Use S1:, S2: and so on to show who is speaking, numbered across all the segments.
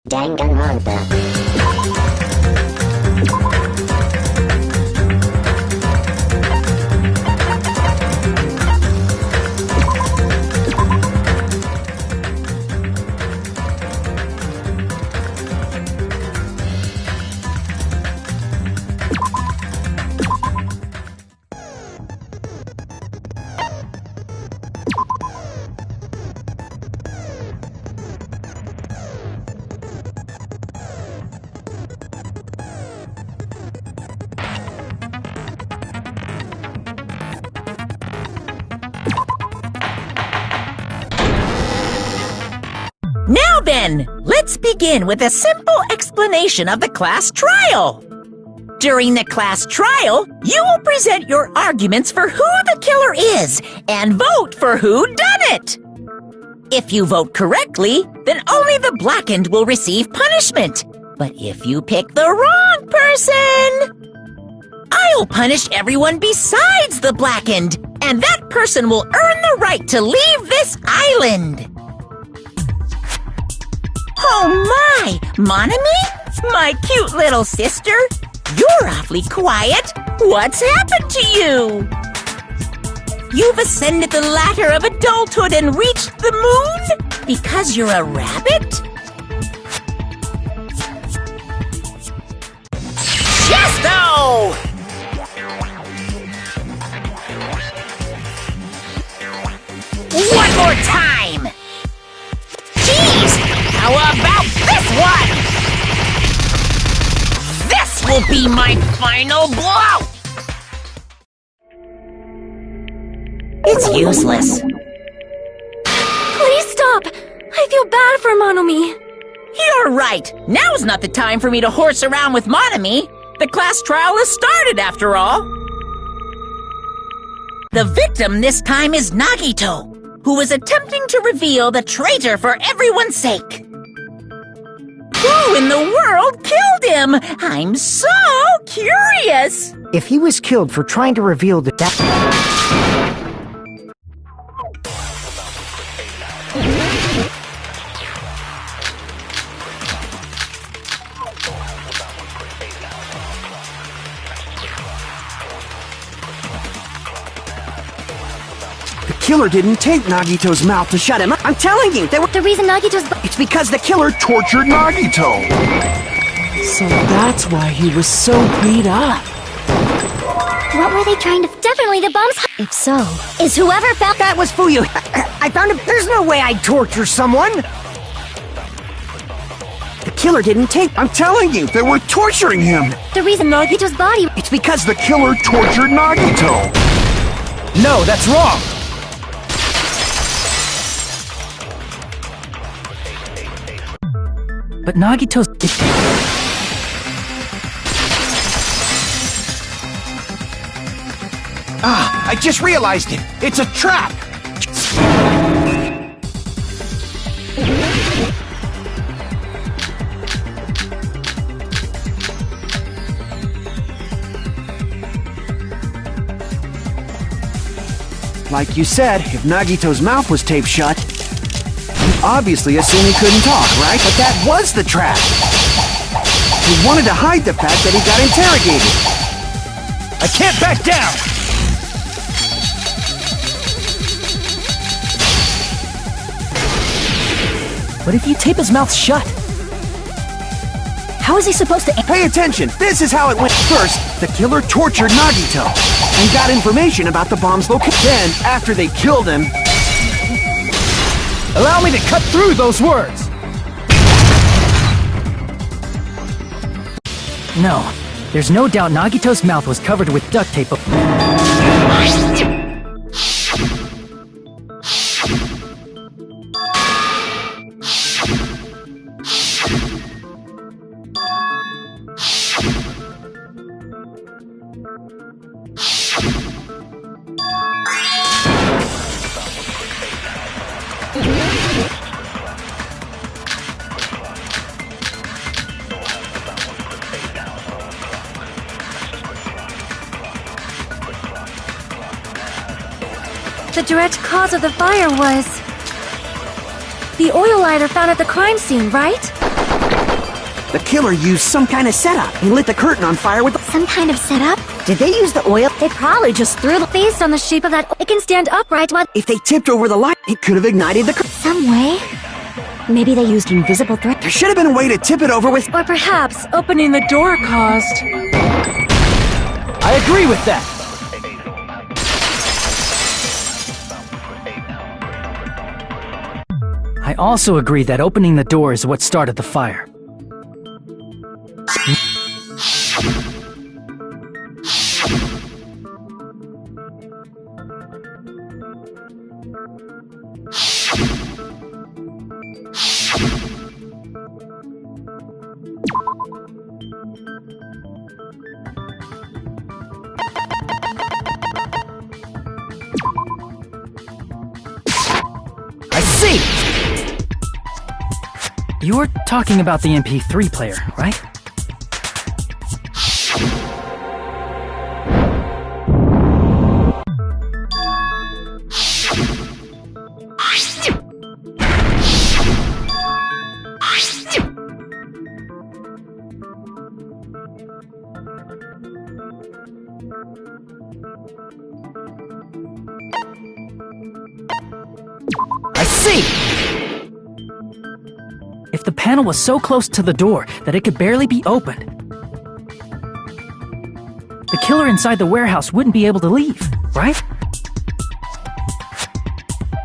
S1: Dangnabit.
S2: Now then, let's begin with a simple explanation of the class trial. During the class trial, you will present your arguments for who the killer is and vote for who done it. If you vote correctly, then only the blackened will receive punishment. But if you pick the wrong person, I'll punish everyone besides the blackened, and that person will earn the right to leave this island. Oh my! Monami? My cute little sister? You're awfully quiet. What's happened to you? You've ascended the ladder of adulthood and reached the moon? Because you're a rabbit? Chesto! One more time! Jeez! How about this one? This will be my final blow! It's useless.
S3: Please stop! I feel bad for Monomi.
S2: You're right. Now's not the time for me to horse around with Monami. The class trial has started, after all. The victim this time is Nagito, who was attempting to reveal the traitor for everyone's sake. Who in the world killed him? I'm so curious!
S4: If he was killed for trying to reveal the
S5: The killer didn't tape Nagito's mouth to shut him up. I'm telling you, they were—
S3: The reason Nagito's—
S5: It's because the killer tortured Nagito.
S6: So that's why he was so beat up.
S3: What were they trying to— Definitely the bombs— If so, is whoever found—
S4: That was Fuyu. I found him. There's no way I'd torture someone.
S5: The killer didn't tape— I'm telling you, they were torturing him.
S3: The reason Nagito's body—
S5: It's because the killer tortured Nagito.
S4: No, that's wrong. But Nagito's...
S5: I just realized it. It's a trap. Like you said, if Nagito's mouth was taped shut, you obviously assumed he couldn't talk, right? But that was the trap. He wanted to hide the fact that he got interrogated.
S4: I can't back down. What if you tape his mouth shut? How is he supposed to...
S5: Pay attention. This is how it went. First, the killer tortured Nagito and got information about the bomb's location. Then, after they killed him...
S4: Allow me to cut through those words. No, there's no doubt Nagito's mouth was covered with duct tape.
S3: The direct cause of the fire was... the oil lighter found at the crime scene, right?
S5: The killer used some kind of setup and lit the curtain on fire with the...
S3: Some kind of setup? Did they use the oil? They probably just threw the based on the shape of that. It can stand upright while...
S5: If they tipped over the light, it could have ignited the curtain.
S3: Some way? Maybe they used invisible thread.
S5: There should have been a way to tip it over with...
S6: Or perhaps opening the door caused...
S4: I agree with that. I also agree that opening the door is what started the fire. I see! You're talking about the MP3 player, right? I see! If the panel was so close to the door that it could barely be opened, the killer inside the warehouse wouldn't be able to leave, right?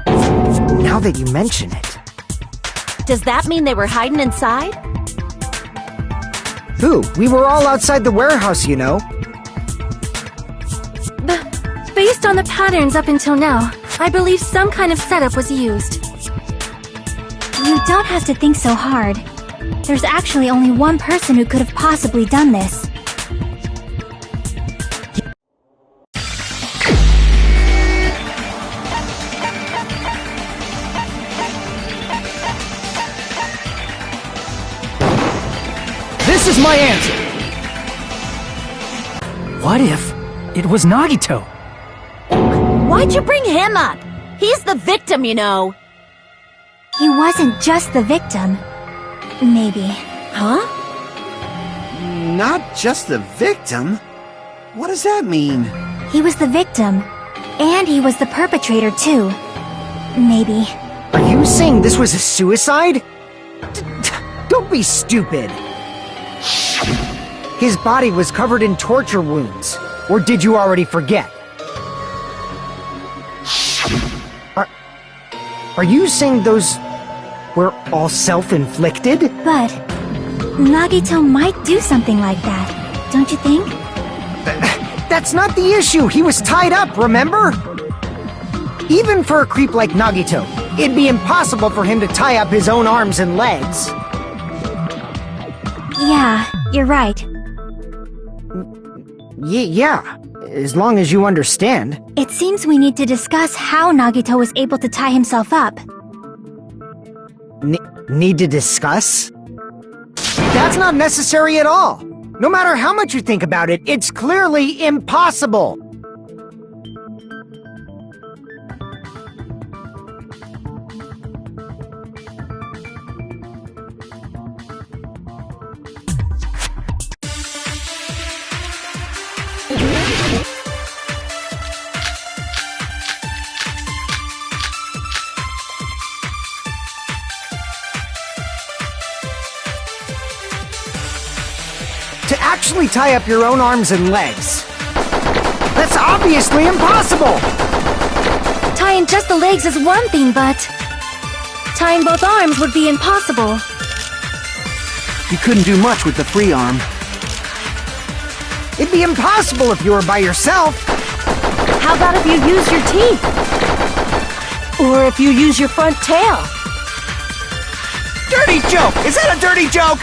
S1: Now that you mention it.
S7: Does that mean they were hiding inside?
S1: Who? We were all outside the warehouse, you know.
S3: Based on the patterns up until now, I believe some kind of setup was used. You don't have to think so hard. There's actually only one person who could have possibly done this.
S4: This is my answer! What if it was Nagito?
S7: Why'd you bring him up? He's the victim, you know.
S3: He wasn't just the victim. Maybe.
S7: Huh?
S5: Not just the victim? What does that mean?
S3: He was the victim. And he was the perpetrator, too. Maybe.
S1: Are you saying this was a suicide? Don't be stupid. His body was covered in torture wounds. Or did you already forget? Are you saying those were all self-inflicted?
S3: But Nagito might do something like that, don't you think?
S1: That's not the issue. He was tied up, remember? Even for a creep like Nagito, it'd be impossible for him to tie up his own arms and legs.
S3: Yeah, you're right.
S1: Yeah, as long as you understand.
S3: It seems we need to discuss how Nagito was able to tie himself up.
S1: Need to discuss? That's not necessary at all. No matter how much you think about it, it's clearly impossible. To actually tie up your own arms and legs. That's obviously impossible!
S3: Tying just the legs is one thing, but tying both arms would be impossible.
S5: You couldn't do much with the free arm.
S1: It'd be impossible if you were by yourself.
S7: How about if you use your teeth? Or if you use your front tail?
S5: Dirty joke! Is that a dirty joke?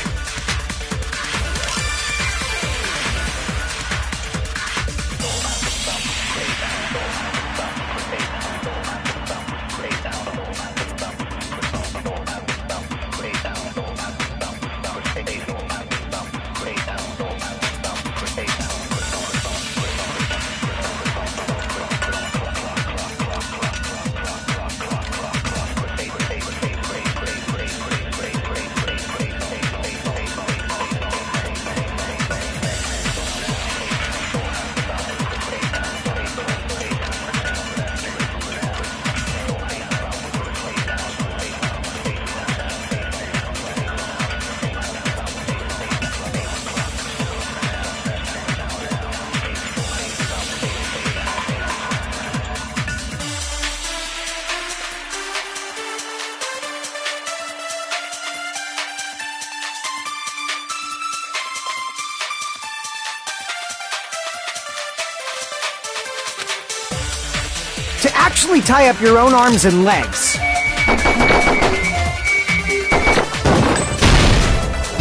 S1: actually tie up your own arms and legs.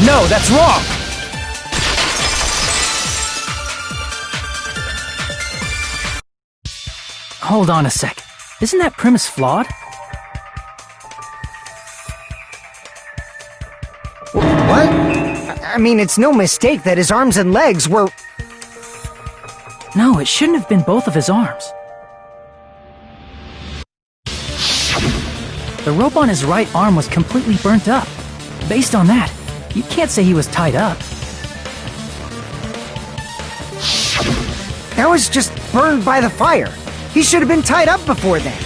S4: No, that's wrong! Hold on a sec. Isn't that premise flawed?
S1: What? I mean, it's no mistake that his arms and legs were...
S4: No, it shouldn't have been both of his arms. The rope on his right arm was completely burnt up. Based on that, you can't say he was tied up.
S1: That was just burned by the fire. He should have been tied up before then.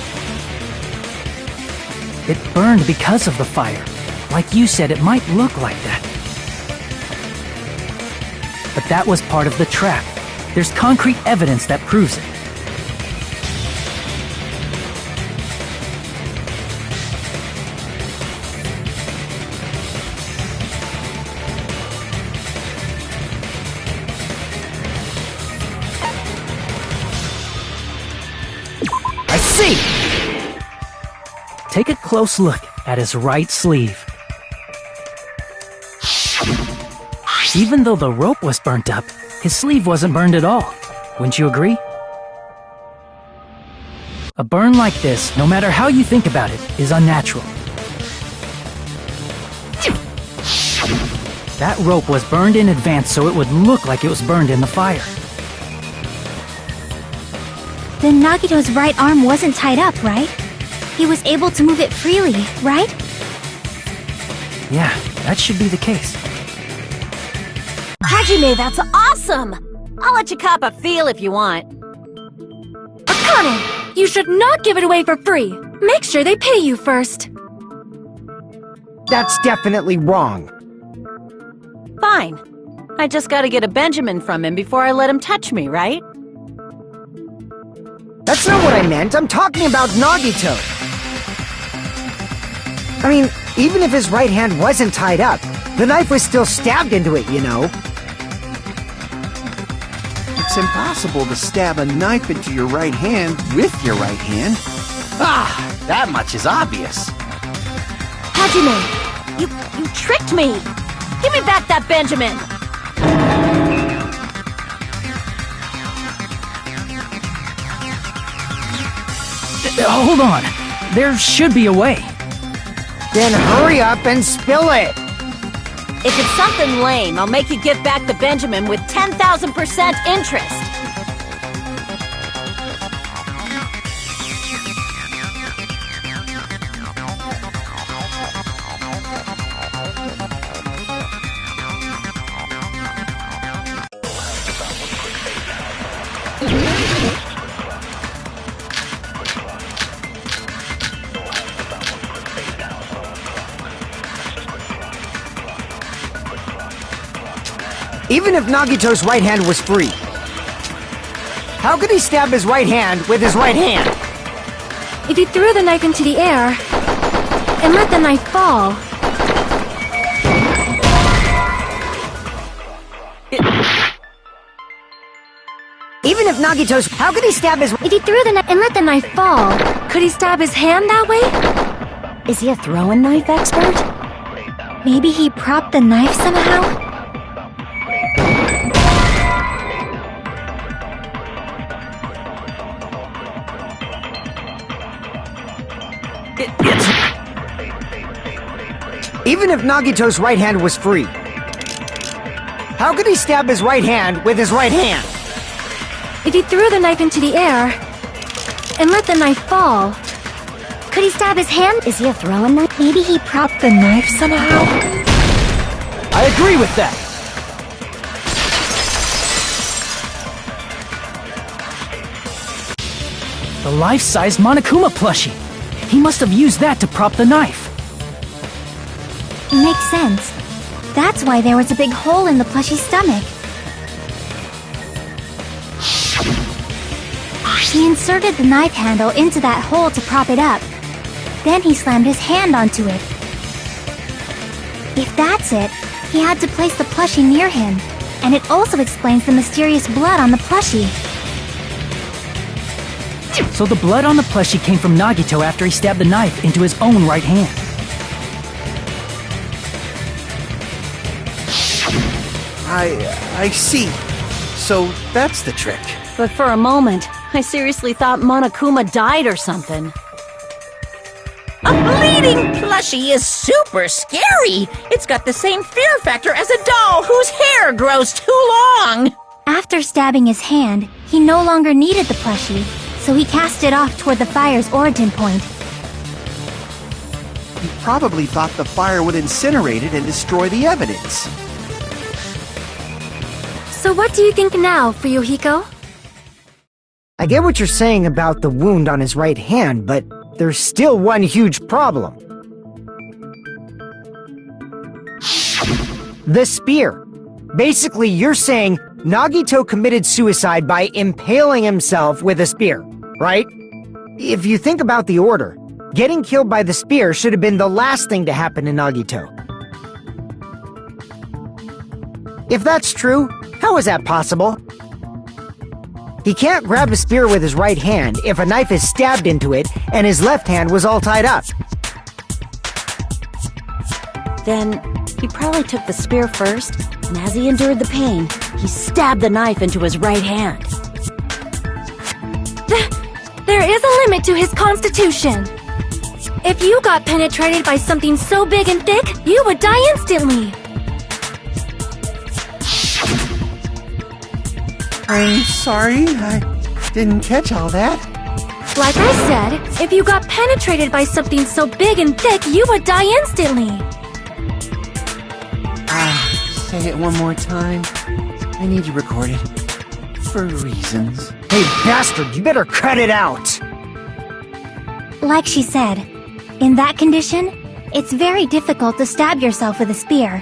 S4: It burned because of the fire. Like you said, it might look like that. But that was part of the trap. There's concrete evidence that proves it.
S1: I see!
S4: Take a close look at his right sleeve. Even though the rope was burnt up, his sleeve wasn't burned at all. Wouldn't you agree? A burn like this, no matter how you think about it, is unnatural. That rope was burned in advance so it would look like it was burned in the fire.
S3: Then Nagito's right arm wasn't tied up, right? He was able to move it freely, right?
S4: Yeah, that should be the case.
S7: Hajime, that's awesome! I'll let you cop a feel if you want.
S3: Akane, you should not give it away for free. Make sure they pay you first.
S1: That's definitely wrong.
S7: Fine. I just gotta get a Benjamin from him before I let him touch me, right?
S1: That's not what I meant. I'm talking about Nagito. I mean, even if his right hand wasn't tied up, the knife was still stabbed into it, you know?
S5: It's impossible to stab a knife into your right hand with your right hand.
S8: Ah, that much is obvious.
S7: Hajime, you tricked me! Give me back that Benjamin!
S4: Hold on. There should be a way.
S1: Then hurry up and spill it!
S7: If it's something lame, I'll make you give back the Benjamin with 10,000% interest!
S1: Even if Nagito's right hand was free, how could he stab his right hand with his right hand?
S3: If he threw the knife into the air and let the knife fall,
S1: Even if Nagito's... How could he stab his...
S3: if he threw the knife and let the knife fall, could he stab his hand that way?
S7: Is he a throwing knife expert?
S3: Maybe he propped the knife somehow?
S1: Even if Nagito's right hand was free, how could he stab his right hand with his right hand?
S3: If he threw the knife into the air and let the knife fall, could he stab his hand?
S7: Is he a throwing knife?
S3: Maybe he propped the knife somehow?
S4: I agree with that. The life-size Monokuma plushie. He must have used that to prop the knife.
S3: Makes sense. That's why there was a big hole in the plushie's stomach. He inserted the knife handle into that hole to prop it up. Then he slammed his hand onto it. If that's it, he had to place the plushie near him. And it also explains the mysterious blood on the plushie.
S4: So the blood on the plushie came from Nagito after he stabbed the knife into his own right hand.
S5: I see. So that's the trick.
S7: But for a moment, I seriously thought Monokuma died or something.
S2: A bleeding plushie is super scary. It's got the same fear factor as a doll whose hair grows too long.
S3: After stabbing his hand, he no longer needed the plushie, so he cast it off toward the fire's origin point.
S5: He probably thought the fire would incinerate it and destroy the evidence.
S3: So what do you think now, Fuyuhiko?
S1: I get what you're saying about the wound on his right hand, but there's still one huge problem. The spear. Basically, you're saying Nagito committed suicide by impaling himself with a spear, right? If you think about the order, getting killed by the spear should have been the last thing to happen to Nagito. If that's true, how is that possible? He can't grab a spear with his right hand if a knife is stabbed into it and his left hand was all tied up.
S7: Then, he probably took the spear first, and as he endured the pain, he stabbed the knife into his right hand.
S3: There is a limit to his constitution. If you got penetrated by something so big and thick, you would die instantly.
S5: I'm sorry, I didn't catch all that.
S3: Like I said, if you got penetrated by something so big and thick, you would die instantly.
S5: Say it one more time. I need you recorded. For reasons.
S1: Hey, bastard, you better cut it out!
S3: Like she said, in that condition, it's very difficult to stab yourself with a spear.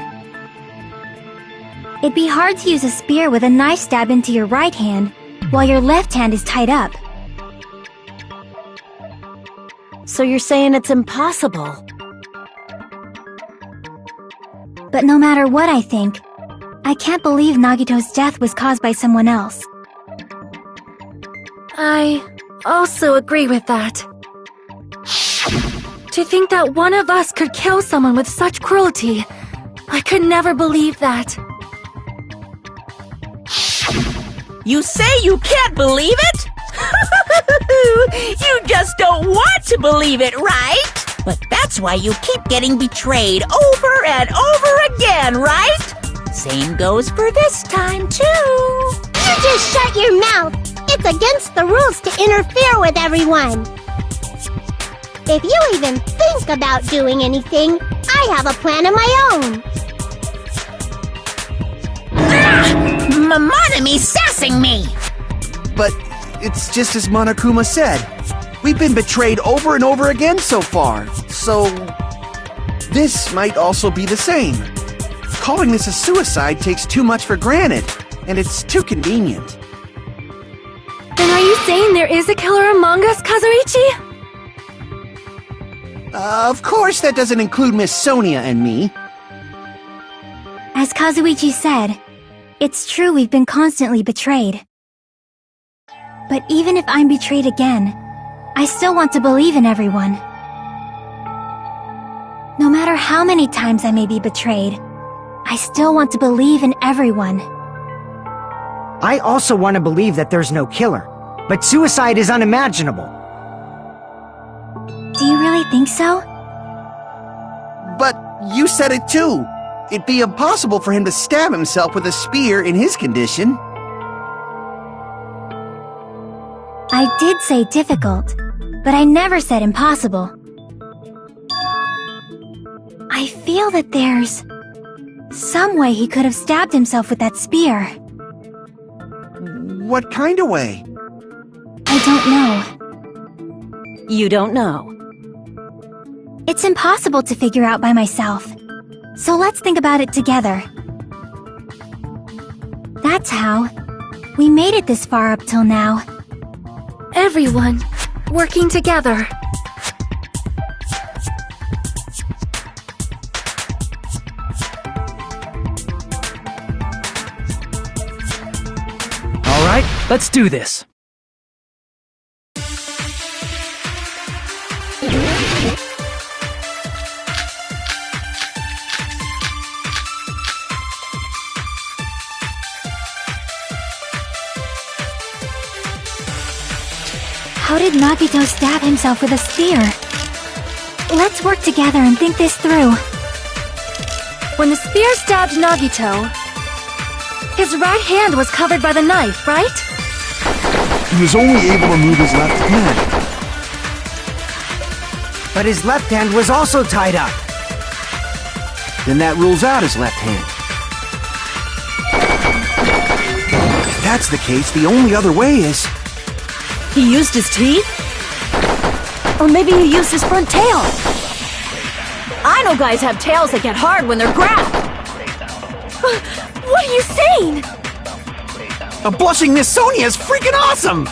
S3: It'd be hard to use a spear with a knife stab into your right hand while your left hand is tied up.
S7: So you're saying it's impossible?
S3: But no matter what I think, I can't believe Nagito's death was caused by someone else. I also agree with that. To think that one of us could kill someone with such cruelty, I could never believe that.
S2: You say you can't believe it? You just don't want to believe it, right? But that's why you keep getting betrayed over and over again, right? Same goes for this time, too.
S9: You just shut your mouth. It's against the rules to interfere with everyone. If you even think about doing anything, I have a plan of my own.
S2: Monomi sassing me!
S5: But it's just as Monokuma said. We've been betrayed over and over again so far. So this might also be the same. Calling this a suicide takes too much for granted, and it's too convenient.
S3: Then are you saying there is a killer among us, Kazuichi?
S5: Of course that doesn't include Miss Sonia and me.
S3: As Kazuichi said, it's true we've been constantly betrayed. But even if I'm betrayed again, I still want to believe in everyone. No matter how many times I may be betrayed, I still want to believe in everyone.
S1: I also want to believe that there's no killer, but suicide is unimaginable.
S3: Do you really think so?
S5: But you said it too. It'd be impossible for him to stab himself with a spear in his condition.
S3: I did say difficult, but I never said impossible. I feel that there's some way he could have stabbed himself with that spear.
S5: What kind of way?
S3: I don't know.
S7: You don't know.
S3: It's impossible to figure out by myself. So let's think about it together. That's how we made it this far up till now. Everyone working together.
S4: All right, let's do this.
S3: How did Nagito stab himself with a spear? Let's work together and think this through. When the spear stabbed Nagito, his right hand was covered by the knife, right?
S5: He was only able to move his left hand.
S1: But his left hand was also tied up.
S5: Then that rules out his left hand. If that's the case, the only other way is...
S7: He used his teeth? Or maybe he used his front tail. I know guys have tails that get hard when they're grabbed.
S3: What are you saying?
S5: A blushing Miss Sonia is freaking awesome!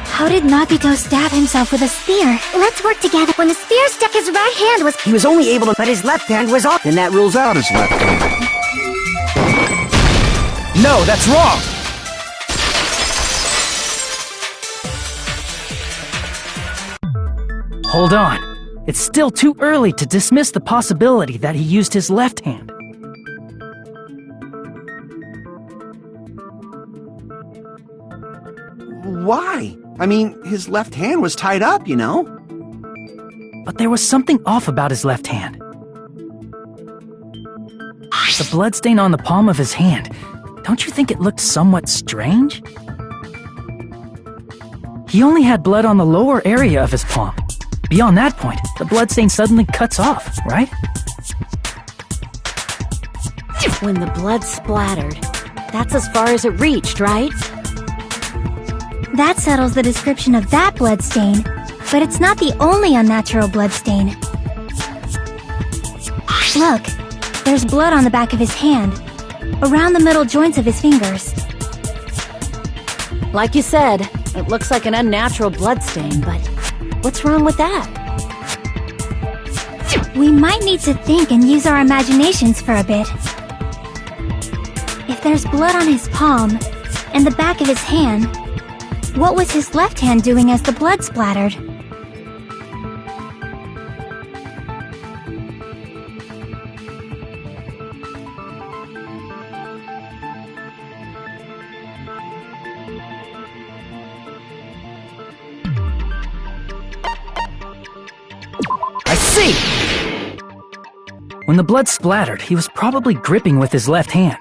S3: How did Nagito stab himself with a spear? Let's work together. When the spear stuck, his right hand was...
S1: He was only able to... But his left hand was off.
S5: Then that rules out his left hand.
S1: No, that's wrong!
S4: Hold on. It's still too early to dismiss the possibility that he used his left hand.
S5: Why? I mean, his left hand was tied up, you know?
S4: But there was something off about his left hand. The bloodstain on the palm of his hand. Don't you think it looked somewhat strange? He only had blood on the lower area of his palm. Beyond that point, the bloodstain suddenly cuts off, right?
S7: When the blood splattered, that's as far as it reached, right?
S3: That settles the description of that bloodstain, but it's not the only unnatural bloodstain. Look, there's blood on the back of his hand, around the middle joints of his fingers.
S7: Like you said, it looks like an unnatural bloodstain, but what's wrong with that?
S3: We might need to think and use our imaginations for a bit. If there's blood on his palm and the back of his hand, what was his left hand doing as the blood splattered?
S1: I see!
S4: When the blood splattered, he was probably gripping with his left hand.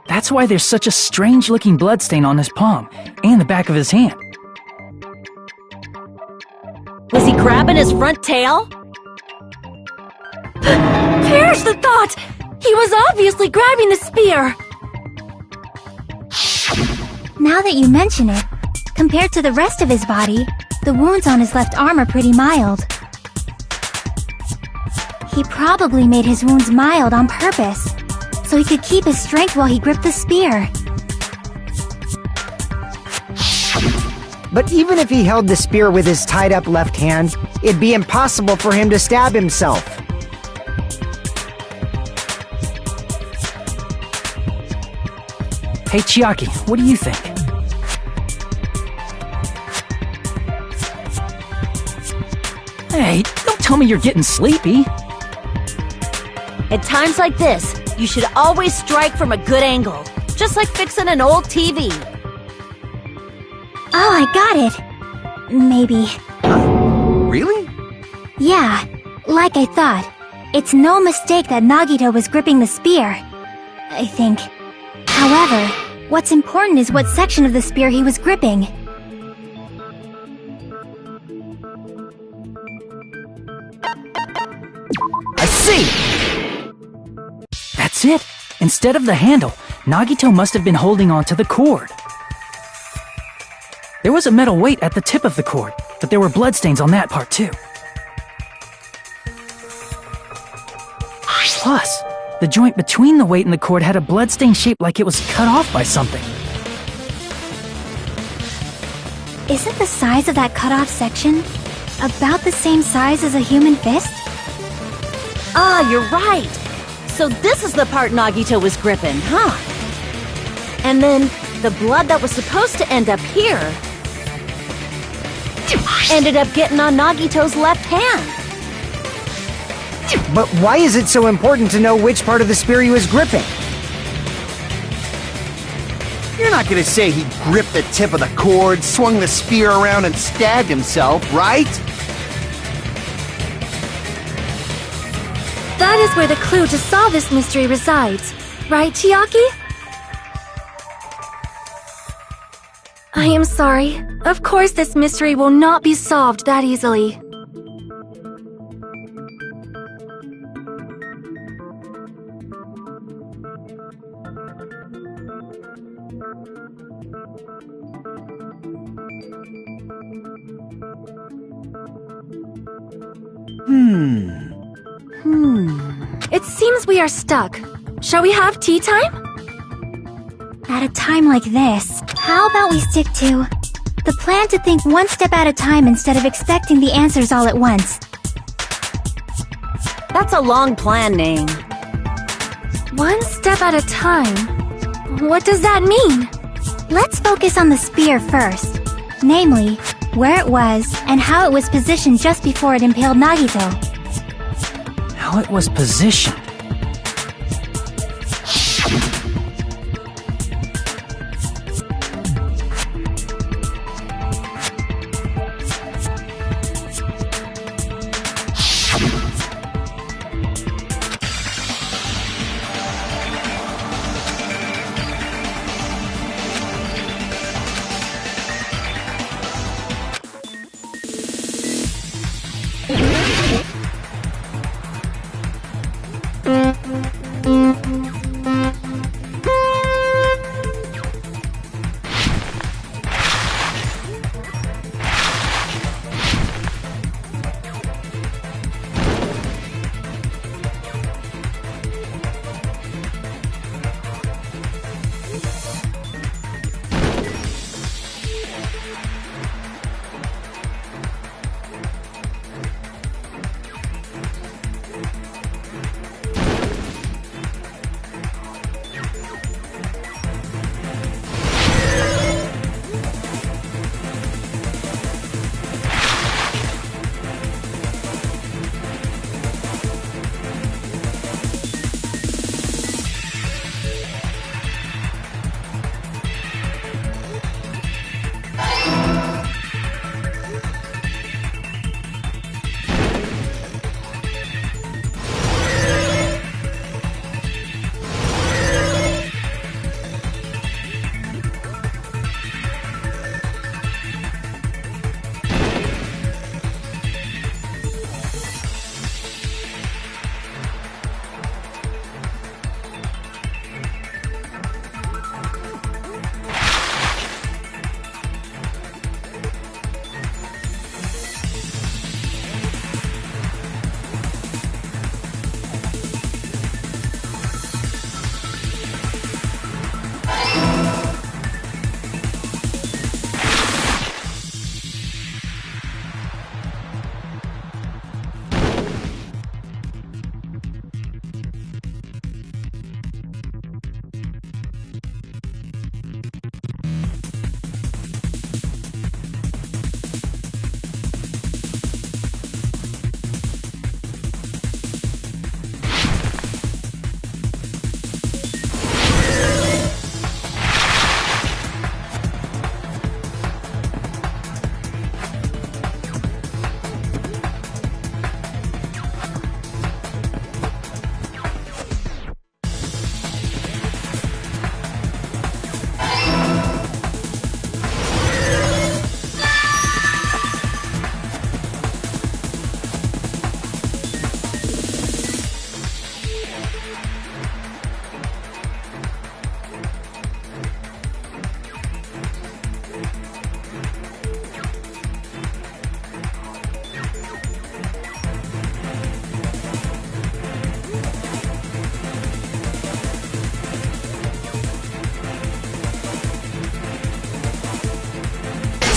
S4: That's why there's such a strange-looking bloodstain on his palm and the back of his hand.
S7: Was he grabbing his front tail?
S3: Perish the thought! He was obviously grabbing the spear! Now that you mention it, compared to the rest of his body, the wounds on his left arm are pretty mild. He probably made his wounds mild on purpose, so he could keep his strength while he gripped the spear.
S1: But even if he held the spear with his tied-up left hand, it'd be impossible for him to stab himself.
S4: Hey Chiaki, what do you think? Hey, don't tell me you're getting sleepy.
S7: At times like this, you should always strike from a good angle, just like fixing an old TV.
S3: Oh, I got it. Maybe.
S5: Really?
S3: Yeah, like I thought. It's no mistake that Nagito was gripping the spear, I think. However, what's important is what section of the spear he was gripping.
S1: I see!
S4: That's it! Instead of the handle, Nagito must have been holding on to the cord. There was a metal weight at the tip of the cord, but there were bloodstains on that part too. Plus, The joint between the weight and the cord had a bloodstain shaped like it was cut off by something.
S3: Isn't the size of that cut-off section about the same size as a human fist?
S7: Ah, you're right. So this is the part Nagito was gripping, huh? And then the blood that was supposed to end up here ended up getting on Nagito's left hand.
S1: But why is it so important to know which part of the spear he was gripping?
S5: You're not gonna say he gripped the tip of the cord, swung the spear around, and stabbed himself, right?
S3: That is where the clue to solve this mystery resides. Right, Chiaki? I am sorry. Of course this mystery will not be solved that easily. It seems we are stuck. Shall we have tea time?
S9: At a time like this, how about we stick to the plan to think one step at a time instead of expecting the answers all at once?
S7: That's a long plan name.
S3: One step at a time? What does that mean?
S9: Let's focus on the spear first. Namely, where it was and how it was positioned just before it impaled Nagito.
S4: How it was positioned.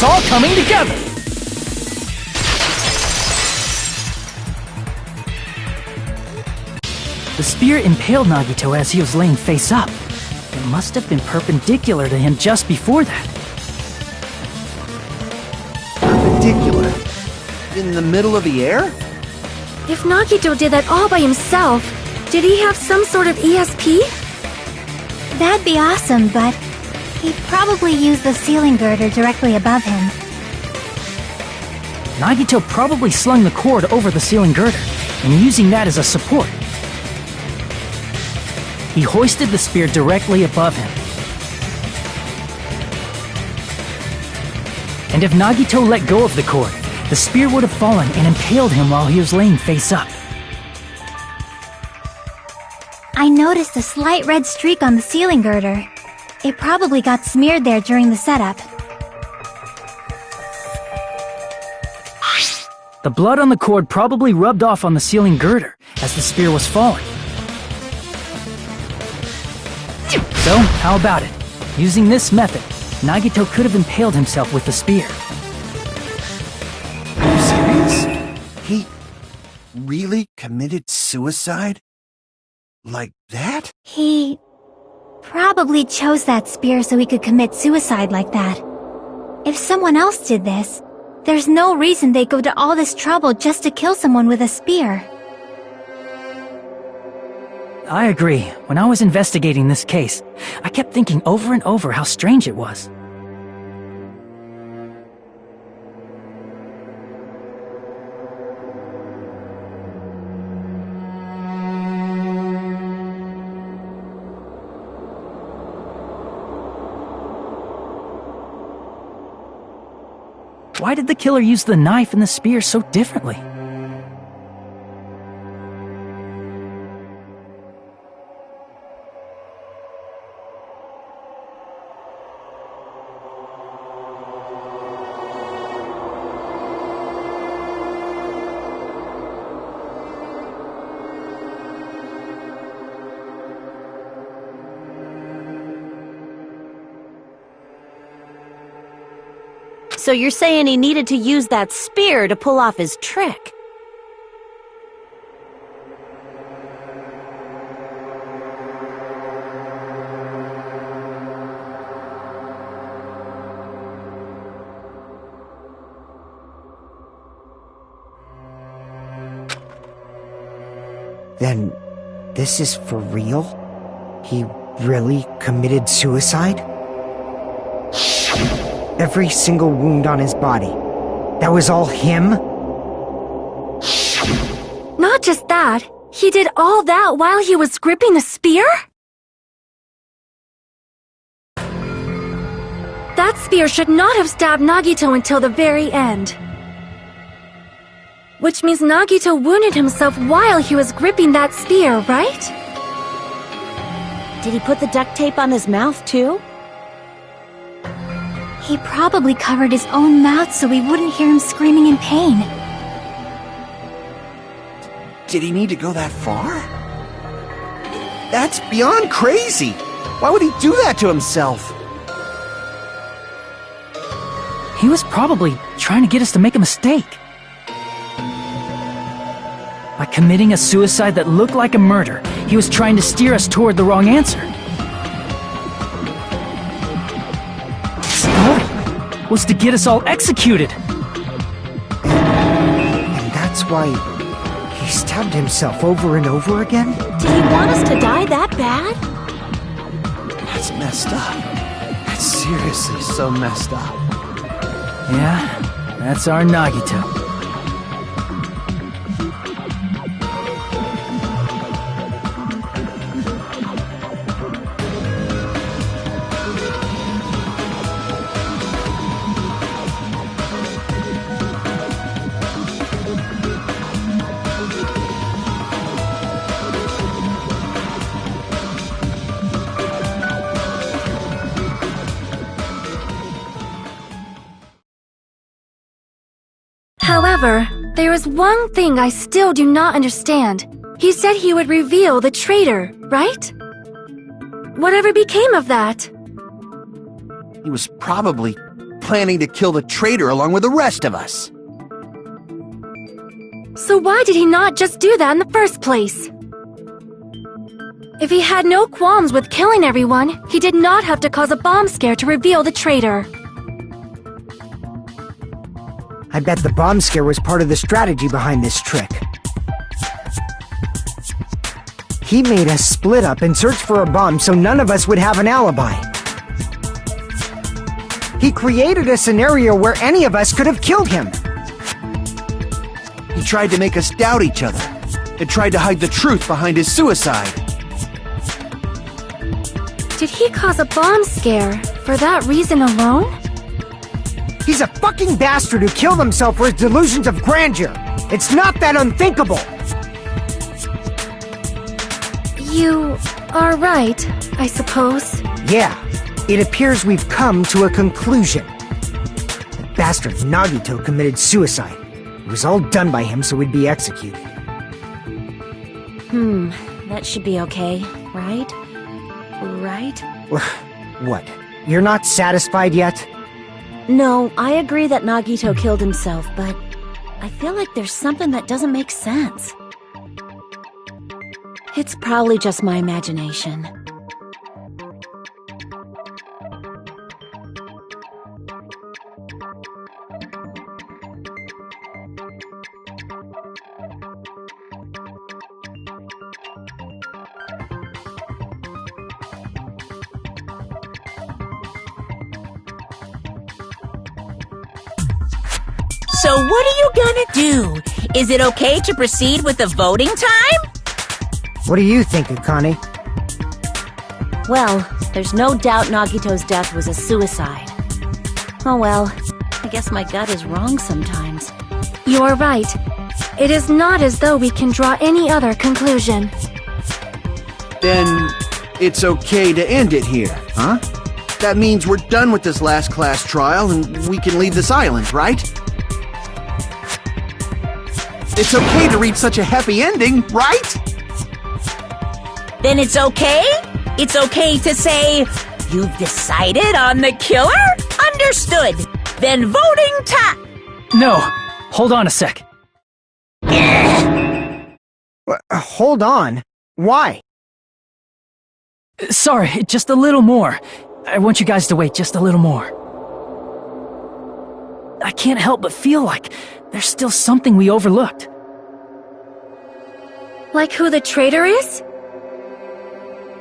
S4: it's all coming together! The spear impaled Nagito as he was laying face up. It must have been perpendicular to him just before that.
S5: Perpendicular? In the middle of the air?
S3: If Nagito did that all by himself, did he have some sort of ESP?
S9: That'd be awesome, but he'd probably use the ceiling girder directly above him.
S4: Nagito probably slung the cord over the ceiling girder, and using that as a support. He hoisted the spear directly above him. And if Nagito let go of the cord, the spear would have fallen and impaled him while he was laying face up.
S3: I noticed a slight red streak on the ceiling girder. It probably got smeared there during the setup.
S4: The blood on the cord probably rubbed off on the ceiling girder as the spear was falling. So, how about it? Using this method, Nagito could have impaled himself with the spear.
S5: Are you serious? He really committed suicide? Like that?
S3: He probably chose that spear so he could commit suicide like that. If someone else did this, there's no reason they'd go to all this trouble just to kill someone with a spear.
S4: I agree. When I was investigating this case, I kept thinking over and over how strange it was. Why did the killer use the knife and the spear so differently?
S7: So you're saying he needed to use that spear to pull off his trick?
S1: Then, this is for real? He really committed suicide? Every single wound on his body. That was all him?
S3: Not just that, he did all that while he was gripping the spear? That spear should not have stabbed Nagito until the very end. Which means Nagito wounded himself while he was gripping that spear, right?
S7: Did he put the duct tape on his mouth too?
S3: He probably covered his own mouth so we wouldn't hear him screaming in pain.
S5: Did he need to go that far? That's beyond crazy! Why would he do that to himself?
S4: He was probably trying to get us to make a mistake. By committing a suicide that looked like a murder, he was trying to steer us toward the wrong answer. Was to get us all executed.
S1: And that's why he stabbed himself over and over again?
S7: Did he want us to die that bad?
S5: That's messed up. That's seriously so messed up.
S4: Yeah, that's our Nagito.
S3: However, there is one thing I still do not understand. He said he would reveal the traitor, right? Whatever became of that?
S5: He was probably planning to kill the traitor along with the rest of us.
S3: So why did he not just do that in the first place? If he had no qualms with killing everyone, he did not have to cause a bomb scare to reveal the traitor.
S1: I bet the bomb scare was part of the strategy behind this trick. He made us split up and search for a bomb so none of us would have an alibi. He created a scenario where any of us could have killed him.
S5: He tried to make us doubt each other and tried to hide the truth behind his suicide.
S3: Did he cause a bomb scare for that reason alone?
S1: He's a fucking bastard who killed himself for his delusions of grandeur. It's not that unthinkable.
S3: You are right, I suppose.
S1: Yeah, it appears we've come to a conclusion. The bastard Nagito committed suicide. It was all done by him so we'd be executed.
S7: That should be okay, right? Right?
S1: What? You're not satisfied yet?
S7: No, I agree that Nagito killed himself, but I feel like there's something that doesn't make sense. It's probably just my imagination.
S2: So what are you gonna do? Is it okay to proceed with the voting time?
S1: What do you think, Akane?
S7: Well, there's no doubt Nagito's death was a suicide. Oh well, I guess my gut is wrong sometimes.
S3: You're right. It is not as though we can draw any other conclusion.
S5: Then it's okay to end it here, huh? That means we're done with this last class trial and we can leave this island, right? It's okay to reach such a happy ending, right?
S2: Then it's okay? It's okay to say, you've decided on the killer? Understood. Then voting time.
S4: No, hold on a sec.
S1: Hold on. Why?
S4: Sorry, just a little more. I want you guys to wait just a little more. I can't help but feel like there's still something we overlooked.
S3: Like who the traitor is?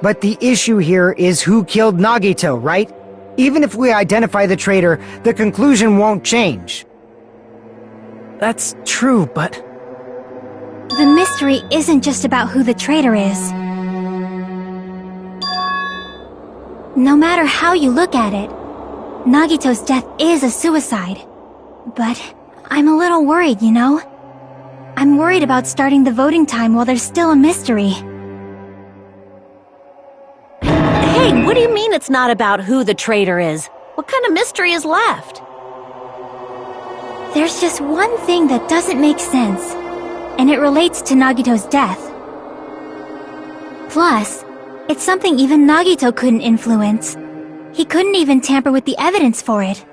S1: But the issue here is who killed Nagito, right? Even if we identify the traitor, the conclusion won't change.
S4: That's true, but...
S3: The mystery isn't just about who the traitor is. No matter how you look at it, Nagito's death is a suicide. But I'm a little worried, you know? I'm worried about starting the voting time while there's still a mystery.
S7: Hey, what do you mean it's not about who the traitor is? What kind of mystery is left?
S3: There's just one thing that doesn't make sense, and it relates to Nagito's death. Plus, it's something even Nagito couldn't influence. He couldn't even tamper with the evidence for it.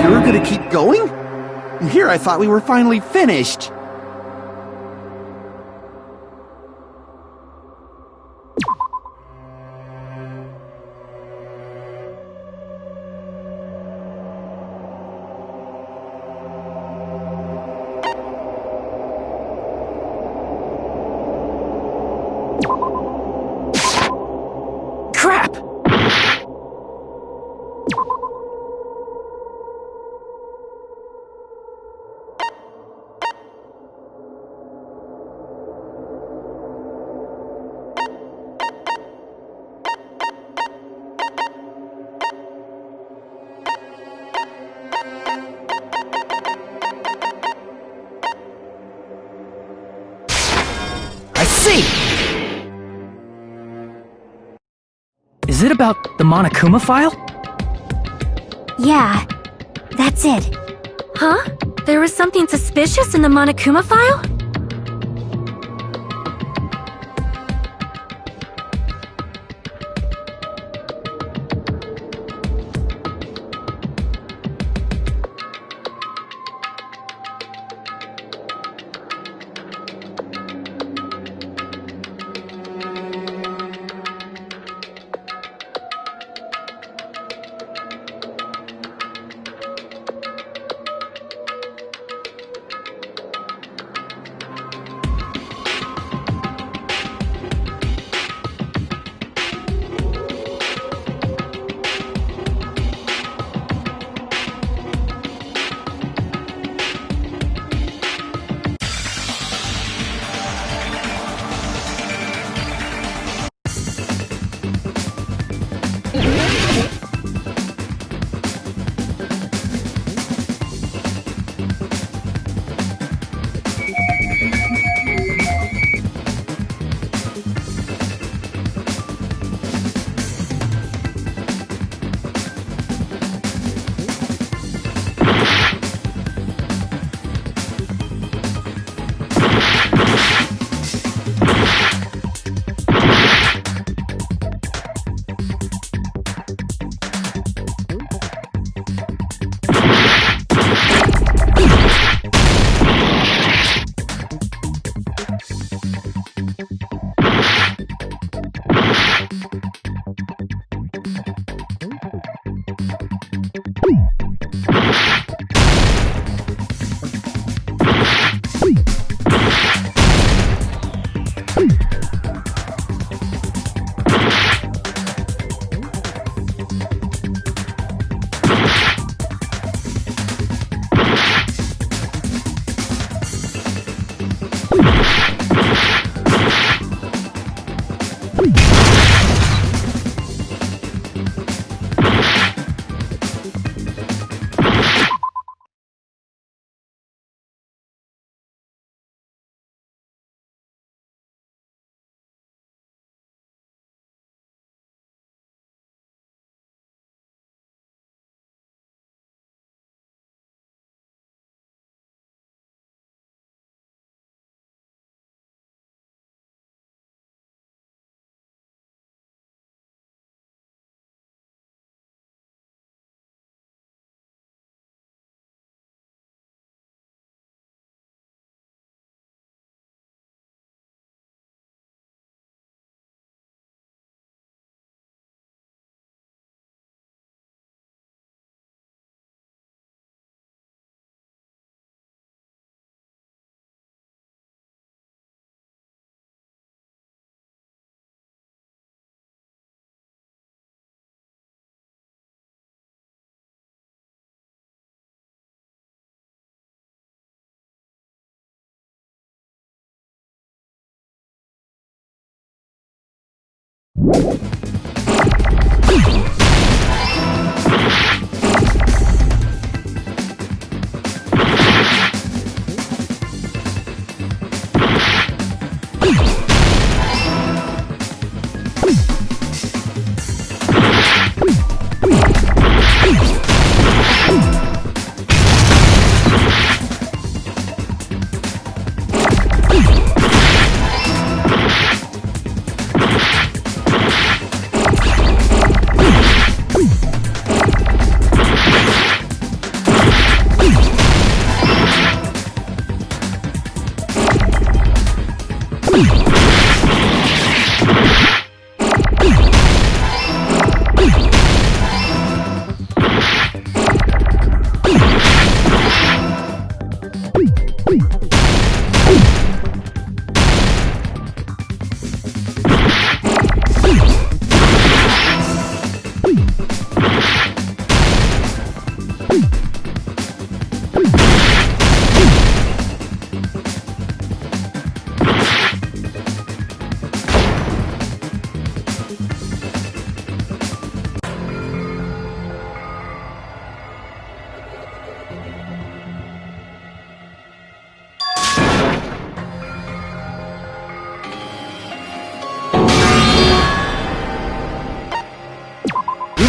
S5: You're gonna keep going? Here I thought we were finally finished.
S4: Crap!
S1: I see!
S4: Is it about the Monokuma file?
S3: Yeah, that's it. Huh? There was something suspicious in the Monokuma file?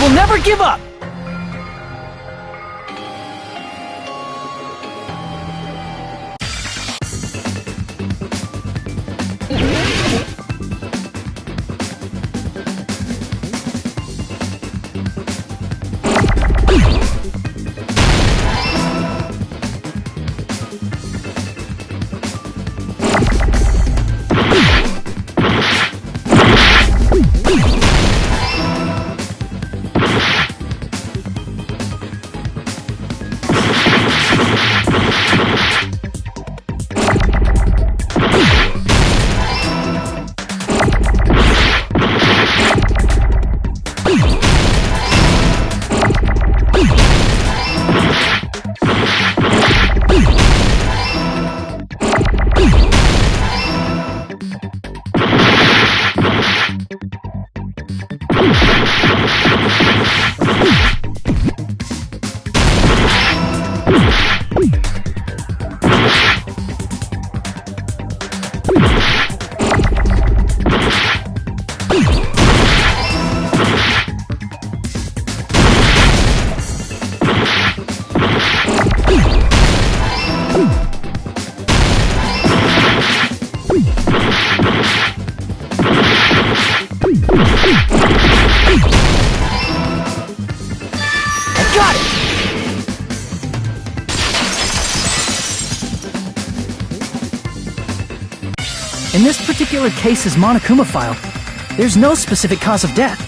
S4: We'll never give up! In this particular case's Monokuma file, there's no specific cause of death.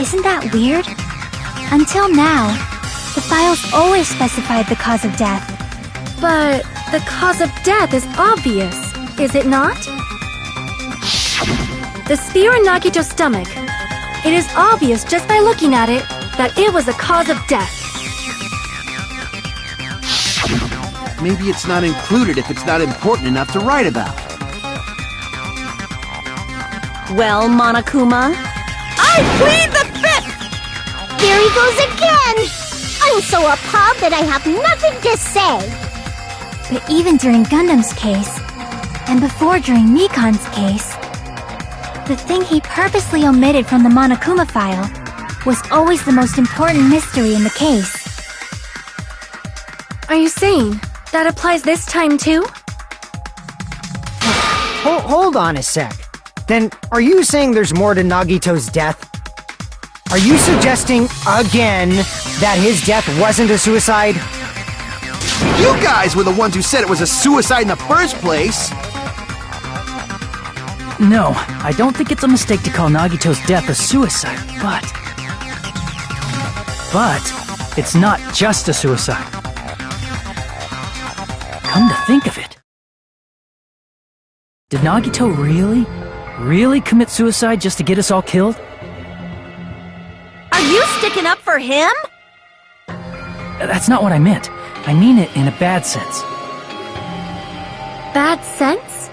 S3: Isn't that weird? Until now, the files always specified the cause of death.
S10: But the cause of death is obvious, is it not? The spear in Nagito's stomach. It is obvious just by looking at it that it was a cause of death.
S5: Maybe it's not included if it's not important enough to write about.
S7: Well, Monokuma, I plead the fifth!
S9: There he goes again! I'm so appalled that I have nothing to say.
S3: But even during Gundam's case, and before during Mikan's case, the thing he purposely omitted from the Monokuma file was always the most important mystery in the case.
S10: Are you saying that applies this time too?
S1: Hold on a sec. Then, are you saying there's more to Nagito's death? Are you suggesting, again, that his death wasn't a suicide?
S5: You guys were the ones who said it was a suicide in the first place!
S4: No, I don't think it's a mistake to call Nagito's death a suicide, but it's not just a suicide. Come to think of it. Did Nagito really commit suicide just to get us all killed?
S7: Are you sticking up for him?
S4: That's not what I meant. I mean it in a bad sense.
S3: Bad sense?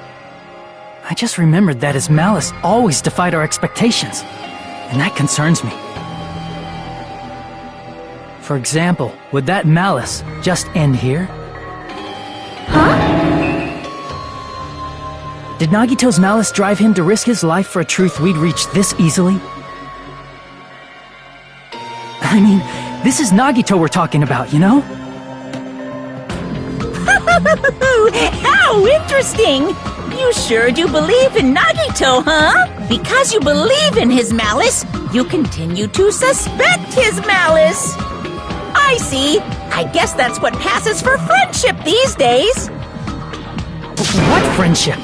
S4: I just remembered that his malice always defied our expectations, and that concerns me. For example, would that malice just end here?
S3: Huh?
S4: Did Nagito's malice drive him to risk his life for a truth we'd reach this easily? I mean, this is Nagito we're talking about, you know?
S2: How interesting! You sure do believe in Nagito, huh? Because you believe in his malice, you continue to suspect his malice. I see. I guess that's what passes for friendship these days.
S4: What friendship?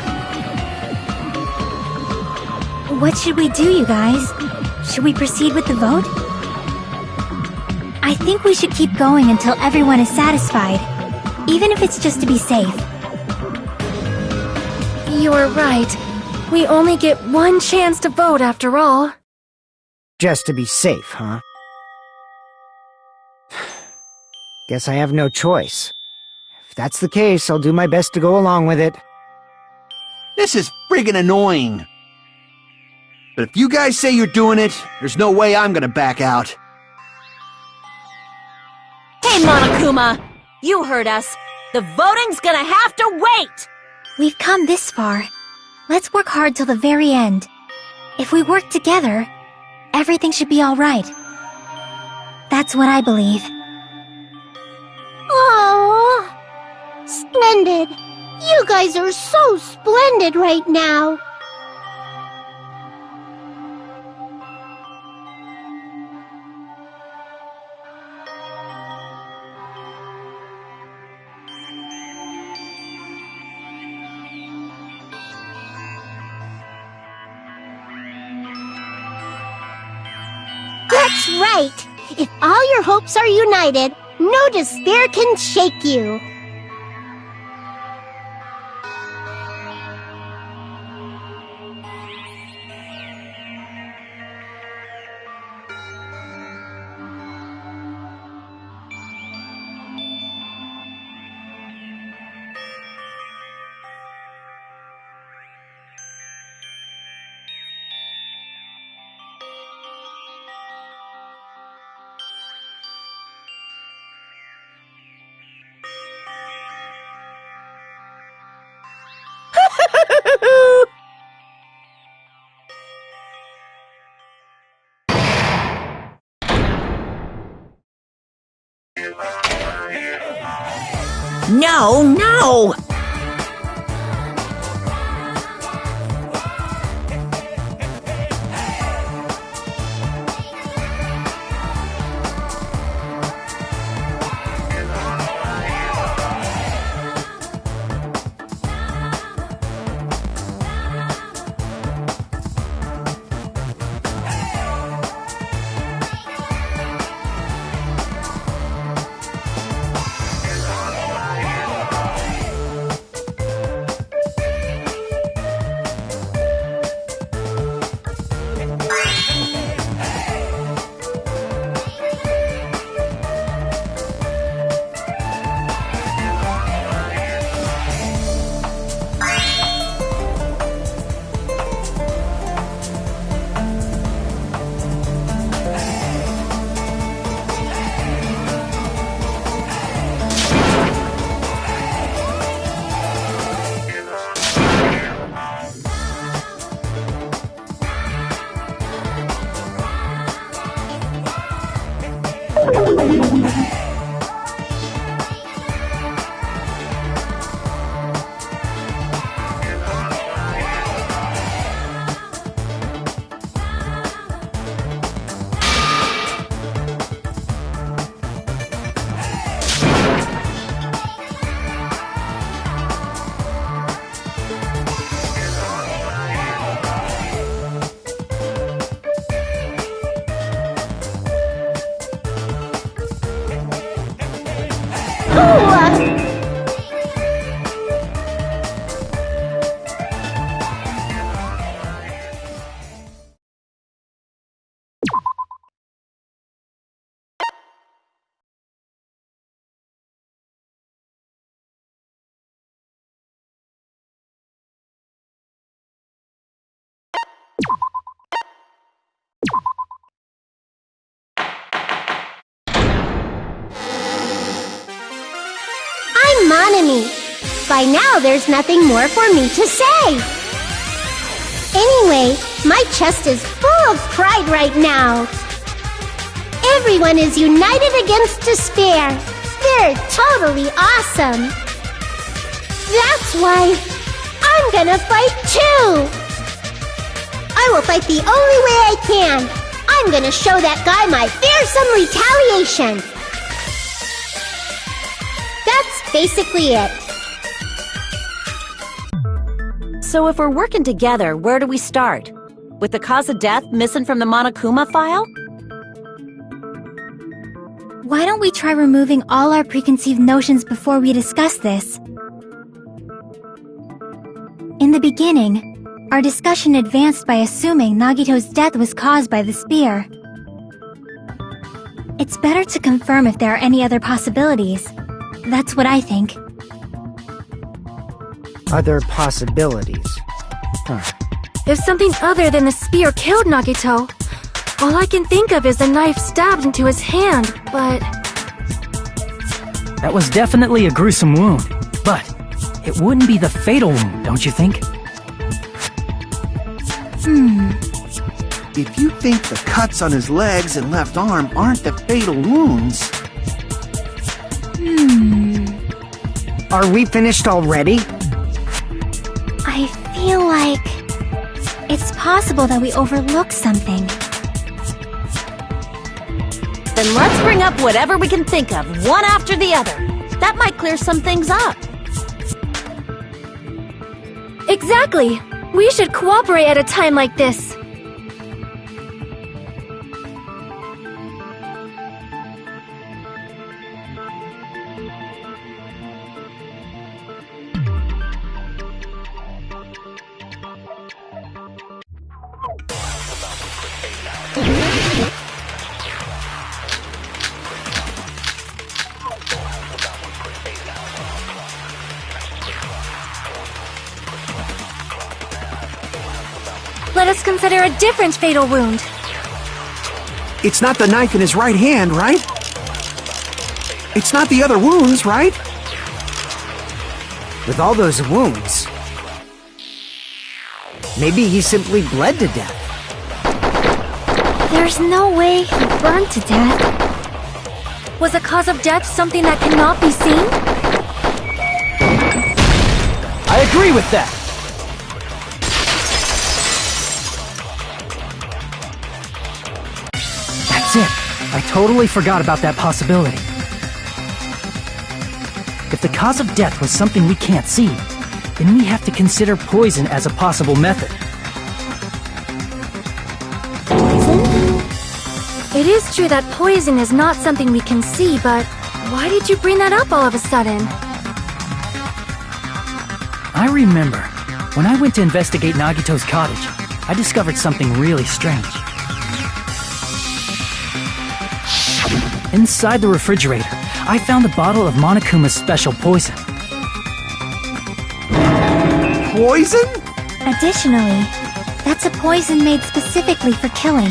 S3: What should we do, you guys? Should we proceed with the vote? I think we should keep going until everyone is satisfied, even if it's just to be safe.
S10: You're right. We only get one chance to vote after all.
S1: Just to be safe, huh? Guess I have no choice. If that's the case, I'll do my best to go along with it.
S5: This is friggin' annoying. But if you guys say you're doing it, there's no way I'm gonna back out.
S7: Hey, Monokuma! You heard us. The voting's gonna have to wait!
S3: We've come this far. Let's work hard till the very end. If we work together, everything should be alright. That's what I believe.
S9: Aww. Splendid. You guys are so splendid right now. That's right. If all your hopes are united, no despair can shake you.
S2: No, no!
S9: economy. By now, there's nothing more for me to say. Anyway, my chest is full of pride right now. Everyone is united against despair. They're totally awesome. That's why I'm gonna fight too. I will fight the only way I can. I'm gonna show that guy my fearsome retaliation. That's basically it.
S7: So if we're working together, where do we start? With the cause of death missing from the Monokuma file?
S3: Why don't we try removing all our preconceived notions before we discuss this? In the beginning, our discussion advanced by assuming Nagito's death was caused by the spear. It's better to confirm if there are any other possibilities. That's what I think.
S1: Other possibilities.
S10: If something other than the spear killed Nagito, all I can think of is a knife stabbed into his hand, but...
S4: That was definitely a gruesome wound, but it wouldn't be the fatal wound, don't you think?
S5: If you think the cuts on his legs and left arm aren't the fatal wounds...
S1: Are we finished already?
S3: I feel like... it's possible that we overlooked something.
S7: Then let's bring up whatever we can think of, one after the other. That might clear some things up.
S10: Exactly! We should cooperate at a time like this. Let us consider a different fatal wound.
S5: It's not the knife in his right hand, right? It's not the other wounds, right?
S1: With all those wounds, maybe he simply bled to death.
S3: There's no way he burned to death.
S10: Was the cause of death something that cannot be seen?
S4: I agree with that! That's it! I totally forgot about that possibility. If the cause of death was something we can't see, then we have to consider poison as a possible method.
S10: It is true that poison is not something we can see, but why did you bring that up all of a sudden?
S4: I remember, when I went to investigate Nagito's cottage, I discovered something really strange. Inside the refrigerator, I found a bottle of Monokuma's special poison.
S5: Poison?
S3: Additionally, that's a poison made specifically for killing.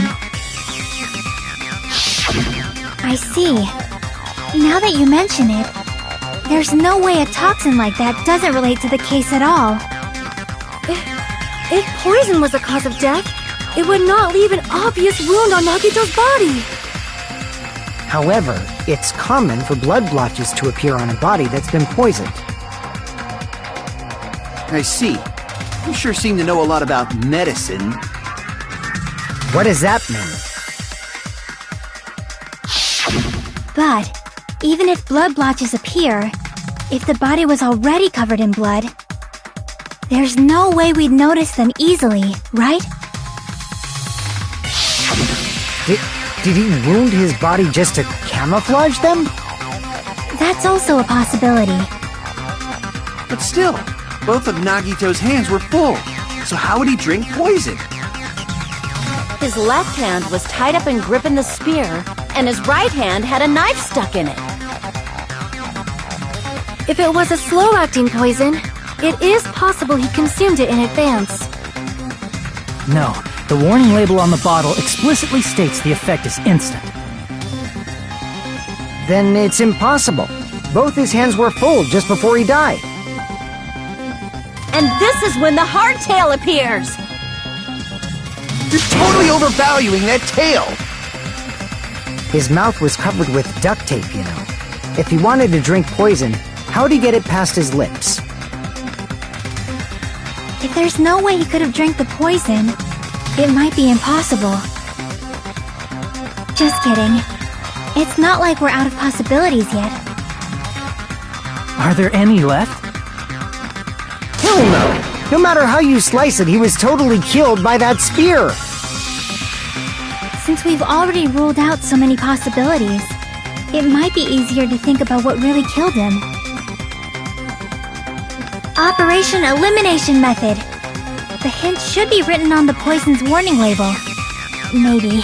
S3: I see. Now that you mention it, there's no way a toxin like that doesn't relate to the case at all.
S10: If poison was the cause of death, it would not leave an obvious wound on Nagito's body.
S1: However, it's common for blood blotches to appear on a body that's been poisoned.
S5: I see. You sure seem to know a lot about medicine.
S1: What does that mean?
S3: But, even if blood blotches appear, if the body was already covered in blood, there's no way we'd notice them easily, right?
S1: Did he wound his body just to camouflage them?
S3: That's also a possibility.
S5: But still, both of Nagito's hands were full. So how would he drink poison?
S7: His left hand was tied up and gripping the spear, and his right hand had a knife stuck in it.
S10: If it was a slow-acting poison, it is possible he consumed it in advance.
S4: No, the warning label on the bottle explicitly states the effect is instant.
S1: then it's impossible. Both his hands were full just before he died.
S7: And this is when the hardtail appears!
S5: You're totally overvaluing that tail!
S1: His mouth was covered with duct tape, you know. If he wanted to drink poison, how'd he get it past his lips?
S3: If there's no way he could have drank the poison, it might be impossible. Just kidding. It's not like we're out of possibilities yet.
S4: Are there any left?
S1: Hell no! No matter how you slice it, he was totally killed by that spear!
S3: Since we've already ruled out so many possibilities, it might be easier to think about what really killed him. Operation Elimination Method. The hint should be written on the poison's warning label. Maybe.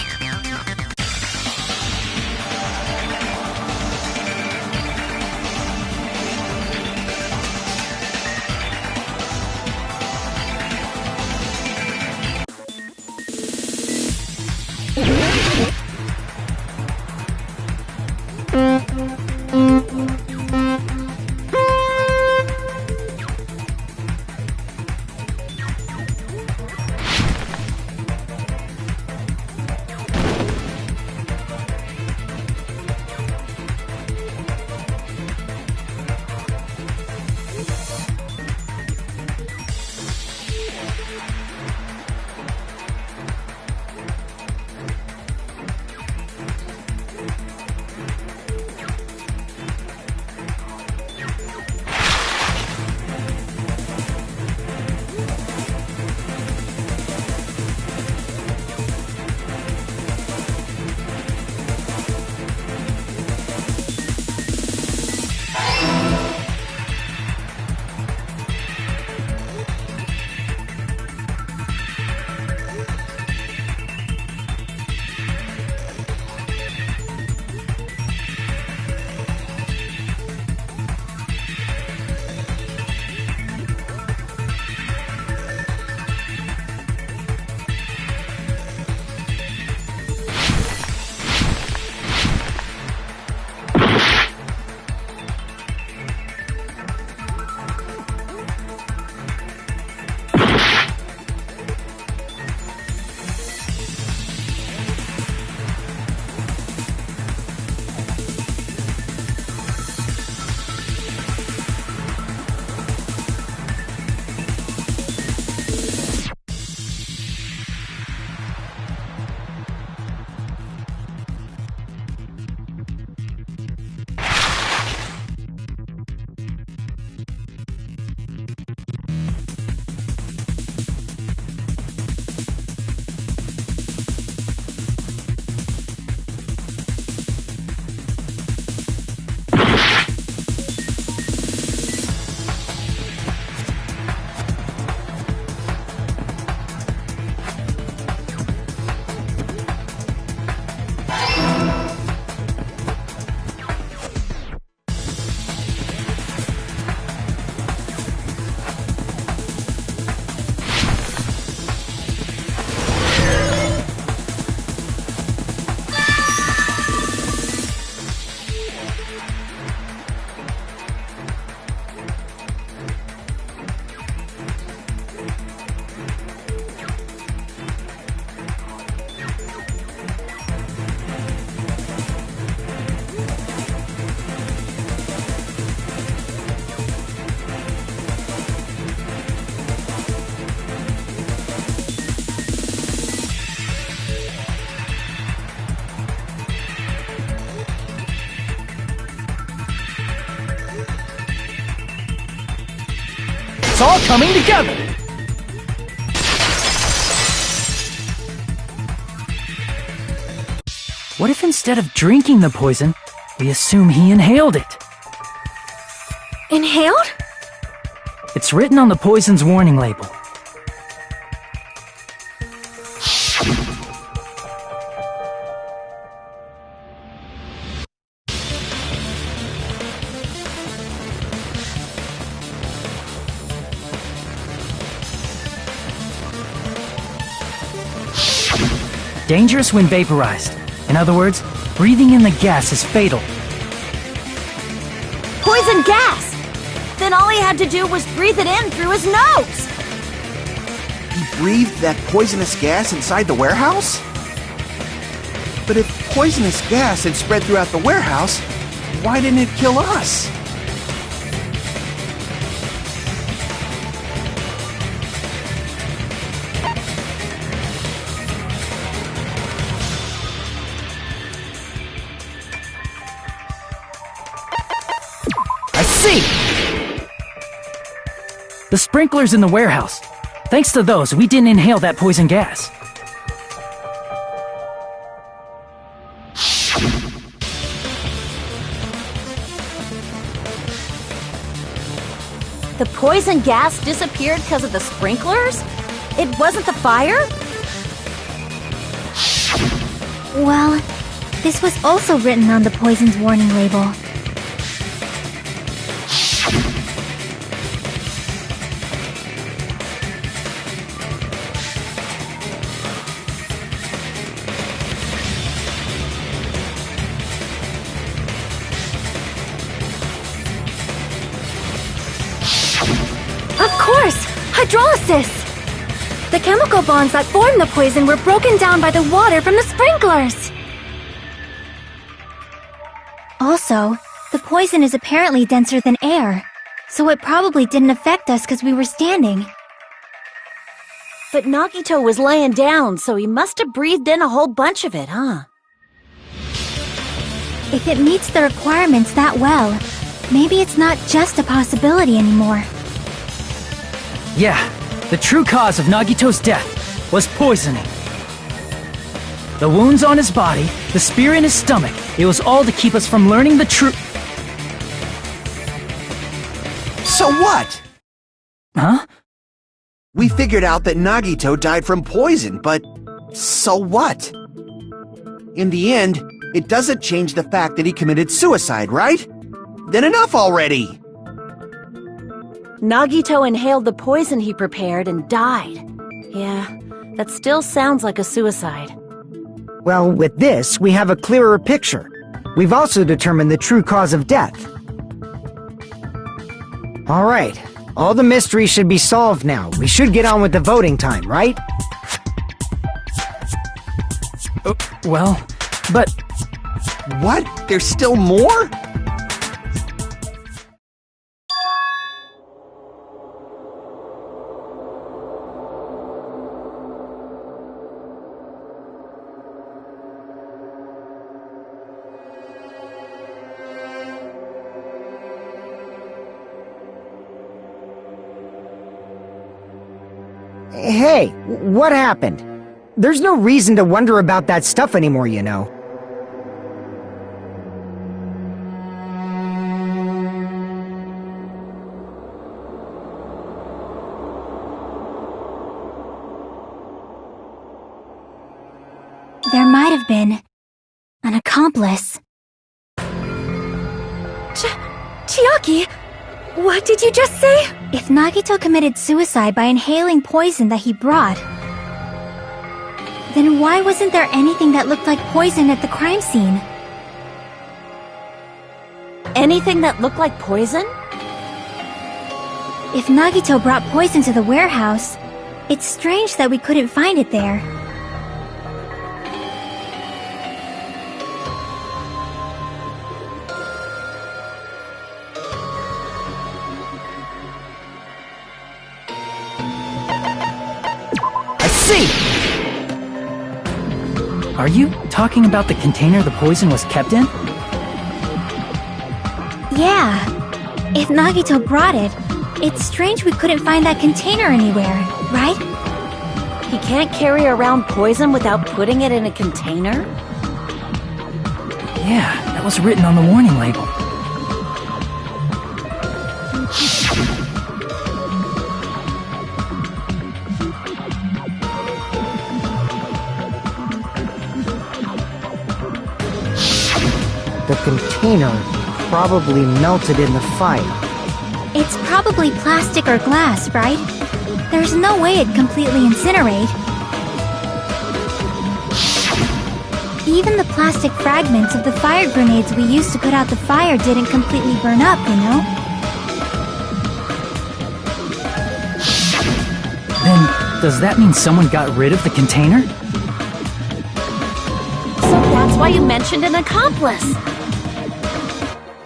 S4: It's all coming together! What if instead of drinking the poison, we assume he inhaled it?
S10: Inhaled?
S4: It's written on the poison's warning label. Dangerous when vaporized. In other words, breathing in the gas is fatal.
S7: poison gas! Then all he had to do was breathe it in through his nose!
S5: He breathed that poisonous gas inside the warehouse? But if poisonous gas had spread throughout the warehouse, why didn't it kill us?
S1: I see!
S4: The sprinklers in the warehouse. Thanks to those, we didn't inhale that poison gas.
S7: The poison gas disappeared because of the sprinklers? It wasn't the fire?
S3: Well, this was also written on the poison's warning label.
S10: Of course! Hydrolysis! The chemical bonds that formed the poison were broken down by the water from the sprinklers!
S3: Also, the poison is apparently denser than air, so it probably didn't affect us because we were standing.
S7: But Nagito was laying down, so he must have breathed in a whole bunch of it, huh?
S3: If it meets the requirements that well, maybe it's not just a possibility anymore.
S4: Yeah, the true cause of Nagito's death was poisoning. The wounds on his body, the spear in his stomach, it was all to keep us from learning the truth.
S5: So what?
S4: Huh?
S5: We figured out that Nagito died from poison, but so what? In the end, it doesn't change the fact that he committed suicide, right? Then enough already!
S7: Nagito inhaled the poison he prepared and died. Yeah, that still sounds like a suicide.
S1: Well, with this, we have a clearer picture. We've also determined the true cause of death. Alright, all the mysteries should be solved now. We should get on with the voting time, right?
S4: Well, but...
S5: What? There's still more?
S1: Hey, what happened? There's no reason to wonder about that stuff anymore, you know.
S3: There might have been an accomplice.
S10: Chiaki! What did you just say?
S3: If Nagito committed suicide by inhaling poison that he brought, then why wasn't there anything that looked like poison at the crime scene?
S7: Anything that looked like poison?
S3: If Nagito brought poison to the warehouse, it's strange that we couldn't find it there.
S4: Are you talking about the container the poison was kept in?
S3: Yeah. If Nagito brought it, it's strange we couldn't find that container anywhere, right?
S7: He can't carry around poison without putting it in a container?
S4: Yeah, that was written on the warning label.
S1: The container probably melted in the fire.
S3: It's probably plastic or glass, right? There's no way it'd completely incinerate. even the plastic fragments of the fire grenades we used to put out the fire didn't completely burn up, you know?
S4: Then, does that mean someone got rid of the container?
S7: So that's why you mentioned an accomplice.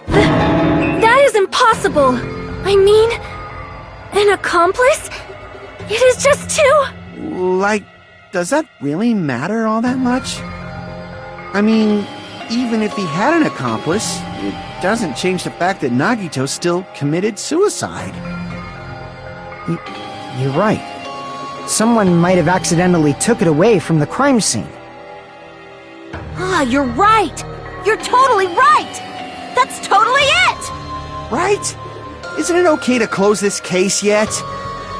S3: That is impossible! I mean, an accomplice? It is just too...
S5: Like, does that really matter all that much? I mean, even if he had an accomplice, it doesn't change the fact that Nagito still committed suicide.
S1: You're right. Someone might have accidentally took it away from the crime scene.
S7: Ah, you're right! You're totally right! That's totally it!
S5: Right? Isn't it okay to close this case yet?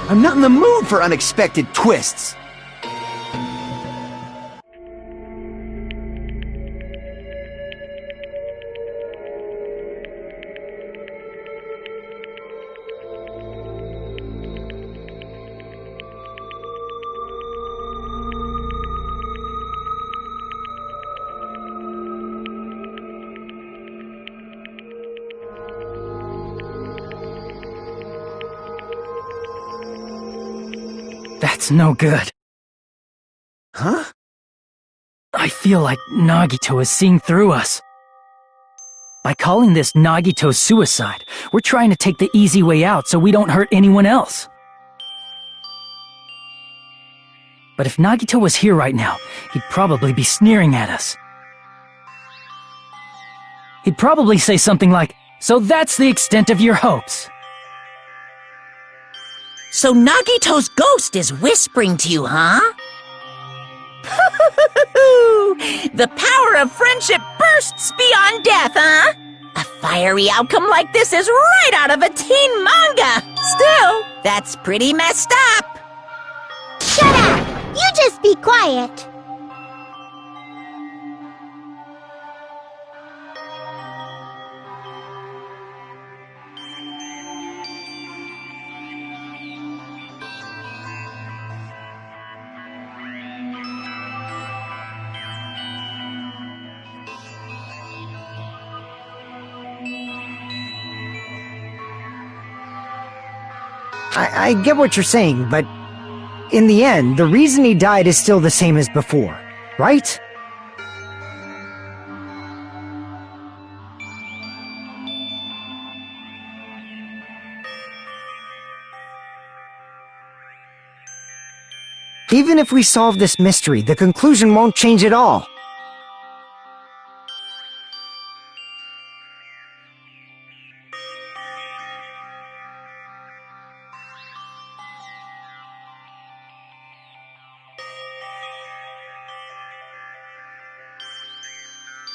S5: I'm not in the mood for unexpected twists.
S4: That's no good.
S5: Huh?
S4: I feel like Nagito is seeing through us. By calling this Nagito's suicide, we're trying to take the easy way out so we don't hurt anyone else. But if Nagito was here right now, he'd probably be sneering at us. He'd probably say something like, "So that's the extent of your hopes."
S2: So Nagito's ghost is whispering to you, huh? The power of friendship bursts beyond death, huh? A fiery outcome like this is right out of a teen manga. Still, that's pretty messed up.
S9: Shut up! You just be quiet.
S1: I get what you're saying, but in the end, the reason he died is still the same as before, right? Even if we solve this mystery, the conclusion won't change at all.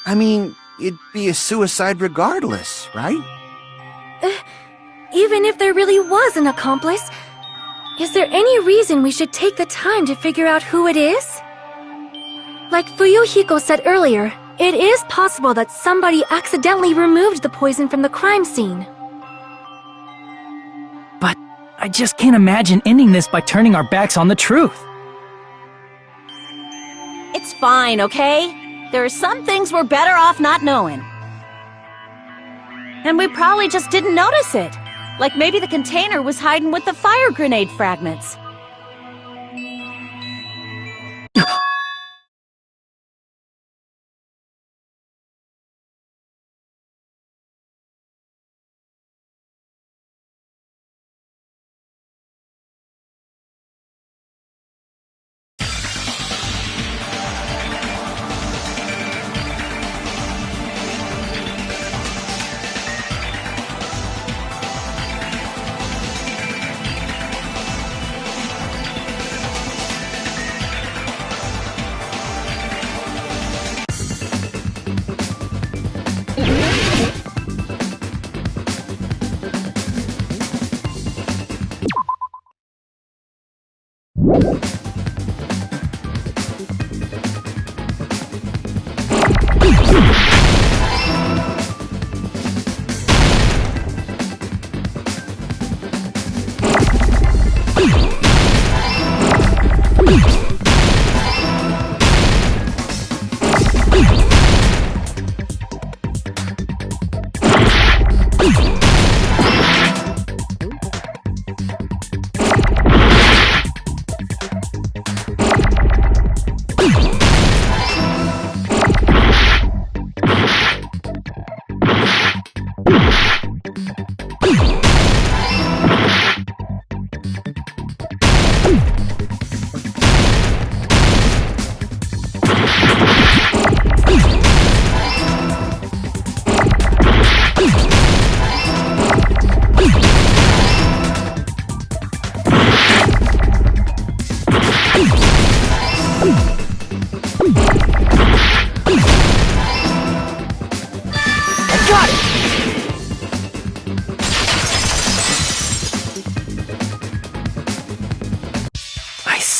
S5: I mean, it'd be a suicide regardless, right?
S10: Even if there really was an accomplice, is there any reason we should take the time to figure out who it is? Like Fuyuhiko said earlier, it is possible that somebody accidentally removed the poison from the crime scene.
S4: But I just can't imagine ending this by turning our backs on the truth.
S7: It's fine, okay? There are some things we're better off not knowing. And we probably just didn't notice it. Like maybe the container was hiding with the fire grenade fragments.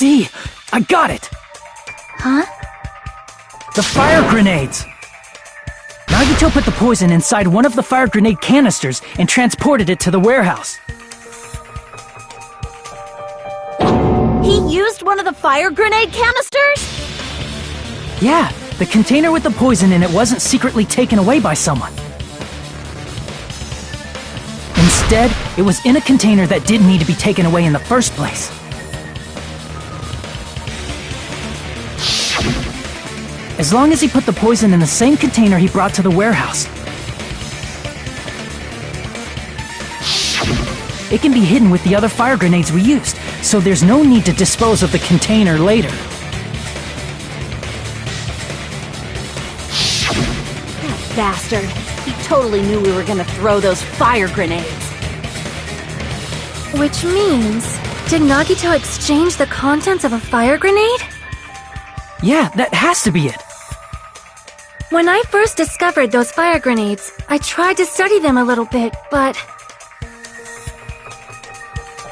S4: See? I got it!
S3: Huh?
S4: The fire grenades! Nagito put the poison inside one of the fire grenade canisters and transported it to the warehouse.
S7: He used one of the fire grenade canisters?
S4: Yeah, the container with the poison in it wasn't secretly taken away by someone. Instead, it was in a container that didn't need to be taken away in the first place. As long as he put the poison in the same container he brought to the warehouse, it can be hidden with the other fire grenades we used, so there's no need to dispose of the container later.
S7: That bastard. He totally knew we were gonna throw those fire grenades.
S10: Which means, did Nagito exchange the contents of a fire grenade?
S4: Yeah, that has to be it.
S10: When I first discovered those fire grenades, I tried to study them a little bit, but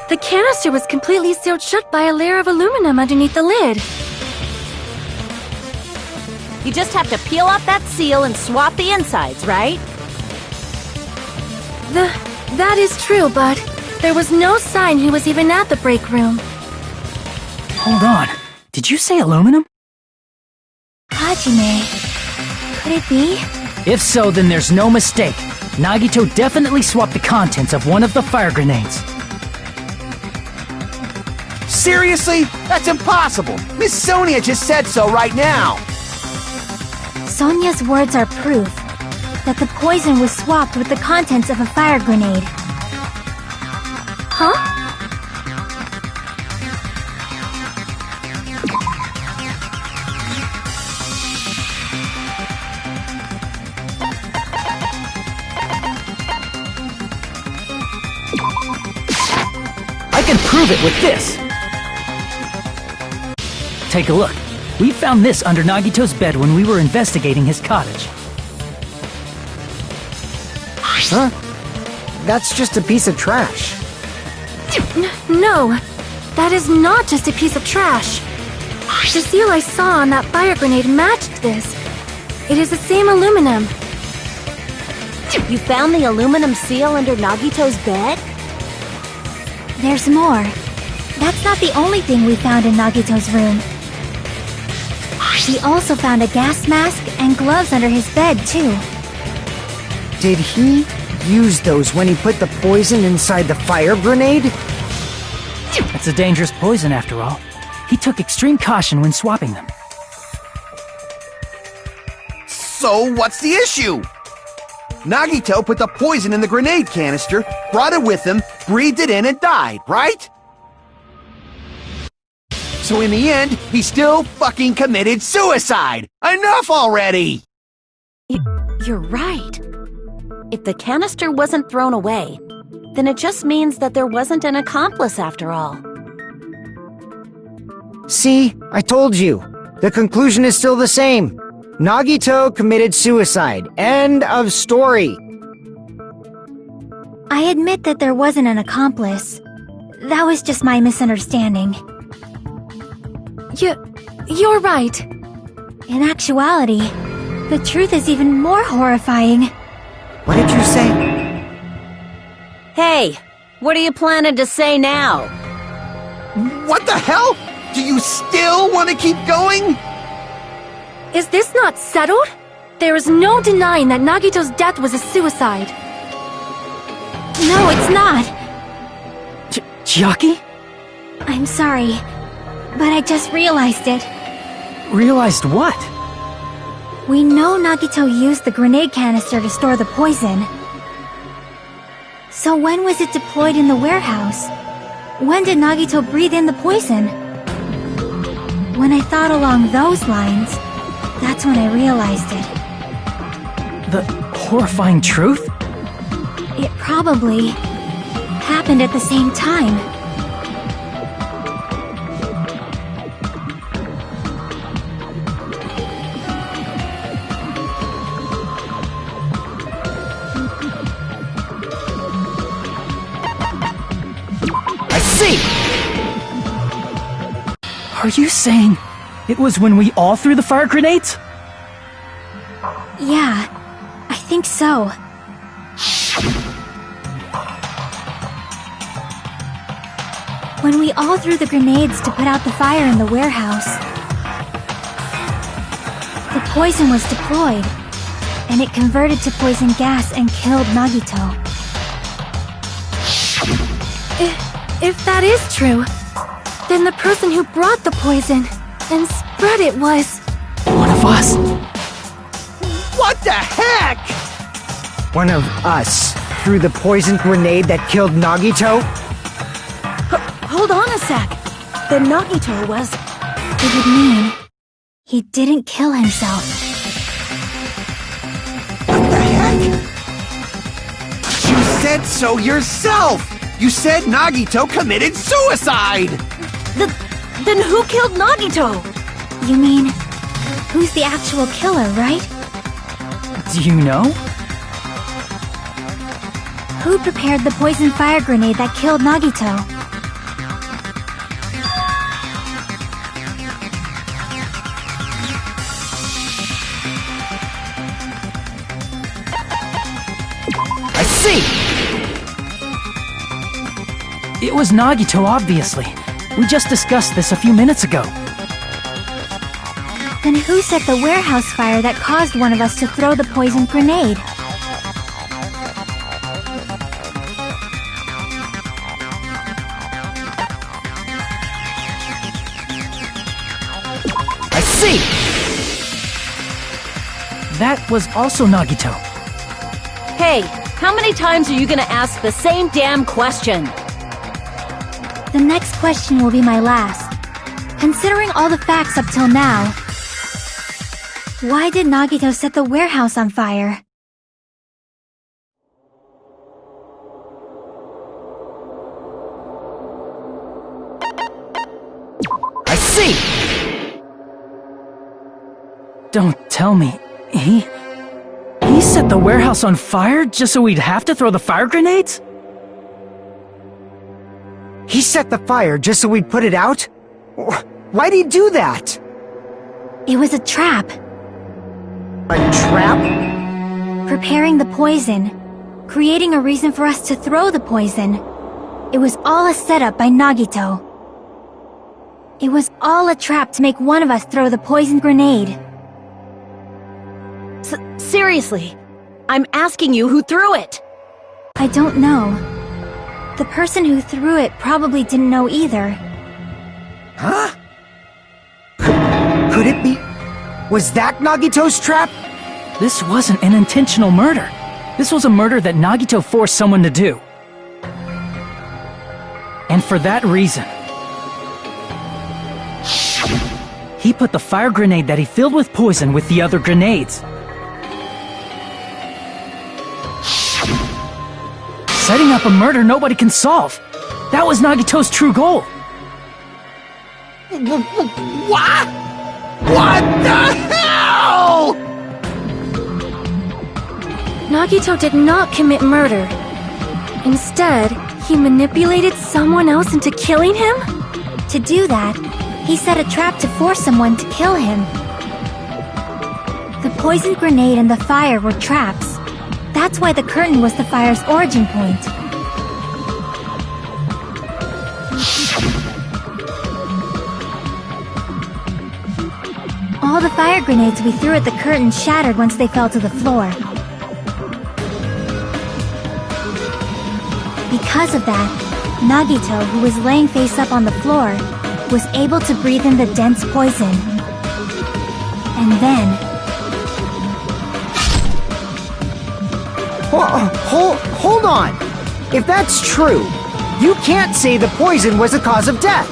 S10: the canister was completely sealed shut by a layer of aluminum underneath the lid.
S7: You just have to peel off that seal and swap the insides, right?
S10: That is true, but there was no sign he was even at the break room.
S4: Hold on. Did you say aluminum?
S3: Hajime. Could it be?
S4: If so, then there's no mistake. Nagito definitely swapped the contents of one of the fire grenades.
S5: Seriously? That's impossible! Miss Sonia just said so right now!
S3: Sonia's words are proof that the poison was swapped with the contents of a fire grenade.
S10: Huh?
S4: I can prove it with this! Take a look. We found this under Nagito's bed when we were investigating his cottage.
S1: Huh? That's just a piece of trash.
S10: No, that is not just a piece of trash. The seal I saw on that fire grenade matched this. It is the same aluminum.
S7: You found the aluminum seal under Nagito's bed?
S3: There's more. That's not the only thing we found in Nagito's room. We also found a gas mask and gloves under his bed, too.
S1: Did he use those when he put the poison inside the fire grenade?
S4: It's a dangerous poison, after all. He took extreme caution when swapping them.
S5: So, what's the issue? Nagito put the poison in the grenade canister, brought it with him, breathed it in, and died, right? So in the end, he still fucking committed suicide! Enough already!
S7: You're right. If the canister wasn't thrown away, then it just means that there wasn't an accomplice after all.
S1: See, I told you. The conclusion is still the same. Nagito committed suicide. End of story.
S3: I admit that there wasn't an accomplice. That was just my misunderstanding.
S10: You're right.
S3: In actuality, the truth is even more horrifying.
S1: What did you say?
S7: Hey, what are you planning to say now?
S5: What the hell? Do you still want to keep going?
S10: Is this not settled? There is no denying that Nagito's death was a suicide.
S3: No, it's not.
S4: Chiaki?
S3: I'm sorry, but I just realized it.
S4: Realized what?
S3: We know Nagito used the grenade canister to store the poison. So when was it deployed in the warehouse? When did Nagito breathe in the poison? When I thought along those lines, that's when I realized it.
S4: The horrifying truth?
S3: It probably happened at the same time.
S4: Are you saying it was when we all threw the fire grenades?
S3: Yeah, I think so. When we all threw the grenades to put out the fire in the warehouse, the poison was deployed, and it converted to poison gas and killed Nagito.
S10: If that is true, then the person who brought the poison and spread it was...
S4: One of us.
S5: What the heck?
S1: One of us threw the poison grenade that killed Nagito?
S7: Hold on a sec. Then Nagito was...
S3: It would mean he didn't kill himself.
S5: What the heck? You said so yourself! You said Nagito committed suicide!
S7: Then who killed Nagito?
S3: You mean, who's the actual killer, right?
S4: Do you know?
S3: Who prepared the poison fire grenade that killed Nagito?
S1: I see!
S4: It was Nagito, obviously. We just discussed this a few minutes ago.
S3: Then who set the warehouse fire that caused one of us to throw the poison grenade?
S1: I see!
S4: That was also Nagito.
S7: Hey, how many times are you gonna ask the same damn question?
S3: The next question will be my last. Considering all the facts up till now, why did Nagito set the warehouse on fire?
S1: I see!
S4: Don't tell me. He set the warehouse on fire just so we'd have to throw the fire grenades?
S1: He set the fire just so we'd put it out? Why'd he do that?
S3: It was a trap.
S1: A trap?
S3: Preparing the poison, creating a reason for us to throw the poison. It was all a setup by Nagito. It was all a trap to make one of us throw the poison grenade.
S7: Seriously, I'm asking you who threw it.
S3: I don't know. The person who threw it probably didn't know either.
S1: Huh? Could it be? Was that Nagito's trap?
S4: This wasn't an intentional murder. This was a murder that Nagito forced someone to do. And for that reason, he put the fire grenade that he filled with poison with the other grenades. Setting up a murder nobody can solve. That was Nagito's true goal.
S5: What? What the hell?
S10: Nagito did not commit murder. Instead, he manipulated someone else into killing him?
S3: To do that, he set a trap to force someone to kill him. The poison grenade and the fire were traps. That's why the curtain was the fire's origin point. All the fire grenades we threw at the curtain shattered once they fell to the floor. Because of that, Nagito, who was laying face up on the floor, was able to breathe in the dense poison. And then...
S1: Hold on! If that's true, you can't say the poison was the cause of death.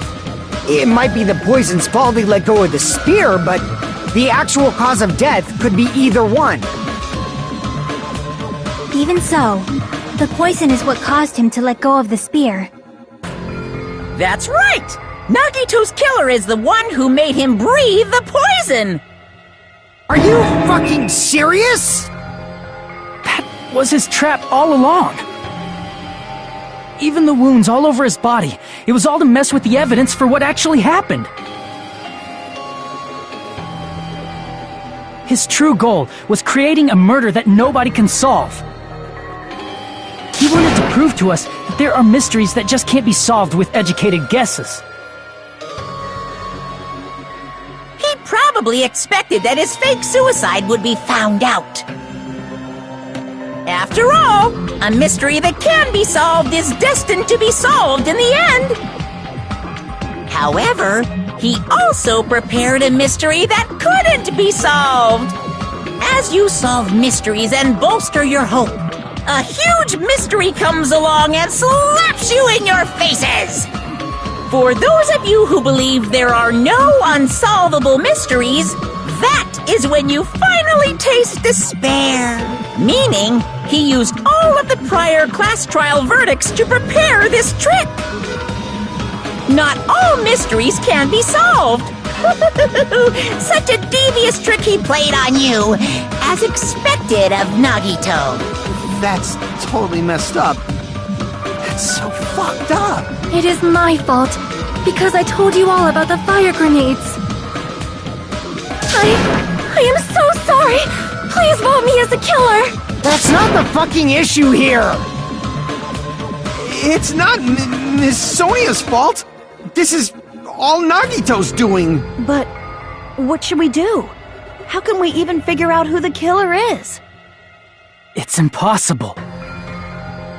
S1: It might be the poison's fault he let go of the spear, but the actual cause of death could be either one.
S3: Even so, the poison is what caused him to let go of the spear.
S2: That's right! Nagito's killer is the one who made him breathe the poison!
S1: Are you fucking serious?
S4: That was his trap all along. Even the wounds all over his body, it was all to mess with the evidence for what actually happened. His true goal was creating a murder that nobody can solve. He wanted to prove to us that there are mysteries that just can't be solved with educated guesses.
S2: He probably expected that his fake suicide would be found out. After all, a mystery that can be solved is destined to be solved in the end. However, he also prepared a mystery that couldn't be solved. As you solve mysteries and bolster your hope, a huge mystery comes along and slaps you in your faces. For those of you who believe there are no unsolvable mysteries, that is when you finally taste despair. Meaning, he used all of the prior class trial verdicts to prepare this trick. Not all mysteries can be solved. Such a devious trick he played on you, as expected of Nagito.
S5: That's totally messed up. That's so fucked up.
S10: It is my fault, because I told you all about the fire grenades. I am so sorry. Please vote me as the killer.
S1: That's not the fucking issue here!
S5: It's not Miss Sonia's fault. This is all Nagito's doing.
S7: But what should we do? How can we even figure out who the killer is?
S4: It's impossible.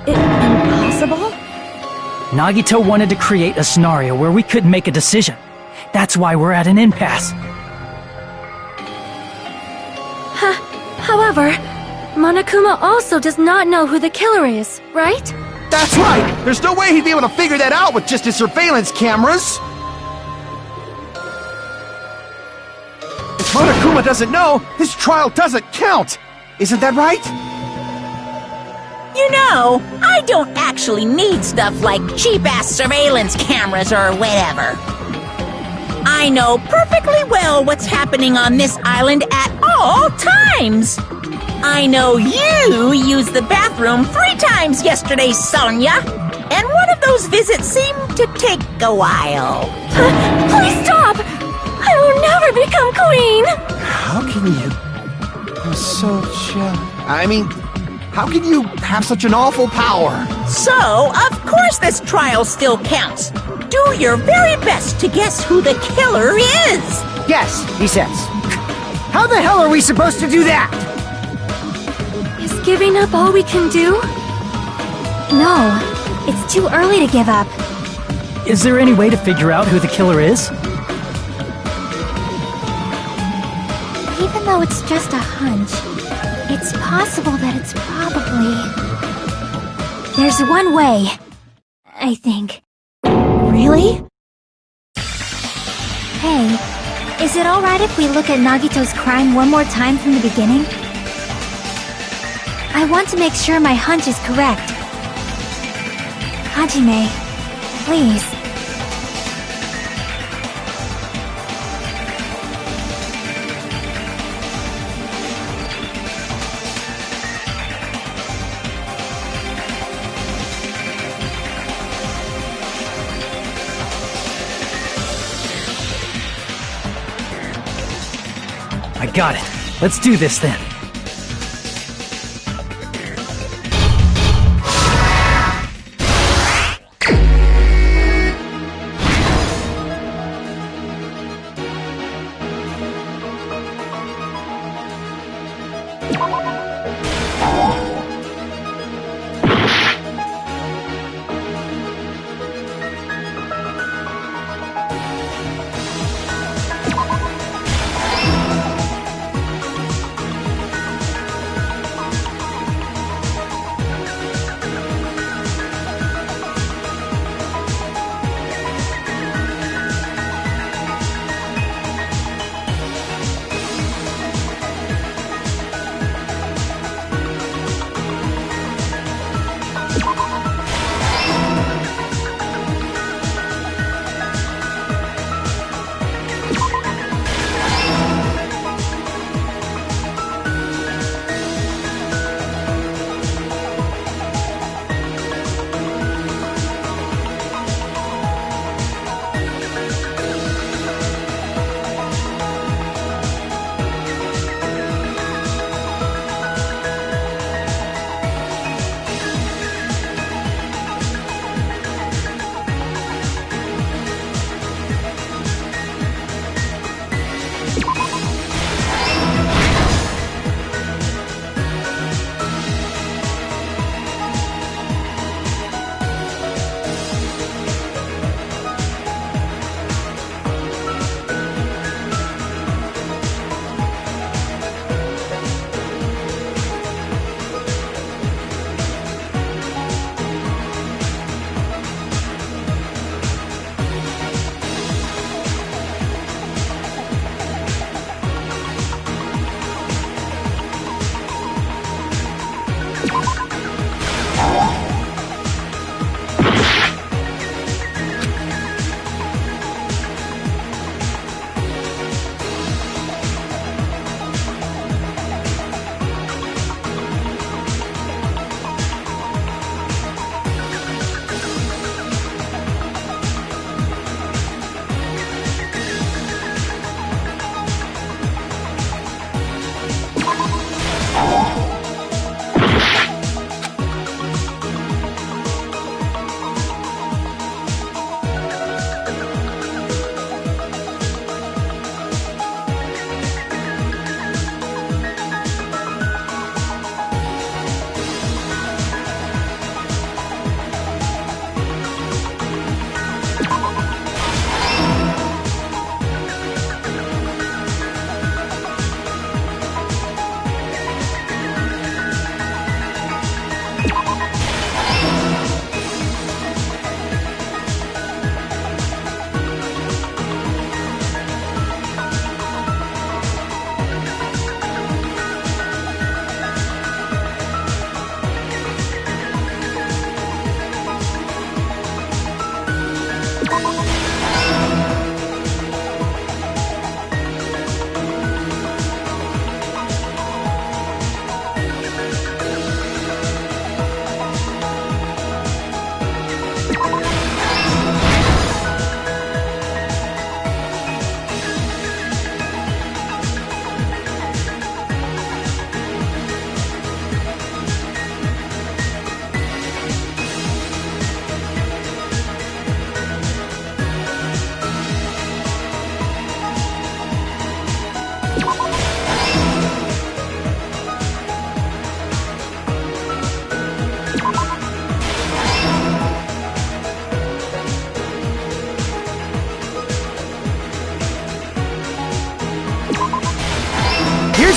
S7: Impossible?
S4: Nagito wanted to create a scenario where we couldn't make a decision. That's why we're at an impasse.
S10: However, Monokuma also does not know who the killer is, right?
S5: That's right! There's no way he'd be able to figure that out with just his surveillance cameras! If Monokuma doesn't know, his trial doesn't count! Isn't that right?
S2: You know, I don't actually need stuff like cheap-ass surveillance cameras or whatever. I know perfectly well what's happening on this island at all times. I know you used the bathroom 3 times yesterday, Sonia. And one of those visits seemed to take a while.
S10: Please stop! I will never become queen!
S5: How can you... I'm so chill. I mean, how can you have such an awful power?
S2: So, of course this trial still counts. Do your very best to guess who the killer is.
S1: Yes, he says. How the hell are we supposed to do that?
S10: Is giving up all we can do?
S3: No, it's too early to give up.
S4: Is there any way to figure out who the killer is?
S3: Even though it's just a hunch, it's possible that it's probably... There's one way, I think.
S7: Really?
S3: Hey, is it alright if we look at Nagito's crime one more time from the beginning? I want to make sure my hunch is correct. Hajime, please.
S4: I got it. Let's do this then.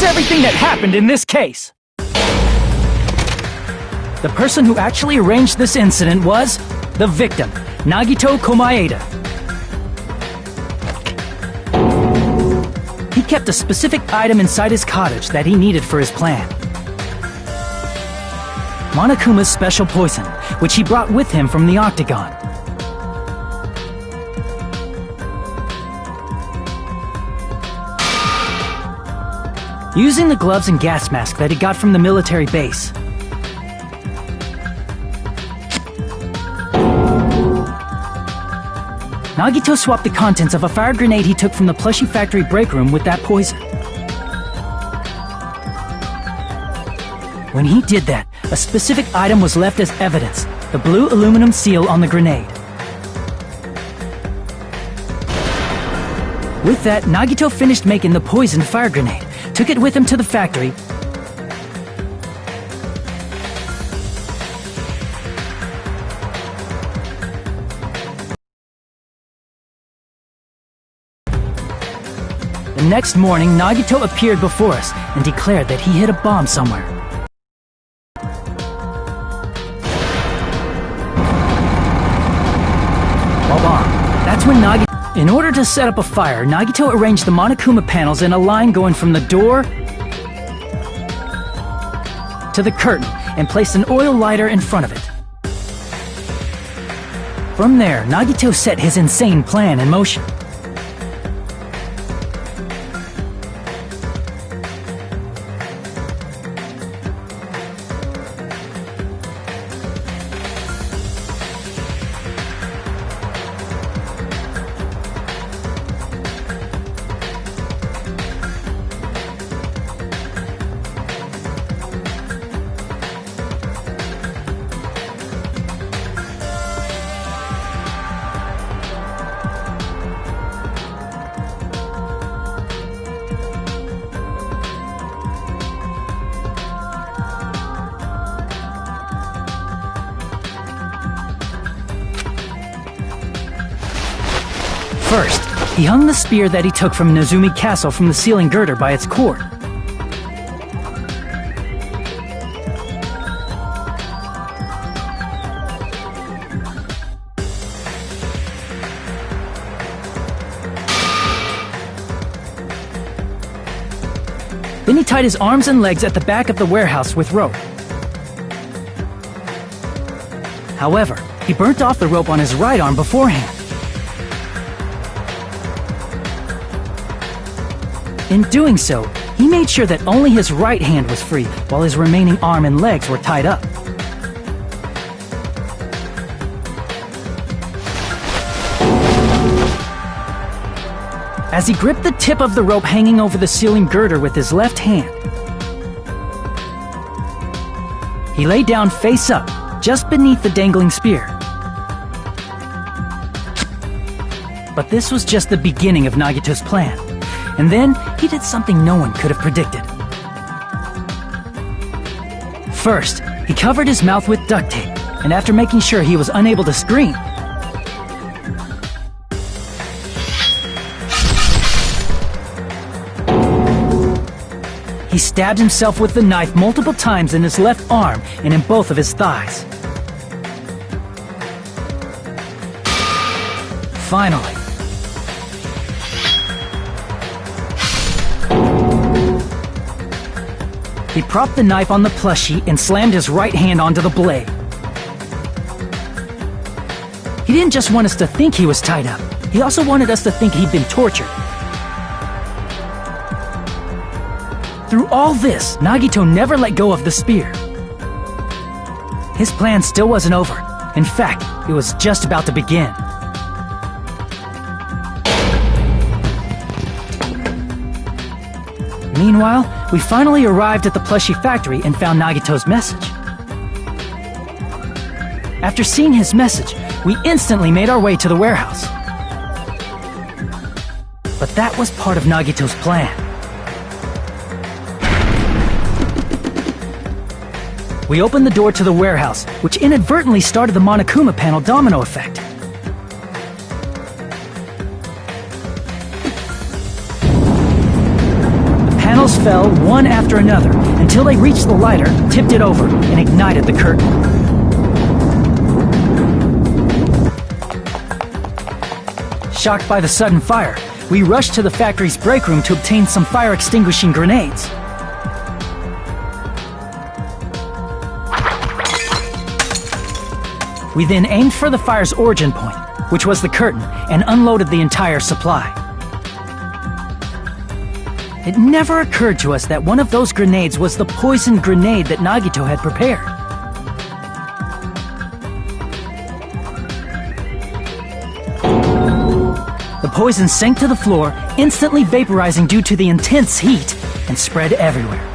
S4: everything that happened in this case. The person who actually arranged this incident was the victim, Nagito Komaeda. He kept a specific item inside his cottage that he needed for his plan. Monokuma's special poison, which he brought with him from the Octagon. Using the gloves and gas mask that he got from the military base, Nagito swapped the contents of a fire grenade he took from the plushie factory break room with that poison. When he did that, a specific item was left as evidence, the blue aluminum seal on the grenade. With that, Nagito finished making the poisoned fire grenade, took it with him to the factory, The next morning, Nagito appeared before us and declared that he hid a bomb somewhere. That's when Nagito... In order to set up a fire, Nagito arranged the Monokuma panels in a line going from the door to the curtain and placed an oil lighter in front of it. From there, Nagito set his insane plan in motion. First, he hung the spear that he took from Nezumi Castle from the ceiling girder by its cord. Then he tied his arms and legs at the back of the warehouse with rope. However, he burnt off the rope on his right arm beforehand. In doing so, he made sure that only his right hand was free, while his remaining arm and legs were tied up. As he gripped the tip of the rope hanging over the ceiling girder with his left hand, he lay down face up, just beneath the dangling spear. But this was just the beginning of Nagito's plan. And then, he did something no one could have predicted. First, he covered his mouth with duct tape, and after making sure he was unable to scream, he stabbed himself with the knife multiple times in his left arm and in both of his thighs. Finally, he propped the knife on the plushie and slammed his right hand onto the blade. He didn't just want us to think he was tied up. He also wanted us to think he'd been tortured. Through all this, Nagito never let go of the spear. His plan still wasn't over. In fact, it was just about to begin. Meanwhile, we finally arrived at the plushie factory and found Nagito's message. After seeing his message, we instantly made our way to the warehouse. But that was part of Nagito's plan. We opened the door to the warehouse, which inadvertently started the Monokuma panel domino effect. fell one after another until they reached the lighter, tipped it over, and ignited the curtain. Shocked by the sudden fire, we rushed to the factory's break room to obtain some fire-extinguishing grenades. We then aimed for the fire's origin point, which was the curtain, and unloaded the entire supply. It never occurred to us that one of those grenades was the poisoned grenade that Nagito had prepared. The poison sank to the floor, instantly vaporizing due to the intense heat, and spread everywhere.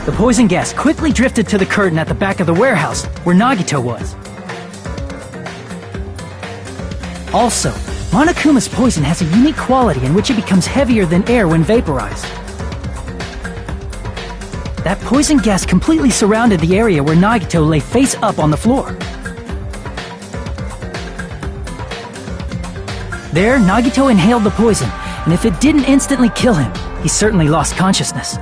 S4: The poison gas quickly drifted to the curtain at the back of the warehouse, where Nagito was. Also, Monokuma's poison has a unique quality in which it becomes heavier than air when vaporized. That poison gas completely surrounded the area where Nagito lay face up on the floor. There, Nagito inhaled the poison, and if it didn't instantly kill him, he certainly lost consciousness.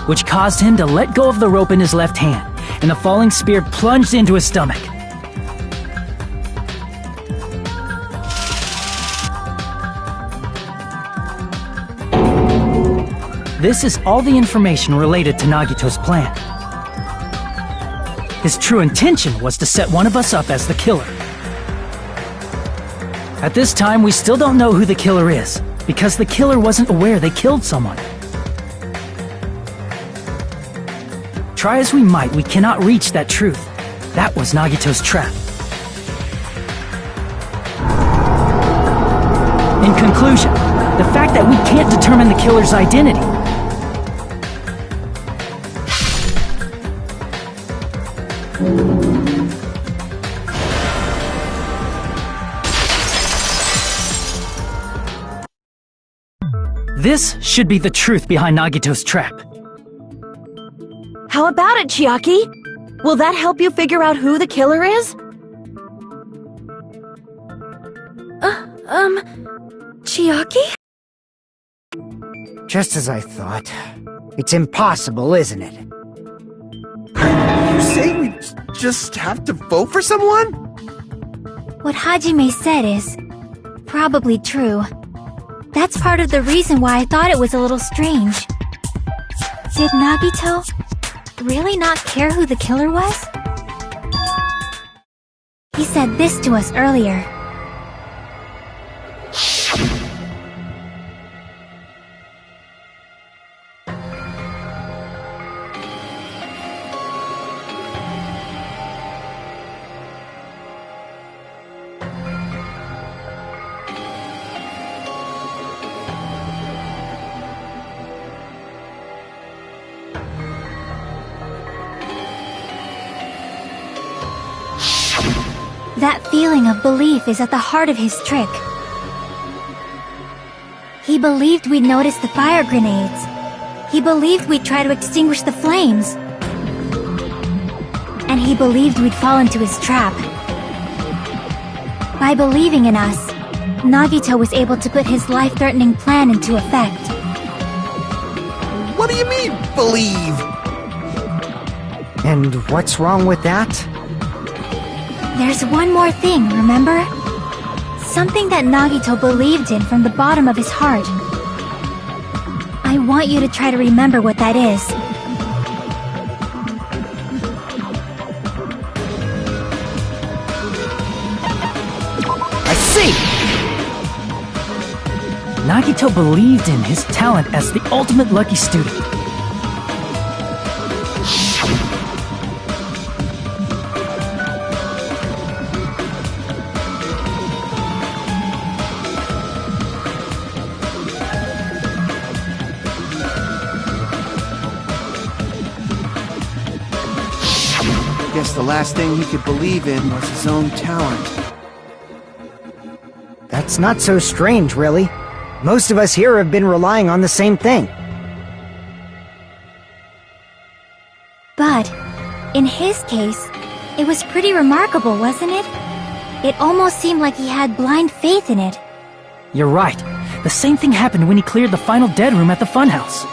S4: Which caused him to let go of the rope in his left hand, and the falling spear plunged into his stomach. This is all the information related to Nagito's plan. His true intention was to set one of us up as the killer. At this time, we still don't know who the killer is, because the killer wasn't aware they killed someone. Try as we might, we cannot reach that truth. That was Nagito's trap. In conclusion, the fact that we can't determine the killer's identity. This should be the truth behind Nagito's trap.
S7: How about it, Chiaki? Will that help you figure out who the killer is?
S10: Chiaki?
S1: Just as I thought. It's impossible, isn't it?
S5: You say we just have to vote for someone?
S3: What Hajime said is probably true. That's part of the reason why I thought it was a little strange. Did Nagito really not care who the killer was? He said this to us earlier. That feeling of belief is at the heart of his trick. He believed we'd notice the fire grenades. He believed we'd try to extinguish the flames. And he believed we'd fall into his trap. By believing in us, Nagito was able to put his life-threatening plan into effect.
S5: What do you mean, believe?
S1: And what's wrong with that?
S3: There's one more thing, remember? Something that Nagito believed in from the bottom of his heart. I want you to try to remember what that is.
S1: I see!
S4: Nagito believed in his talent as the ultimate lucky student.
S5: Guess the last thing he could believe in was his own talent.
S1: That's not so strange, really. Most of us here have been relying on the same thing.
S3: But, in his case, It was pretty remarkable, wasn't it? It almost seemed like he had blind faith in it.
S4: You're right. The same thing happened when he cleared the final dead room at the funhouse.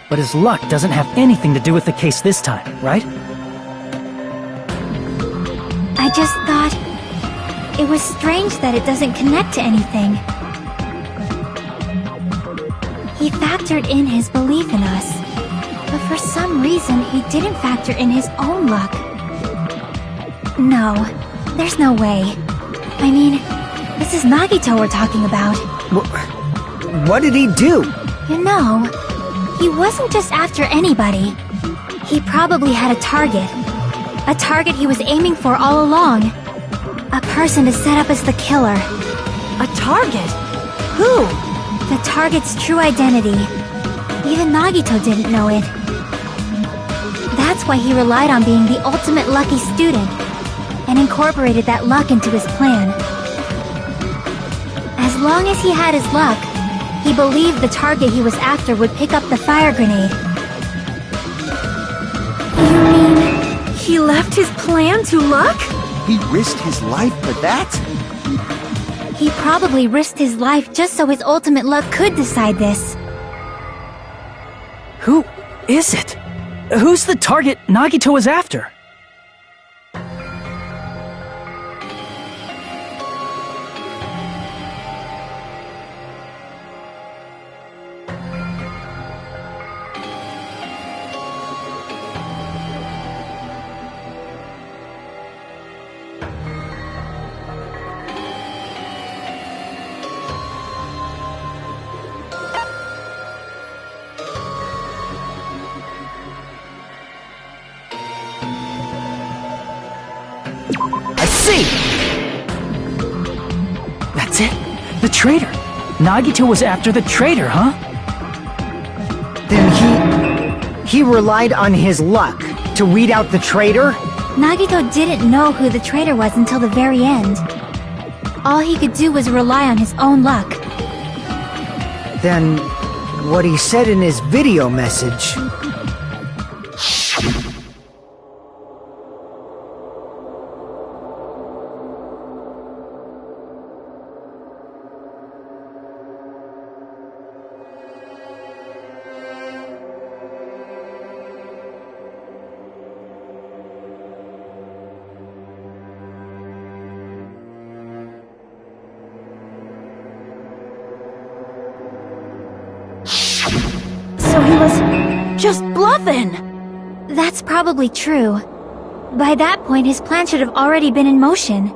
S4: But his luck doesn't have anything to do with the case this time, right?
S3: I just thought it was strange that it doesn't connect to anything. He factored in his belief in us, but for some reason he didn't factor in his own luck. No, there's no way. I mean, this is Nagito we're talking about.
S1: What did he do?
S3: You know, he wasn't just after anybody. He probably had a target. A target he was aiming for all along. A person to set up as the killer.
S7: A target? Who?
S3: The target's true identity. Even Nagito didn't know it. That's why he relied on being the ultimate lucky student, and incorporated that luck into his plan. As long as he had his luck, he believed the target he was after would pick up the fire grenade.
S10: You mean he left his plan to luck?
S5: He risked his life for that?
S3: He probably risked his life just so his ultimate luck could decide this.
S4: Who is it? Who's the target Nagito was after? That's it. The traitor. Nagito was after the traitor, huh?
S1: Then he relied on his luck to weed out the traitor?
S3: Nagito didn't know who the traitor was until the very end. All he could do was rely on his own luck.
S1: Then what he said in his video message...
S7: So he was just bluffing!
S3: That's probably true. By that point, his plan should have already been in motion.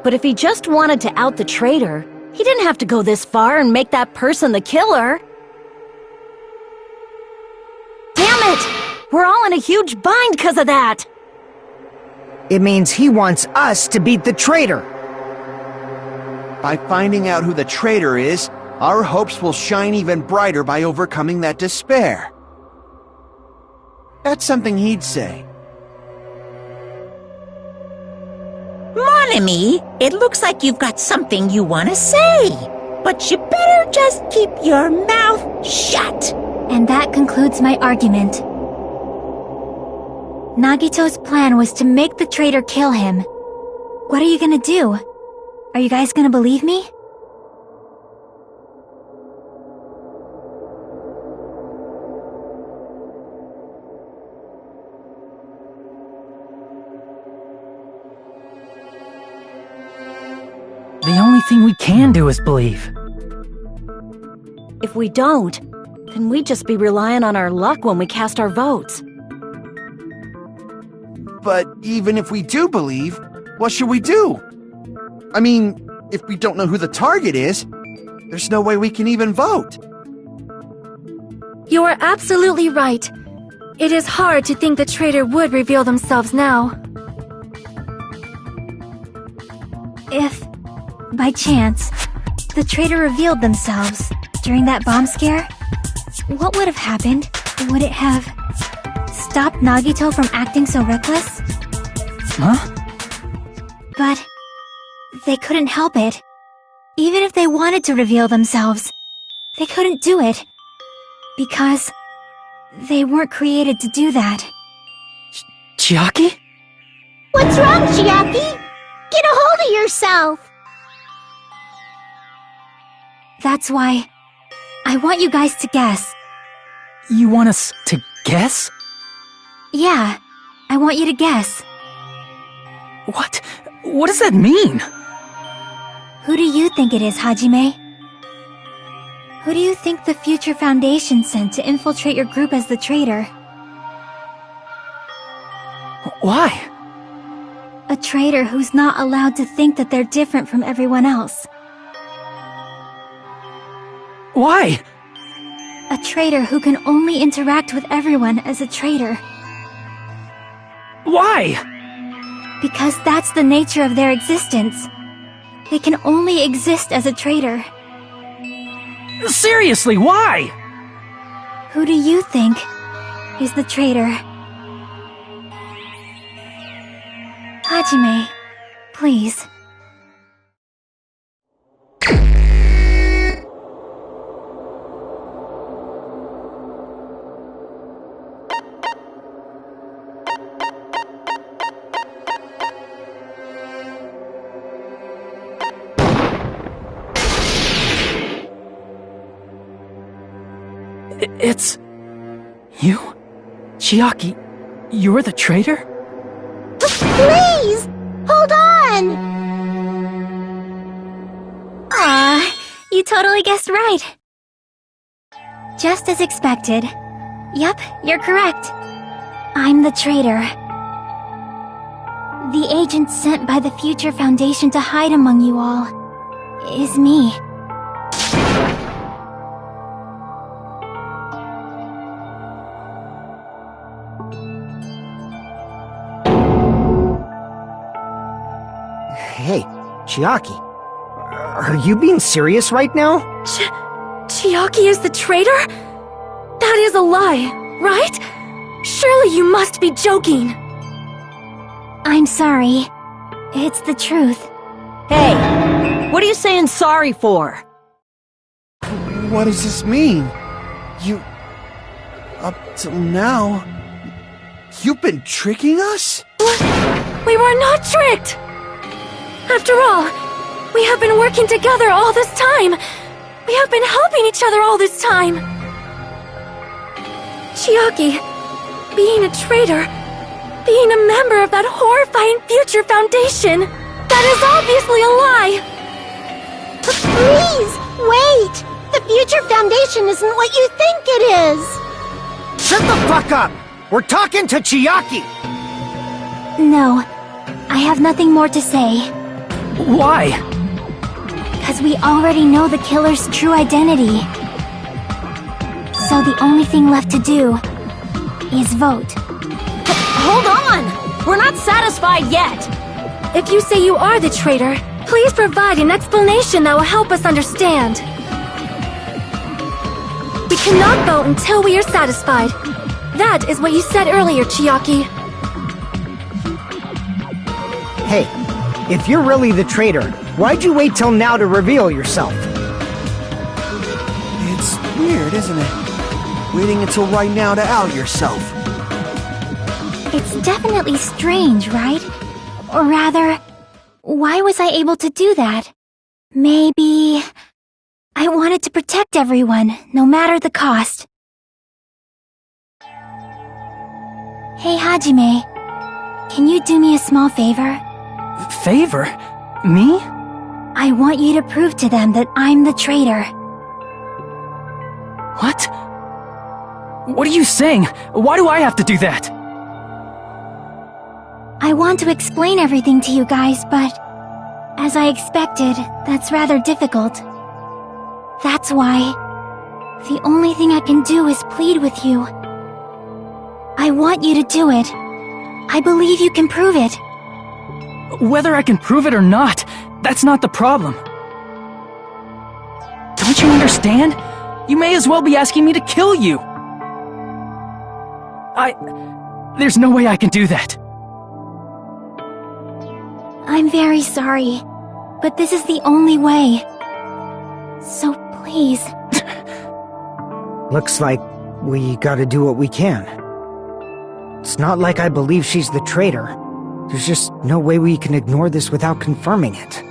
S7: But if he just wanted to out the traitor, he didn't have to go this far and make that person the killer. Damn it! We're all in a huge bind because of that!
S1: It means he wants us to beat the traitor.
S5: By finding out who the traitor is, our hopes will shine even brighter by overcoming that despair. That's something he'd say.
S2: Mon ami, it looks like you've got something you want to say. But you better just keep your mouth shut.
S3: And that concludes my argument. Nagito's plan was to make the traitor kill him. What are you gonna do? Are you guys gonna believe me?
S4: The only thing we can do is believe.
S7: If we don't, then we'd just be relying on our luck when we cast our votes.
S5: But even if we do believe, what should we do? I mean, if we don't know who the target is, there's no way we can even vote.
S10: You are absolutely right. It is hard to think the traitor would reveal themselves now.
S3: If, by chance, the traitor revealed themselves during that bomb scare, what would have happened? Would it have stopped Nagito from acting so reckless?
S4: Huh?
S3: But they couldn't help it. Even if they wanted to reveal themselves, they couldn't do it. Because they weren't created to do that.
S4: Chiaki?
S9: What's wrong, Chiaki? Get a hold of yourself!
S3: That's why I want you guys to guess.
S4: You want us to guess?
S3: Yeah, I want you to guess.
S4: What? What does that mean?
S3: Who do you think it is, Hajime? Who do you think the Future Foundation sent to infiltrate your group as the traitor?
S4: Why?
S3: A traitor who's not allowed to think that they're different from everyone else.
S4: Why?
S3: A traitor who can only interact with everyone as a traitor.
S4: Why?
S3: Because that's the nature of their existence. They can only exist as a traitor.
S4: Seriously, why?
S3: Who do you think is the traitor? Hajime, please.
S4: It's... you? Chiaki, you're the traitor?
S9: Please! Hold on!
S3: You totally guessed right. Just as expected. Yep, you're correct. I'm the traitor. The agent sent by the Future Foundation to hide among you all is me.
S1: Hey, Chiaki. Are you being serious right now?
S10: Chiaki is the traitor? That is a lie, right? Surely you must be joking.
S3: I'm sorry. It's the truth.
S7: Hey, what are you saying sorry for?
S5: What does this mean? You... up till now... you've been tricking us?
S10: We were not tricked! After all, we have been working together all this time. We have been helping each other all this time. Chiaki, being a traitor, being a member of that horrifying Future Foundation, that is obviously a lie.
S9: Please, wait! The Future Foundation isn't what you think it is!
S1: Shut the fuck up! We're talking to Chiaki!
S3: No, I have nothing more to say.
S4: Why?
S3: Because we already know the killer's true identity. So the only thing left to do is vote.
S7: Hold on! We're not satisfied yet!
S10: If you say you are the traitor, please provide an explanation that will help us understand. We cannot vote until we are satisfied. That is what you said earlier, Chiaki.
S1: Hey, if you're really the traitor, why'd you wait till now to reveal yourself?
S5: It's weird, isn't it? Waiting until right now to out yourself.
S3: It's definitely strange, right? Or rather, why was I able to do that? Maybe I wanted to protect everyone, no matter the cost. Hey, Hajime, can you do me a small favor?
S4: Favor? Me?
S3: I want you to prove to them that I'm the traitor.
S4: What? What are you saying? Why do I have to do that?
S3: I want to explain everything to you guys, but as I expected, that's rather difficult. That's why the only thing I can do is plead with you. I want you to do it. I believe you can prove it.
S4: Whether I can prove it or not, that's not the problem. Don't you understand? You may as well be asking me to kill you. There's no way I can do that.
S3: I'm very sorry, but this is the only way. So please.
S1: Looks like we gotta do what we can. It's not like I believe she's the traitor. There's just no way we can ignore this without confirming it.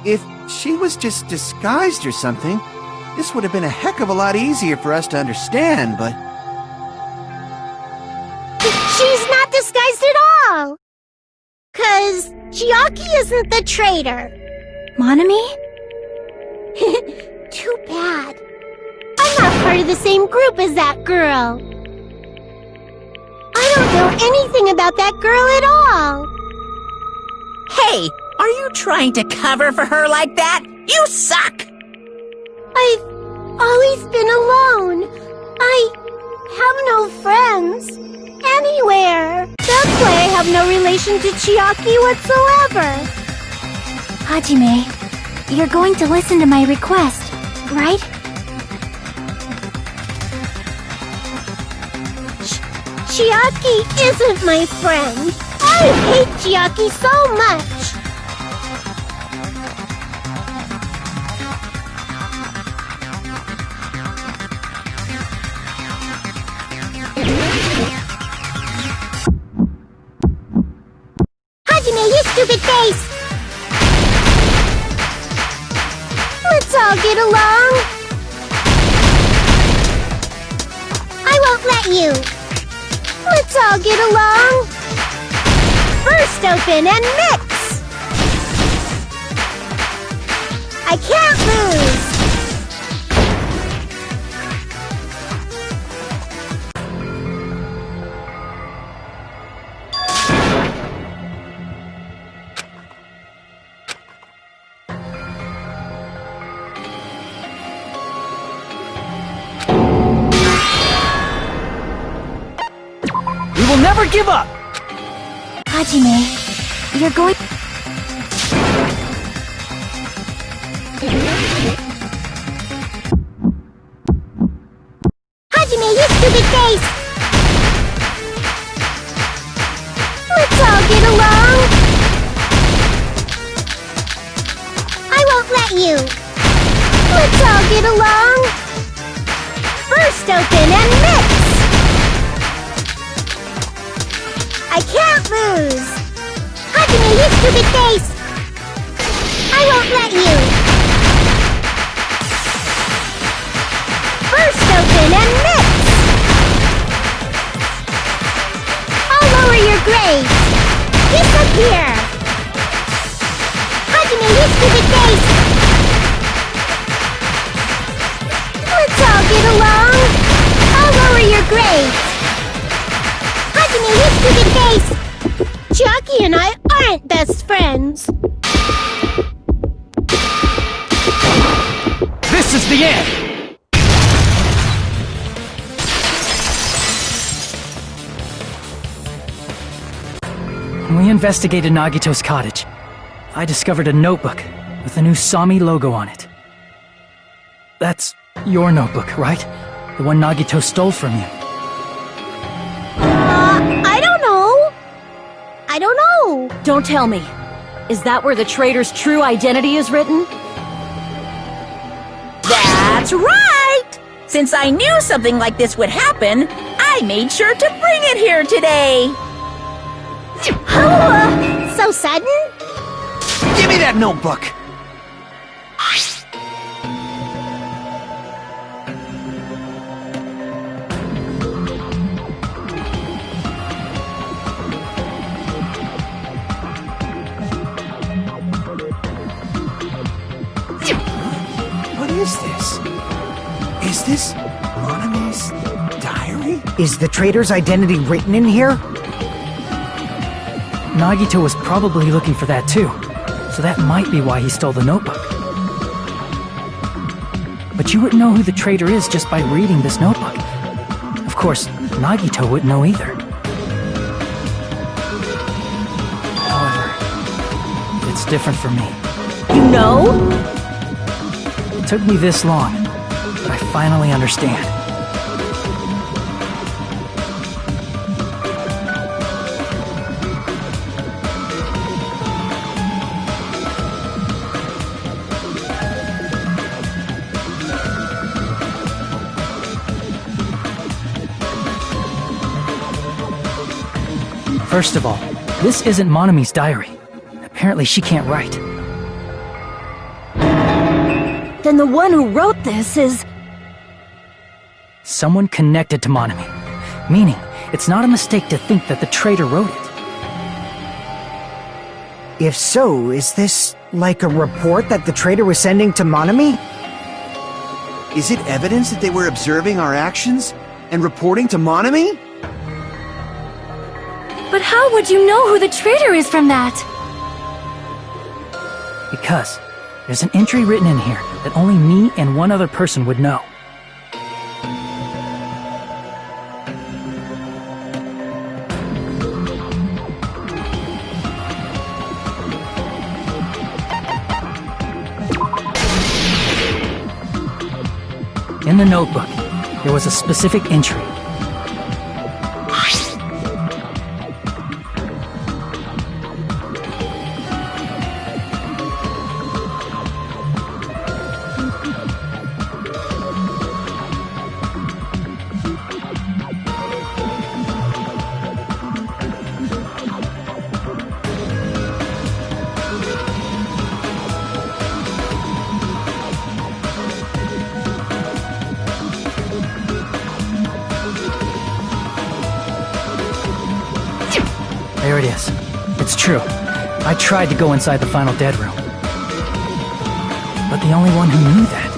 S5: If she was just disguised or something, this would have been a heck of a lot easier for us to understand, but...
S9: She's not disguised at all! 'Cause Chiaki isn't the traitor.
S3: Monami?
S9: Too bad. I'm not part of the same group as that girl. I don't know anything about that girl at all.
S2: Hey, are you trying to cover for her like that? You suck!
S9: I've always been alone. I have no friends. Anywhere. That's why I have no relation to Chiaki whatsoever.
S3: Hajime, you're going to listen to my request, right?
S9: Chiaki isn't my friend. I hate Chiaki so much. Hajime, you stupid face! Let's all get along. I won't let you. Let's all get along. First open and mix. I can't lose.
S4: We will never give up!
S3: Hajime, you're going...
S9: Hajime, you stupid face! Let's all get along. I won't let you. Let's all get along. First open and mix. I can't lose. Hajime, stupid face! I won't let you! Burst open and mix! I'll lower your grade! Disappear! Hajime, you stupid face! Let's all get along! I'll lower your grade! Hajime, you stupid face! Chiaki and I aren't best friends!
S4: This is the end! When we investigated Nagito's cottage, I discovered a notebook with the new Sami logo on it. That's your notebook, right? The one Nagito stole from you.
S7: I don't know. Don't tell me. Is that where the traitor's true identity is written?
S2: That's right! Since I knew something like this would happen, I made sure to bring it here today!
S9: So sudden?
S5: Give me that notebook! What is this? Is this Monami's diary?
S1: Is the traitor's identity written in here?
S4: Nagito was probably looking for that too, so that might be why he stole the notebook. But you wouldn't know who the traitor is just by reading this notebook. Of course, Nagito wouldn't know either. However, it's different for me.
S7: You know?
S4: It took me this long, but I finally understand. First of all, this isn't Monami's diary. Apparently she can't write.
S7: Then the one who wrote this is...
S4: Someone connected to Monami. Meaning, it's not a mistake to think that the traitor wrote it.
S1: If so, is this like a report that the traitor was sending to Monami?
S5: Is it evidence that they were observing our actions and reporting to Monami?
S10: But how would you know who the traitor is from that?
S4: Because there's an entry written in here that only me and one other person would know. In the notebook, there was a specific entry. There it is. It's true. I tried to go inside the final dead room. But the only one who knew that...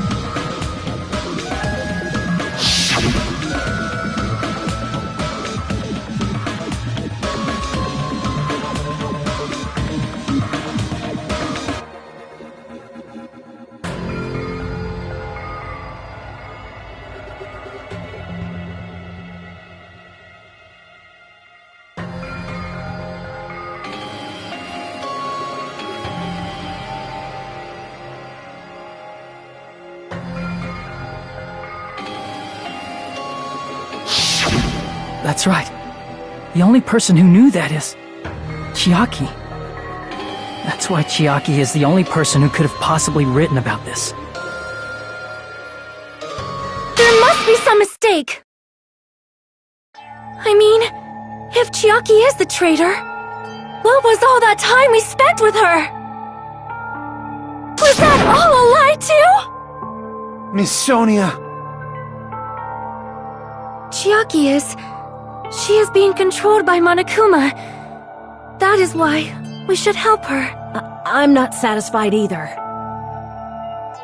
S4: That's right. The only person who knew that is... Chiaki. That's why Chiaki is the only person who could have possibly written about this.
S10: There must be some mistake! I mean, if Chiaki is the traitor, What was all that time we spent with her? Was that all a lie too?
S5: Miss Sonia.
S10: Chiaki is... She is being controlled by Monokuma. That is why we should help her.
S7: I'm not satisfied either.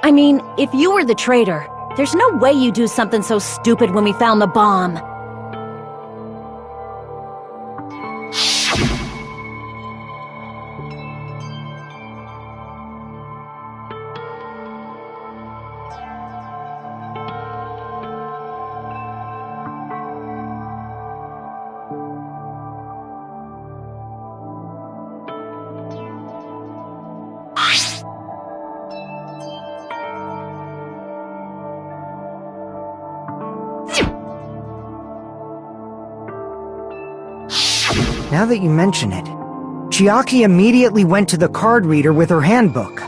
S7: I mean, if you were the traitor, there's no way you'd do something so stupid when we found the bomb.
S1: Now that you mention it, Chiaki immediately went to the card reader with her handbook.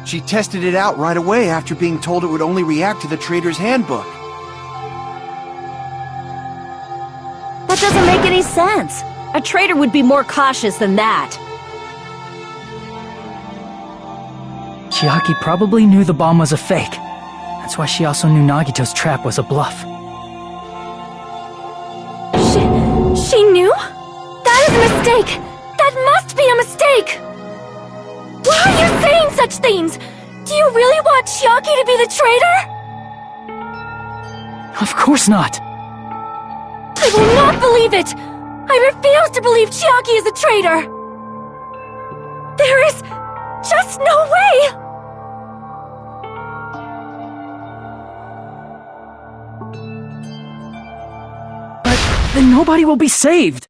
S5: She tested it out right away after being told it would only react to the traitor's handbook.
S7: That doesn't make any sense. A traitor would be more cautious than that.
S4: Chiaki probably knew the bomb was a fake. That's why she also knew Nagito's trap was a bluff.
S10: She knew? That is a mistake! That must be a mistake! Why are you saying such things? Do you really want Chiaki to be the traitor?
S4: Of course not!
S10: I will not believe it! I refuse to believe Chiaki is a traitor! There is just no way!
S4: Then nobody will be saved!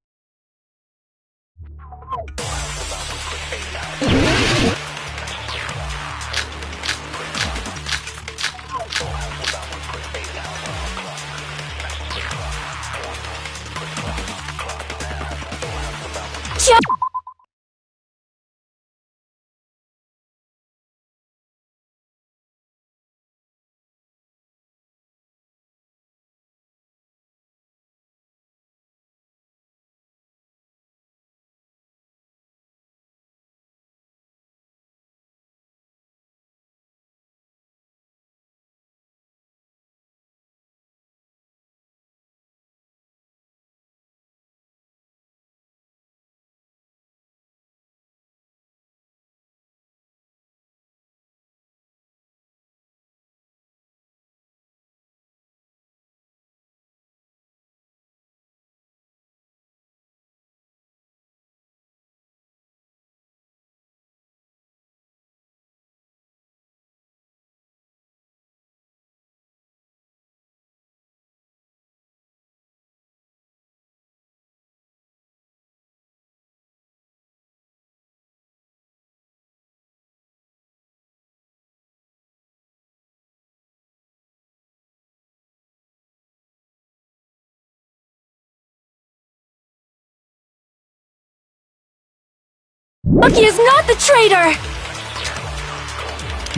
S10: Chiaki is not the traitor!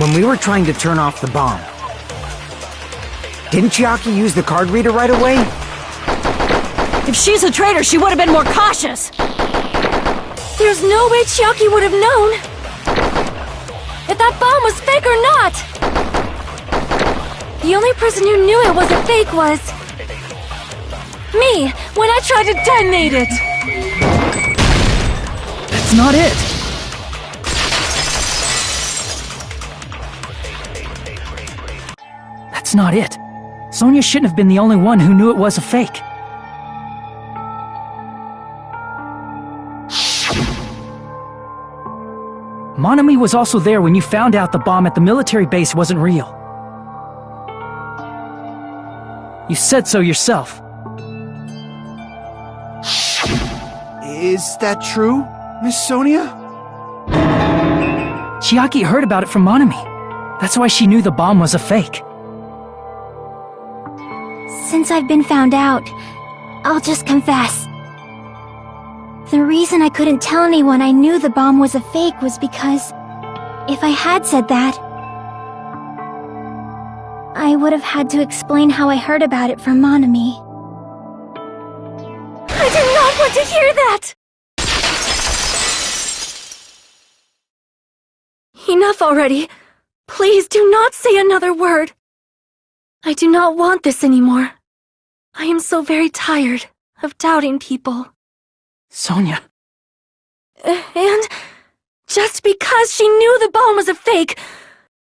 S1: When we were trying to turn off the bomb, didn't Chiaki use the card reader right away?
S7: If she's a traitor, she would have been more cautious!
S10: There's no way Chiaki would have known if that bomb was fake or not! The only person who knew it was a fake was me, when I tried to detonate it!
S4: That's not it! That's not it. Sonia shouldn't have been the only one who knew it was a fake. Monami was also there when you found out the bomb at the military base wasn't real. You said so yourself.
S5: Is that true, Miss Sonia?
S4: Chiaki heard about it from Monami. That's why she knew the bomb was a fake.
S3: Since I've been found out, I'll just confess. The reason I couldn't tell anyone I knew the bomb was a fake was because if I had said that, I would have had to explain how I heard about it from Monami.
S10: I did not want to hear that! Enough already. Please do not say another word. I do not want this anymore. I am so very tired of doubting people.
S4: Sonia.
S10: And just because she knew the bomb was a fake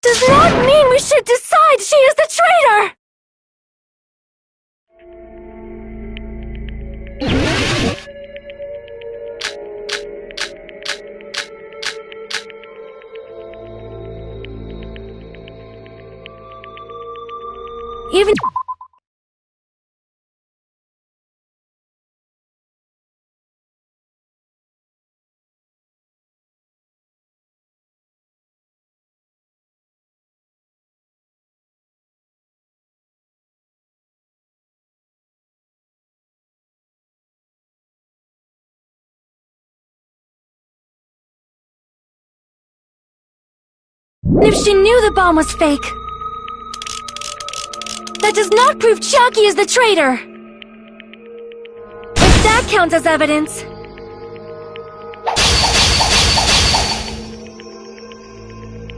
S10: does not mean we should decide she is the traitor! Even if she knew the bomb was fake, that does not prove Chucky is the traitor! If that counts as evidence,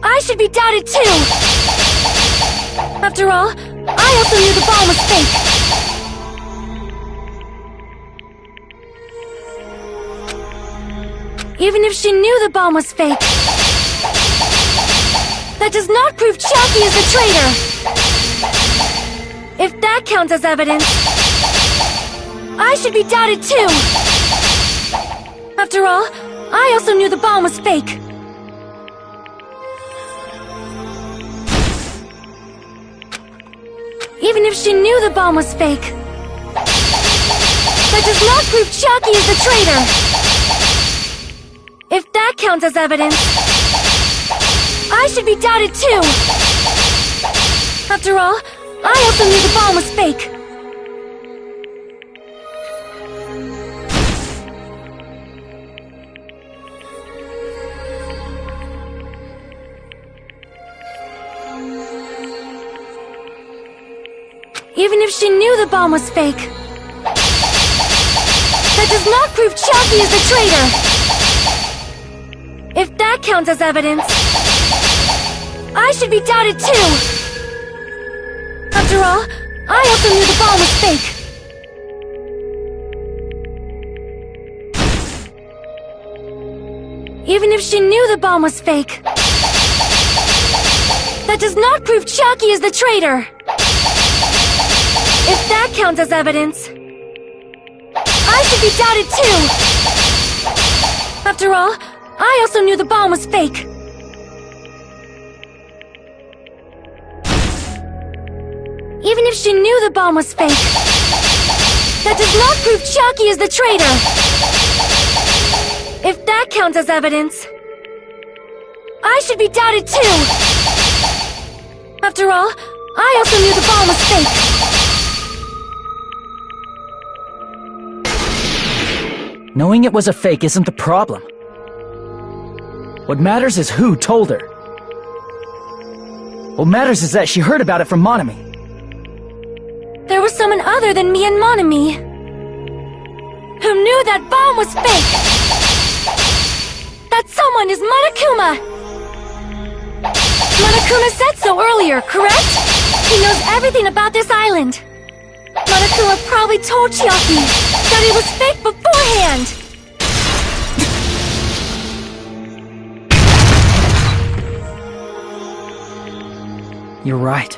S10: I should be doubted too! After all, I also knew the bomb was fake! Even if she knew the bomb was fake, that does not prove Chucky is the traitor! If that counts as evidence, I should be doubted too! After all, I also knew the bomb was fake. Even if she knew the bomb was fake, that does not prove Chucky is the traitor! If that counts as evidence, I should be doubted too! After all, I also knew the bomb was fake! Even if she knew the bomb was fake, that does not prove Chucky is the traitor! If that counts as evidence, I should be doubted too! After all, I also knew the bomb was fake! Even if she knew the bomb was fake, that does not prove Chucky is the traitor! If that counts as evidence, I should be doubted too! After all, I also knew the bomb was fake! Even if she knew the bomb was fake, that does not prove Chucky is the traitor! If that counts as evidence, I should be doubted too! After all, I also knew the bomb was fake!
S4: Knowing it was a fake isn't the problem. What matters is who told her. What matters is that she heard about it from Monami.
S10: There was someone other than me and Monami who knew that bomb was fake! That someone is Monokuma! Monokuma said so earlier, correct? He knows everything about this island. Monokuma probably told Chiaki that it was fake beforehand!
S4: You're right.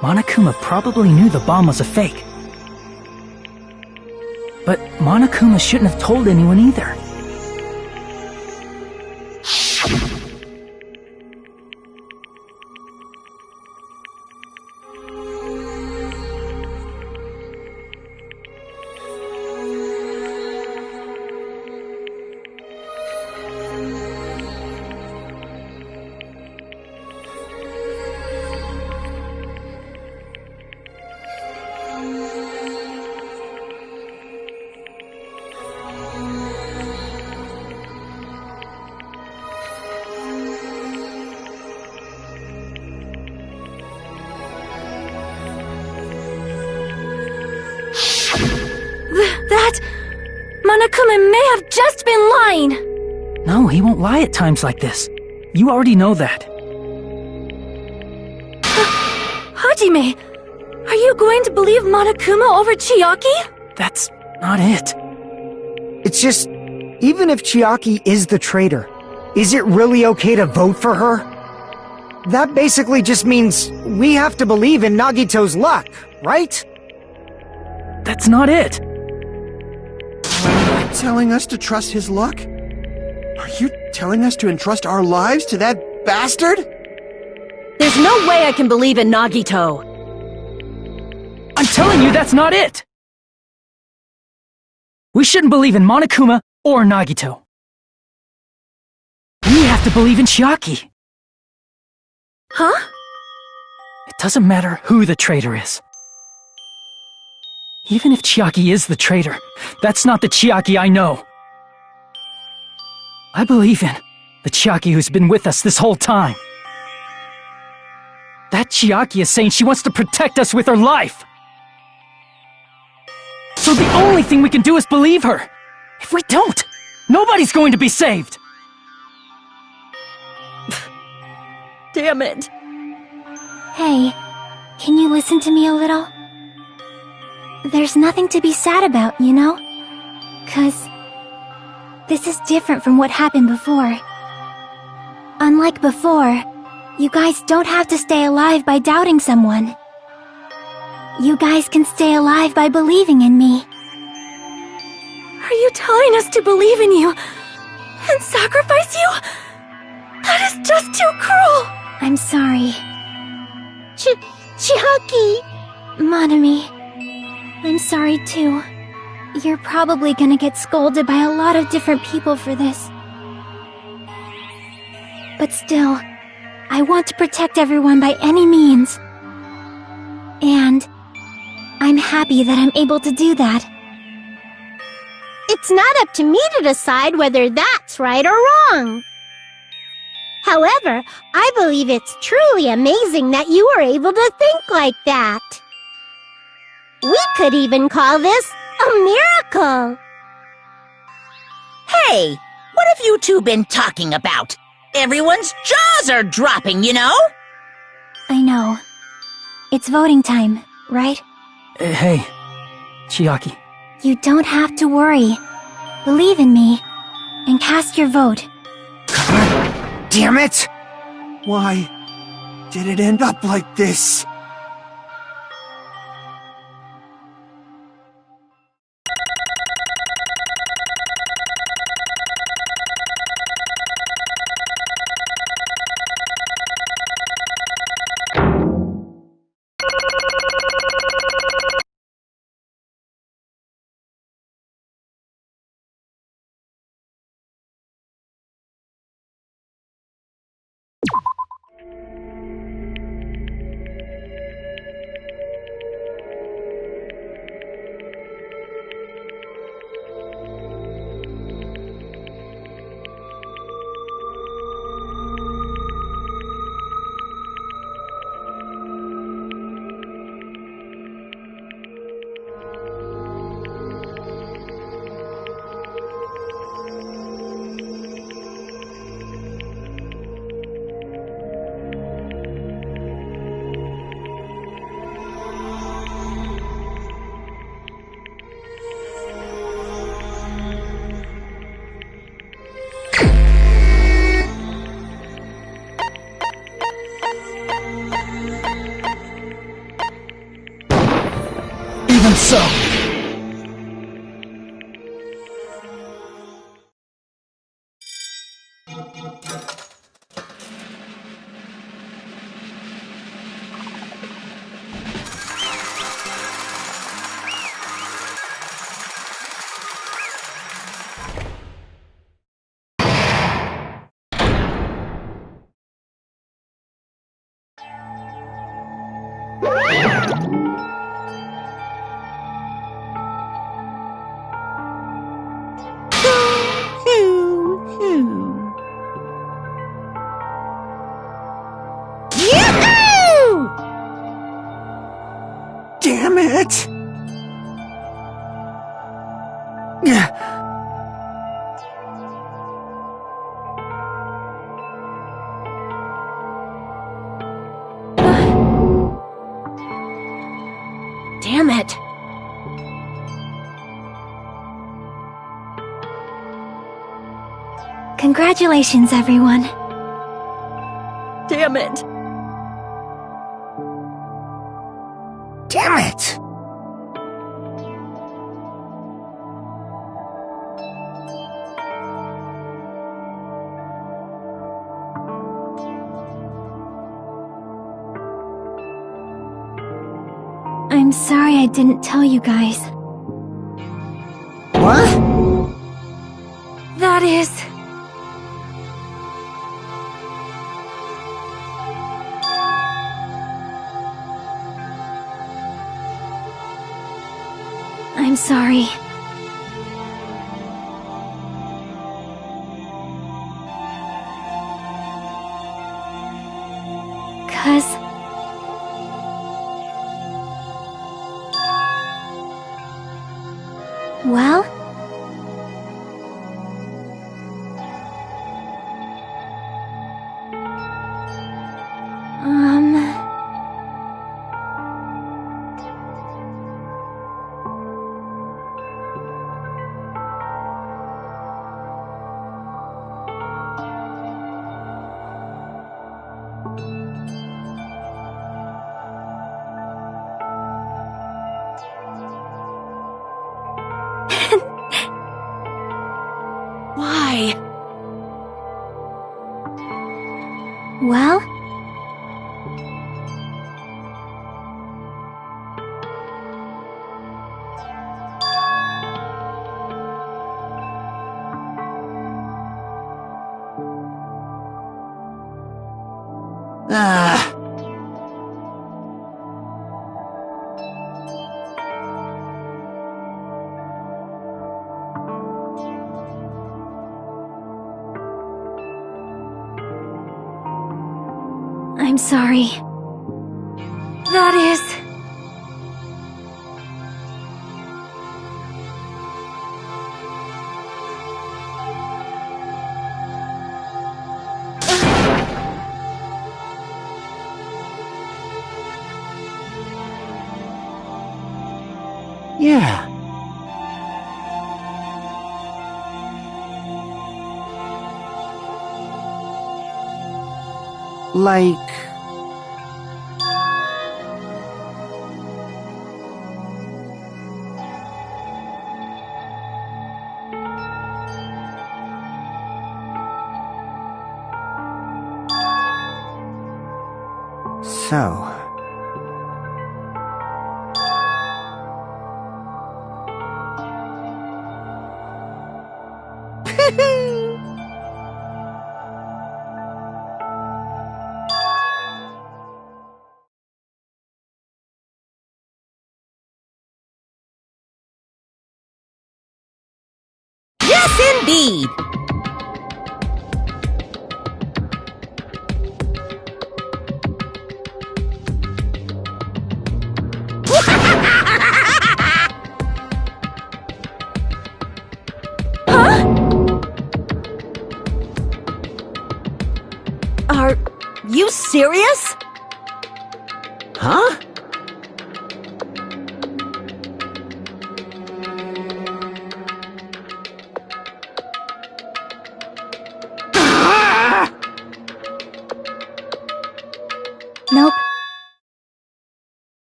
S4: Monokuma probably knew the bomb was a fake. But Monokuma shouldn't have told anyone either.
S10: Monokuma may have just been lying!
S4: No, he won't lie at times like this. You already know that.
S10: Hajime! Are you going to believe Monokuma over Chiaki?
S4: That's not it.
S1: It's just, even if Chiaki is the traitor, is it really okay to vote for her? That basically just means we have to believe in Nagito's luck, right?
S4: That's not it.
S5: Are you telling us to trust his luck? Are you telling us to entrust our lives to that bastard?
S7: There's no way I can believe in Nagito.
S4: I'm telling you that's not it! We shouldn't believe in Monokuma or Nagito. We have to believe in Chiaki.
S10: Huh?
S4: It doesn't matter who the traitor is. Even if Chiaki is the traitor, that's not the Chiaki I know. I believe in the Chiaki who's been with us this whole time. That Chiaki is saying she wants to protect us with her life. So the only thing we can do is believe her. If we don't, nobody's going to be saved.
S7: Damn it.
S3: Hey, can you listen to me a little? There's nothing to be sad about, you know? 'Cause this is different from what happened before. Unlike before, you guys don't have to stay alive by doubting someone. You guys can stay alive by believing in me.
S10: Are you telling us to believe in you and sacrifice you? That is just too cruel!
S3: I'm sorry.
S9: Chiaki!
S3: Monami, I'm sorry too. You're probably gonna get scolded by a lot of different people for this. But still, I want to protect everyone by any means. And I'm happy that I'm able to do that.
S9: It's not up to me to decide whether that's right or wrong. However, I believe it's truly amazing that you were able to think like that. We could even call this a miracle.
S2: Hey, what have you two been talking about? Everyone's jaws are dropping, you know?
S3: I know. It's voting time, right?
S4: Hey, Chiaki.
S3: You don't have to worry. Believe in me, and cast your vote.
S1: Damn it!
S5: Why did it end up like this?
S4: Even so.
S5: Damn it!
S10: Damn it.
S3: Congratulations, everyone.
S7: Damn it.
S1: Damn it!
S3: I'm sorry I didn't tell you guys.
S1: What?
S10: That is...
S3: I'm sorry. Well?
S7: Why?
S3: Well? I'm sorry.
S10: That is...
S1: Yeah. Like... So...
S2: Yes, indeed!
S7: Are you serious?
S8: Huh?
S3: Nope.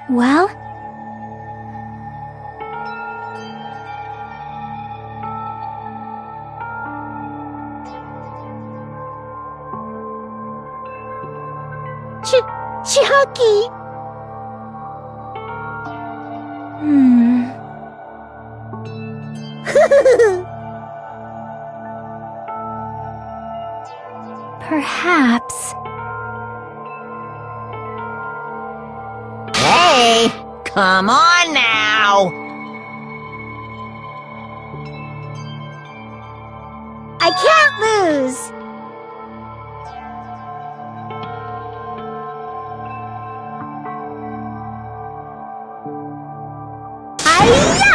S3: Well?
S9: Chucky!
S3: Perhaps.
S2: Hey, come on now!
S9: I can't lose! Hi-ya!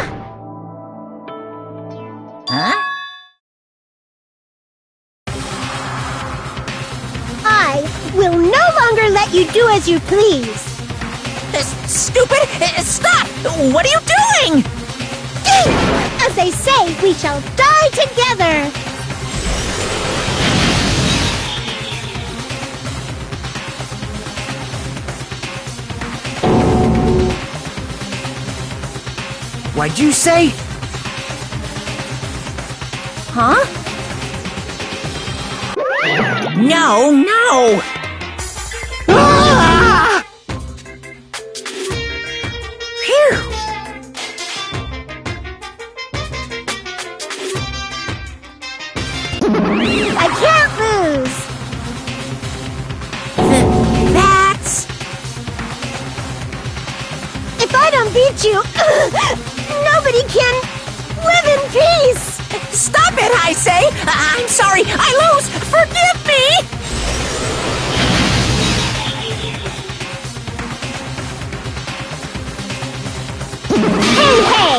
S2: Huh?
S9: I will no longer let you do as you please.
S2: Stupid! Stop! What are you doing?
S9: As they say, we shall die together!
S1: What'd you say?
S7: Huh?
S2: No, no!
S1: Ah!
S2: Phew!
S9: I can't lose!
S2: That's...
S9: If I don't beat you, nobody can live in peace!
S2: Stop it, I say! I'm sorry, I lose! Forgive me!
S9: Hey, hey!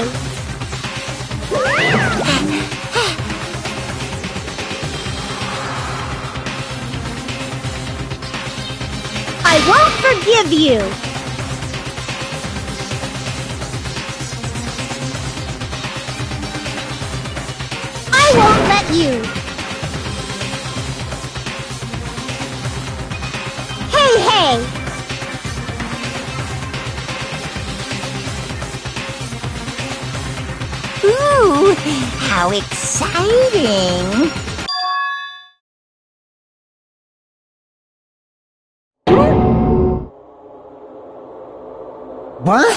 S9: I won't forgive you! I won't let you! Hey, hey!
S2: Ooh, how exciting!
S1: What?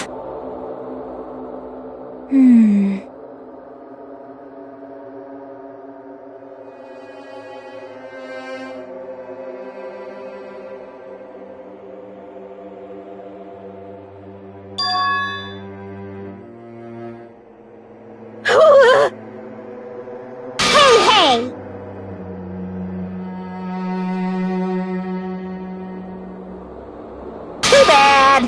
S9: Hey, hey!
S2: Too bad!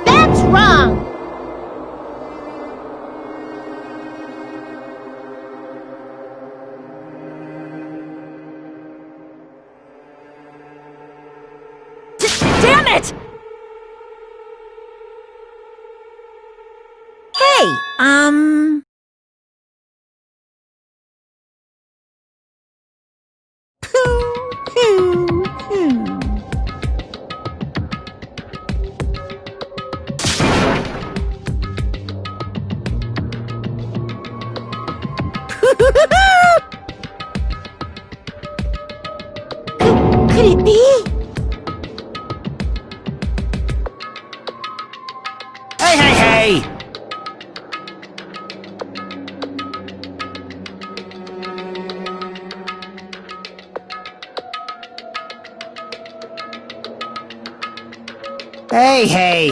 S9: That's wrong!
S2: Damn it! Hey,
S9: Could it be?
S1: Hey, hey, hey! Hey, hey!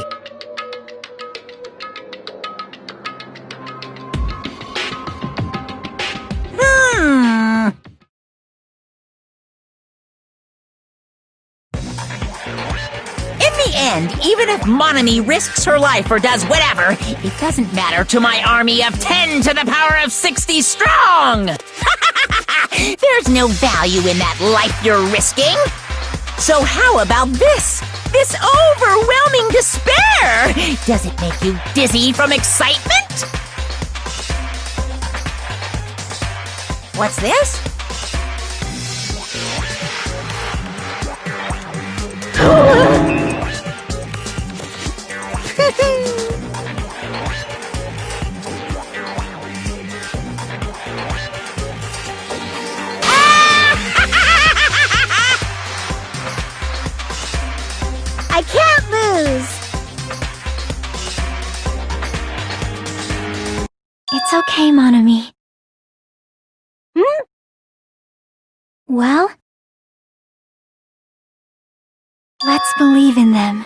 S2: In the end, even if Monami risks her life or does whatever, it doesn't matter to my army of 10 to the power of 60 strong! There's no value in that life you're risking! So how about this? This overwhelming despair! Does it make you dizzy from excitement? What's this?
S9: I can't lose!
S3: It's okay, Monami. Well, let's believe in them.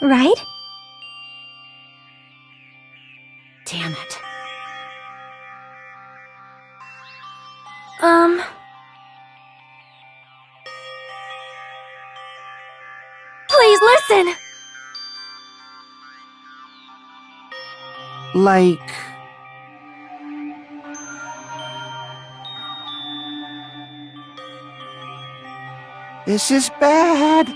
S3: Right?
S7: Damn it.
S10: Please listen!
S5: Like... This is bad.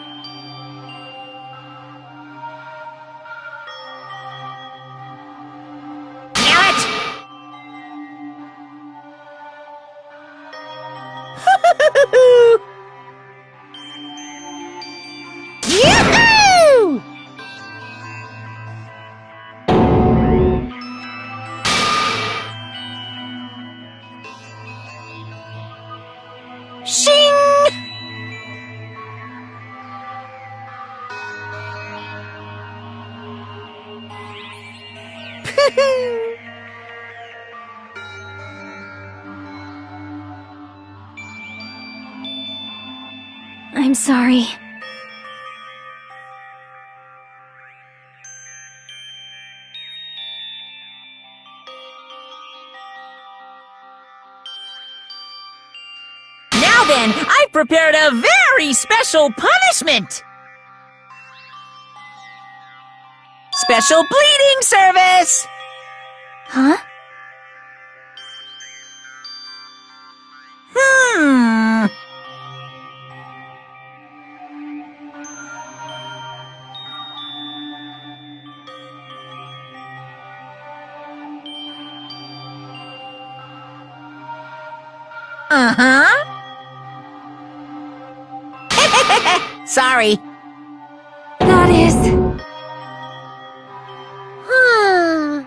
S2: Yoo-hoo! Shing!
S3: I'm sorry.
S2: Now then, I've prepared a very special punishment! Special bleeding service!
S3: Huh?
S2: Uh-huh. Sorry.
S3: That is...
S9: Huh.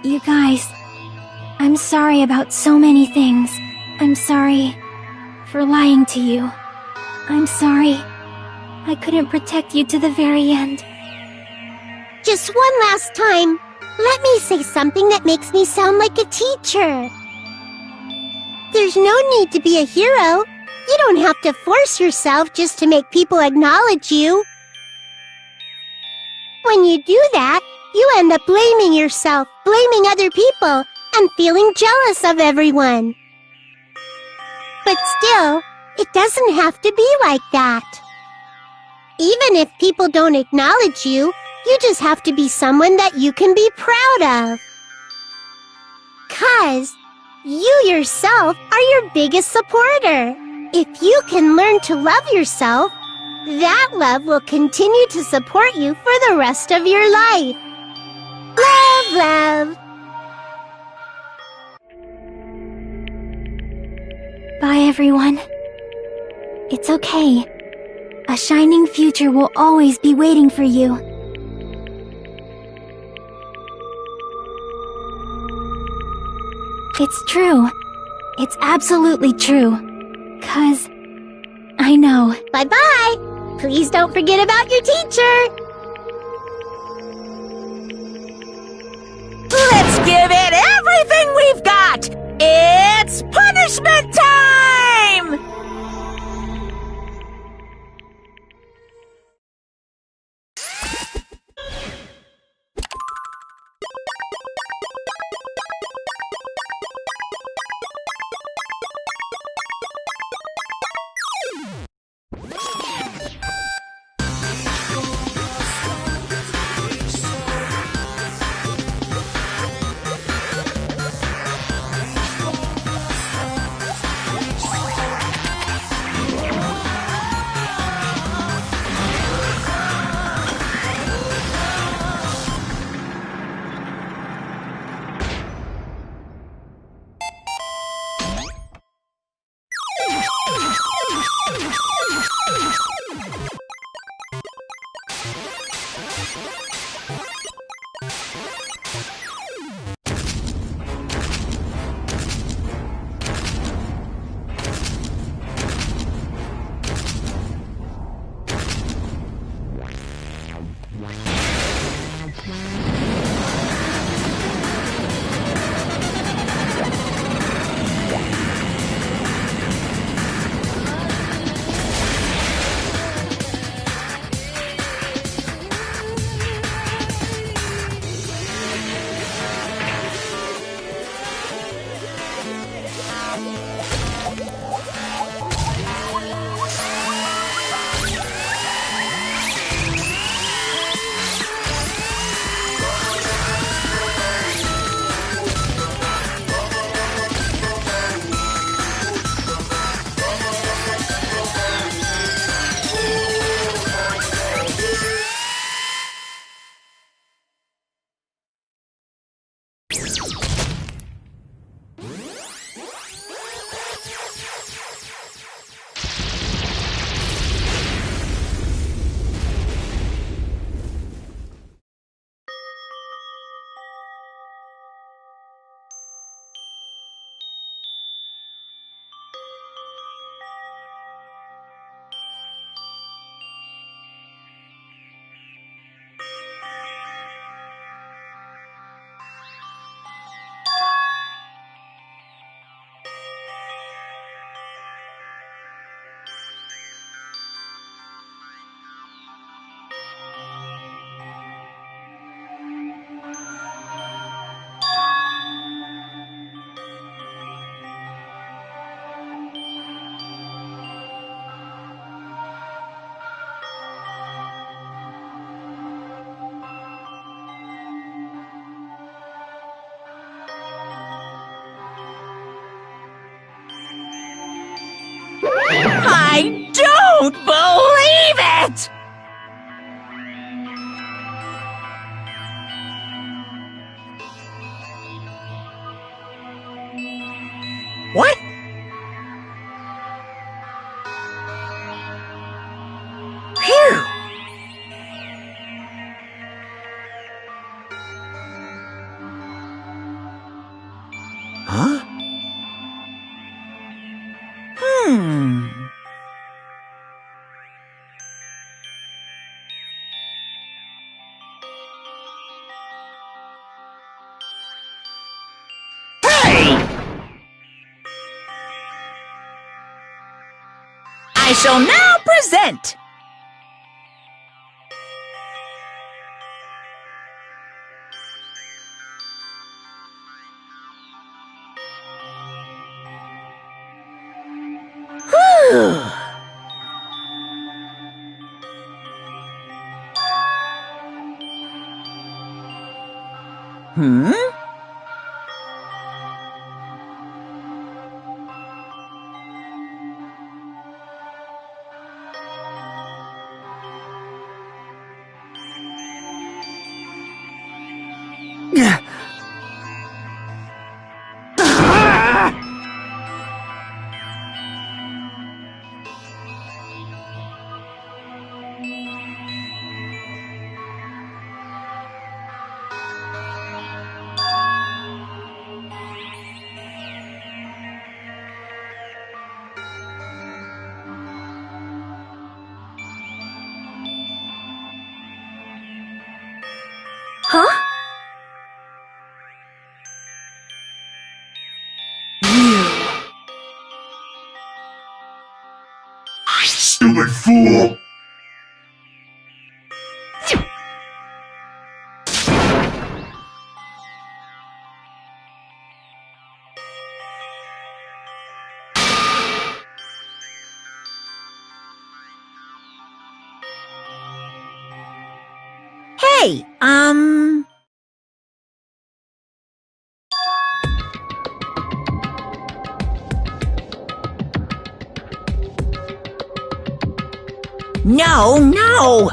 S3: You guys, I'm sorry about so many things. I'm sorry for lying to you. I'm sorry I couldn't protect you to the very end.
S9: Just one last time, let me say something that makes me sound like a teacher. There's no need to be a hero. You don't have to force yourself just to make people acknowledge you. When you do that, you end up blaming yourself, blaming other people, and feeling jealous of everyone. But still, it doesn't have to be like that. Even if people don't acknowledge you, you just have to be someone that you can be proud of. 'Cause you yourself are your biggest supporter. If you can learn to love yourself, that love will continue to support you for the rest of your life. Love, love.
S3: Bye, everyone. It's okay. A shining future will always be waiting for you. It's true. It's absolutely true. 'Cause I know.
S9: Bye-bye. Please don't forget about your teacher.
S2: Let's give it everything we've got! It's punishment time! I don't believe it! What? Phew!
S8: Huh?
S2: I shall now present. Whew.
S10: Huh?
S11: Stupid fool!
S2: Hey, No!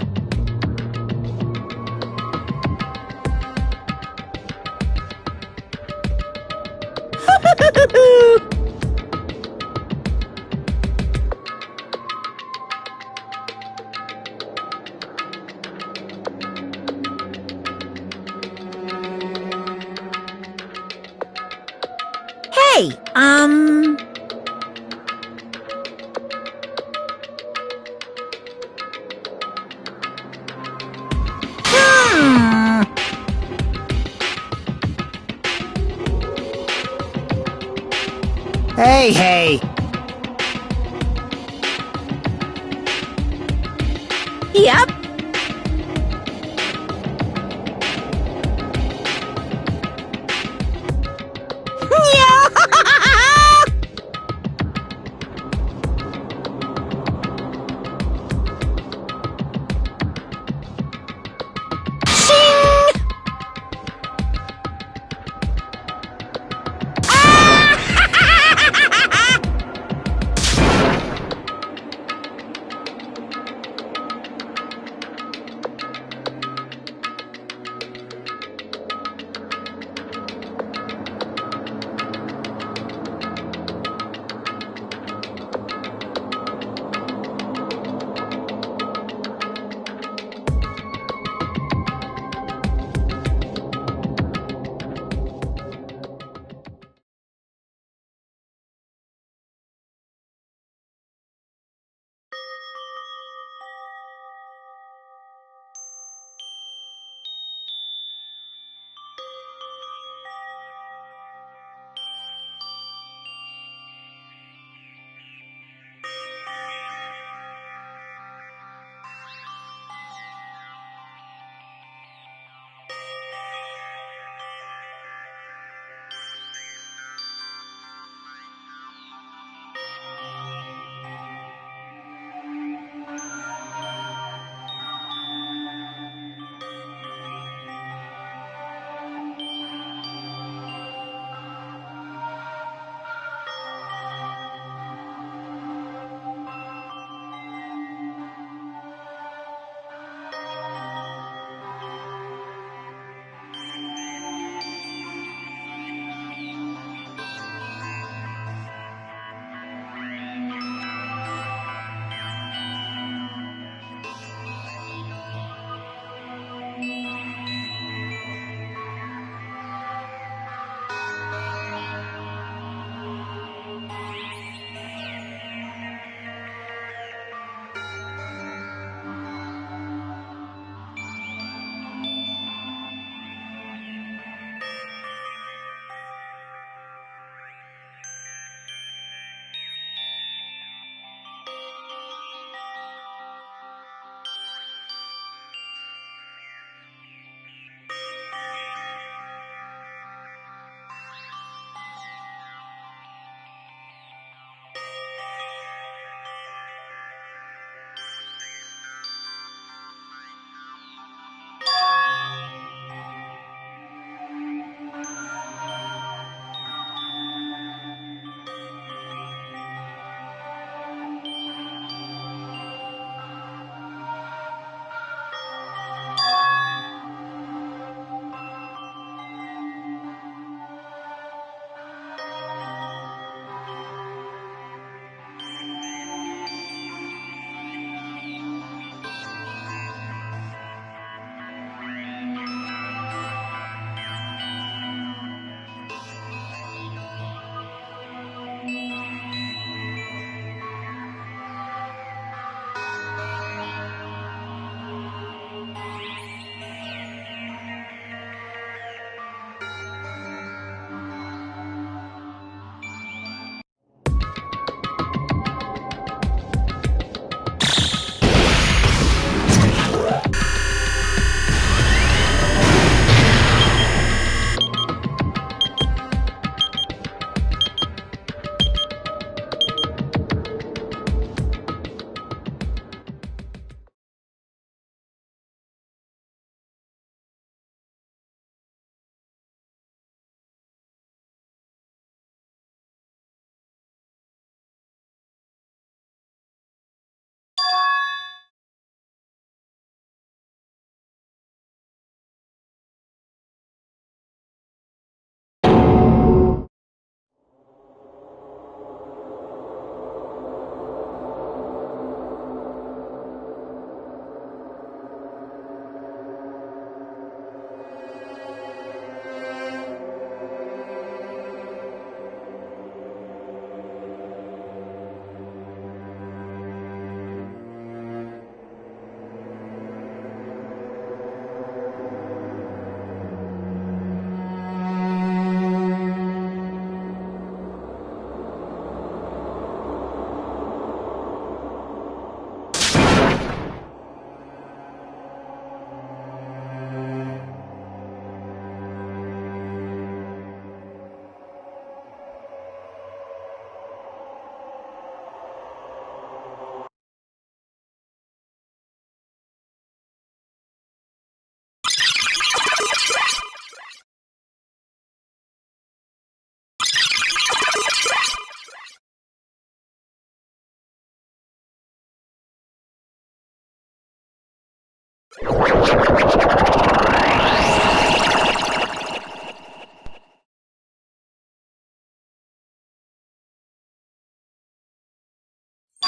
S2: Hey,
S1: Hey!
S2: Yep.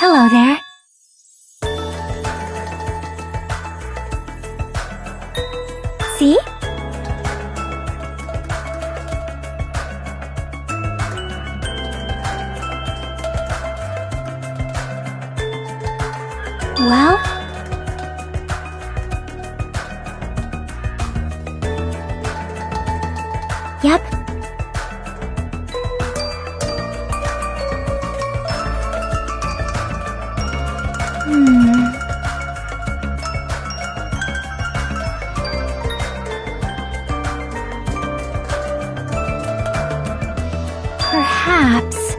S3: Hello there. See? Well? Yep. Perhaps.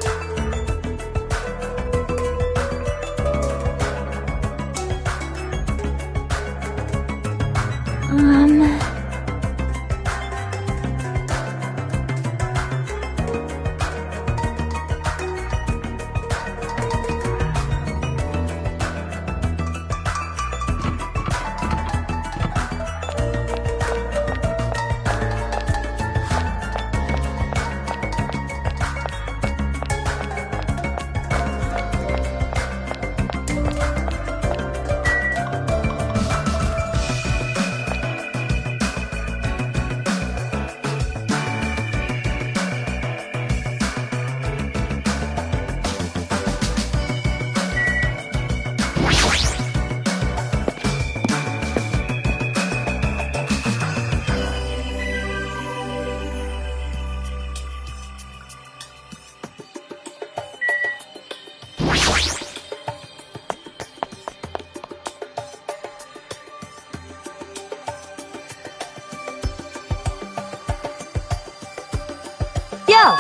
S7: Yo!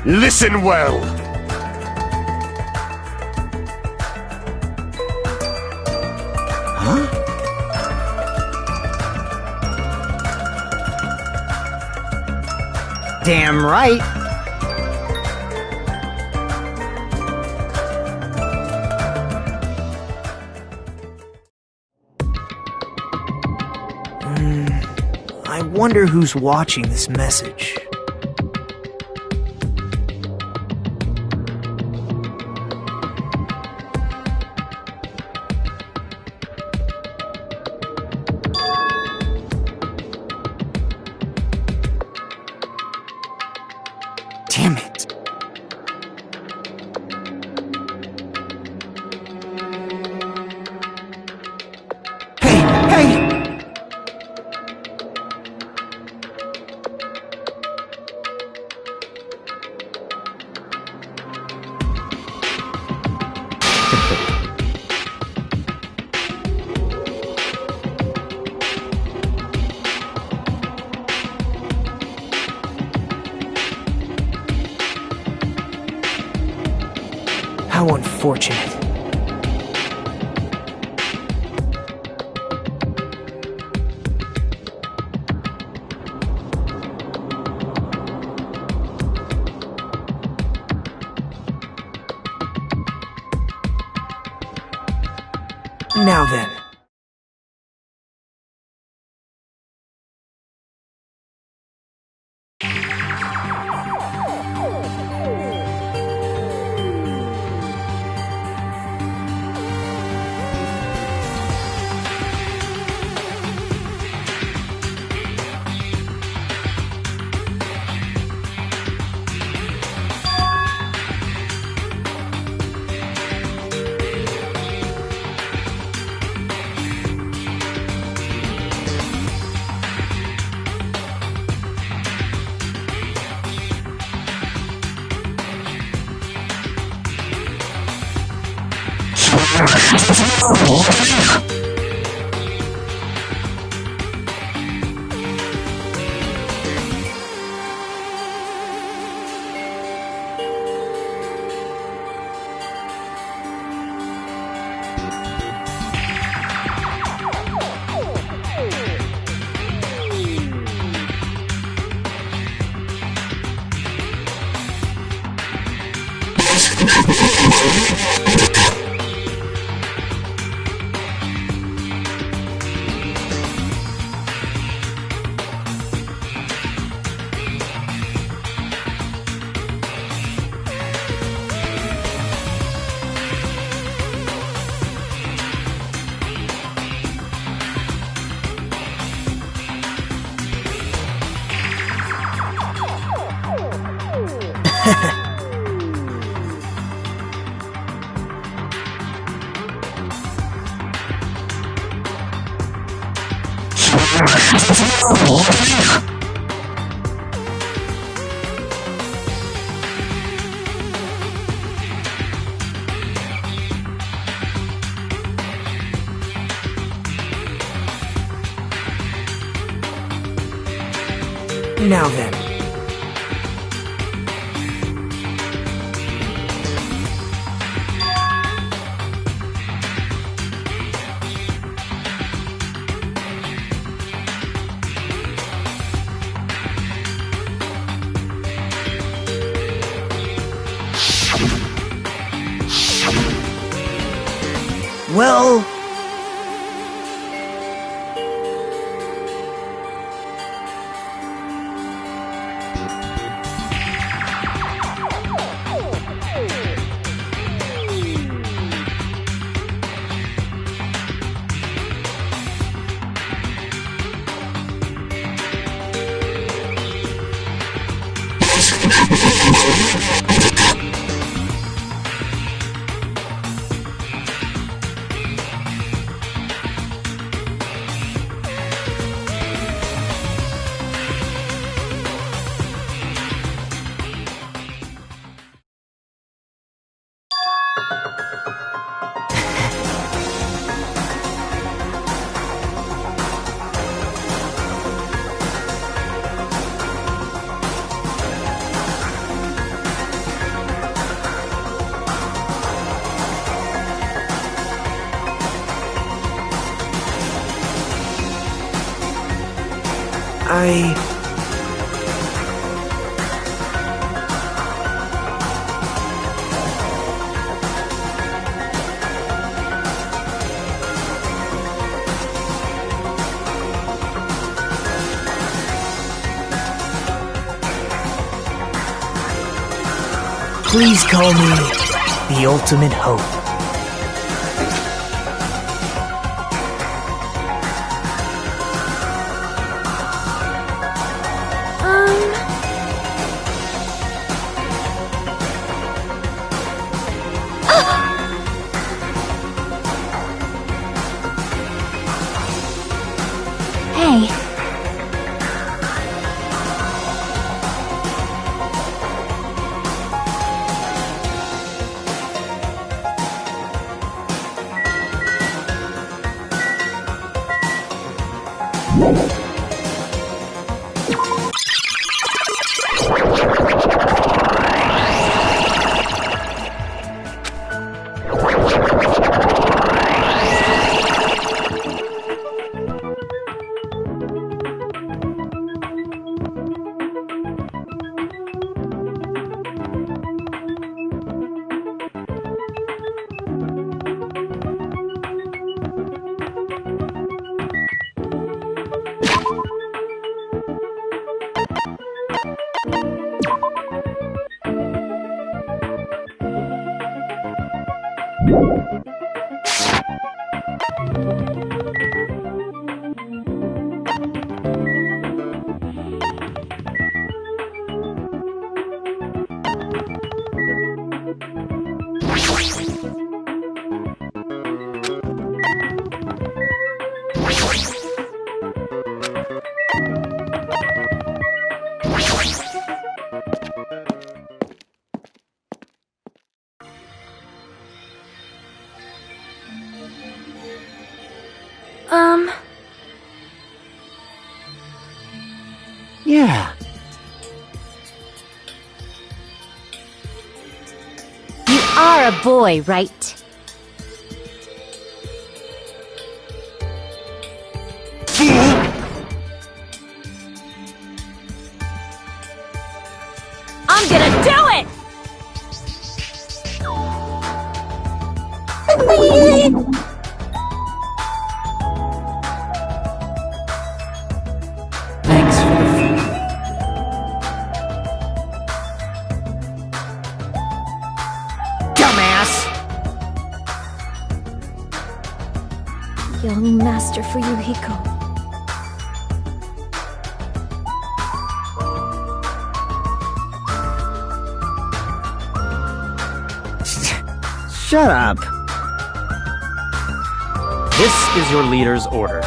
S11: Listen well.
S5: Huh?
S1: Damn right. I wonder who's watching this message. Damn it. Hey! How unfortunate. Now then.
S6: Now then.
S1: Well...
S6: Please call me the ultimate hope.
S3: Hey.
S1: Yeah.
S7: You are a boy, right? I'm gonna do it!
S4: Thanks for the food.
S1: Dumbass!
S3: Young Master Fuyuhiko.
S1: Shut up.
S4: This is your leader's order.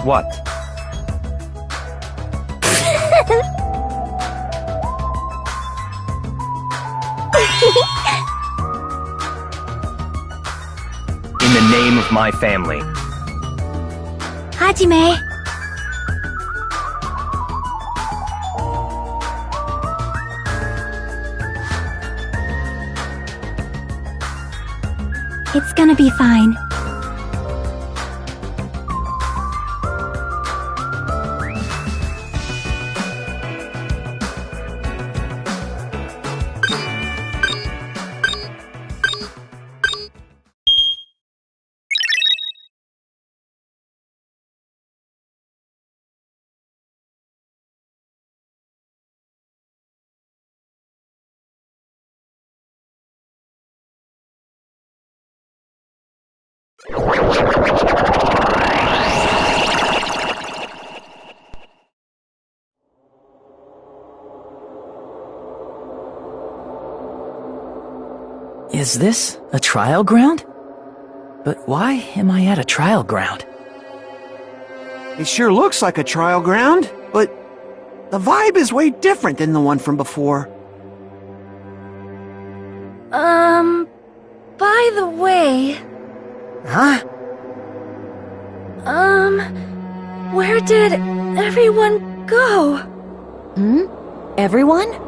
S4: What? In the name of my family.
S3: Hajime. It's gonna be fine.
S4: Is this a trial ground? But why am I at a trial ground?
S5: It sure looks like a trial ground, but the vibe is way different than the one from before.
S10: By the way...
S1: Huh?
S10: Where did everyone go?
S7: Everyone?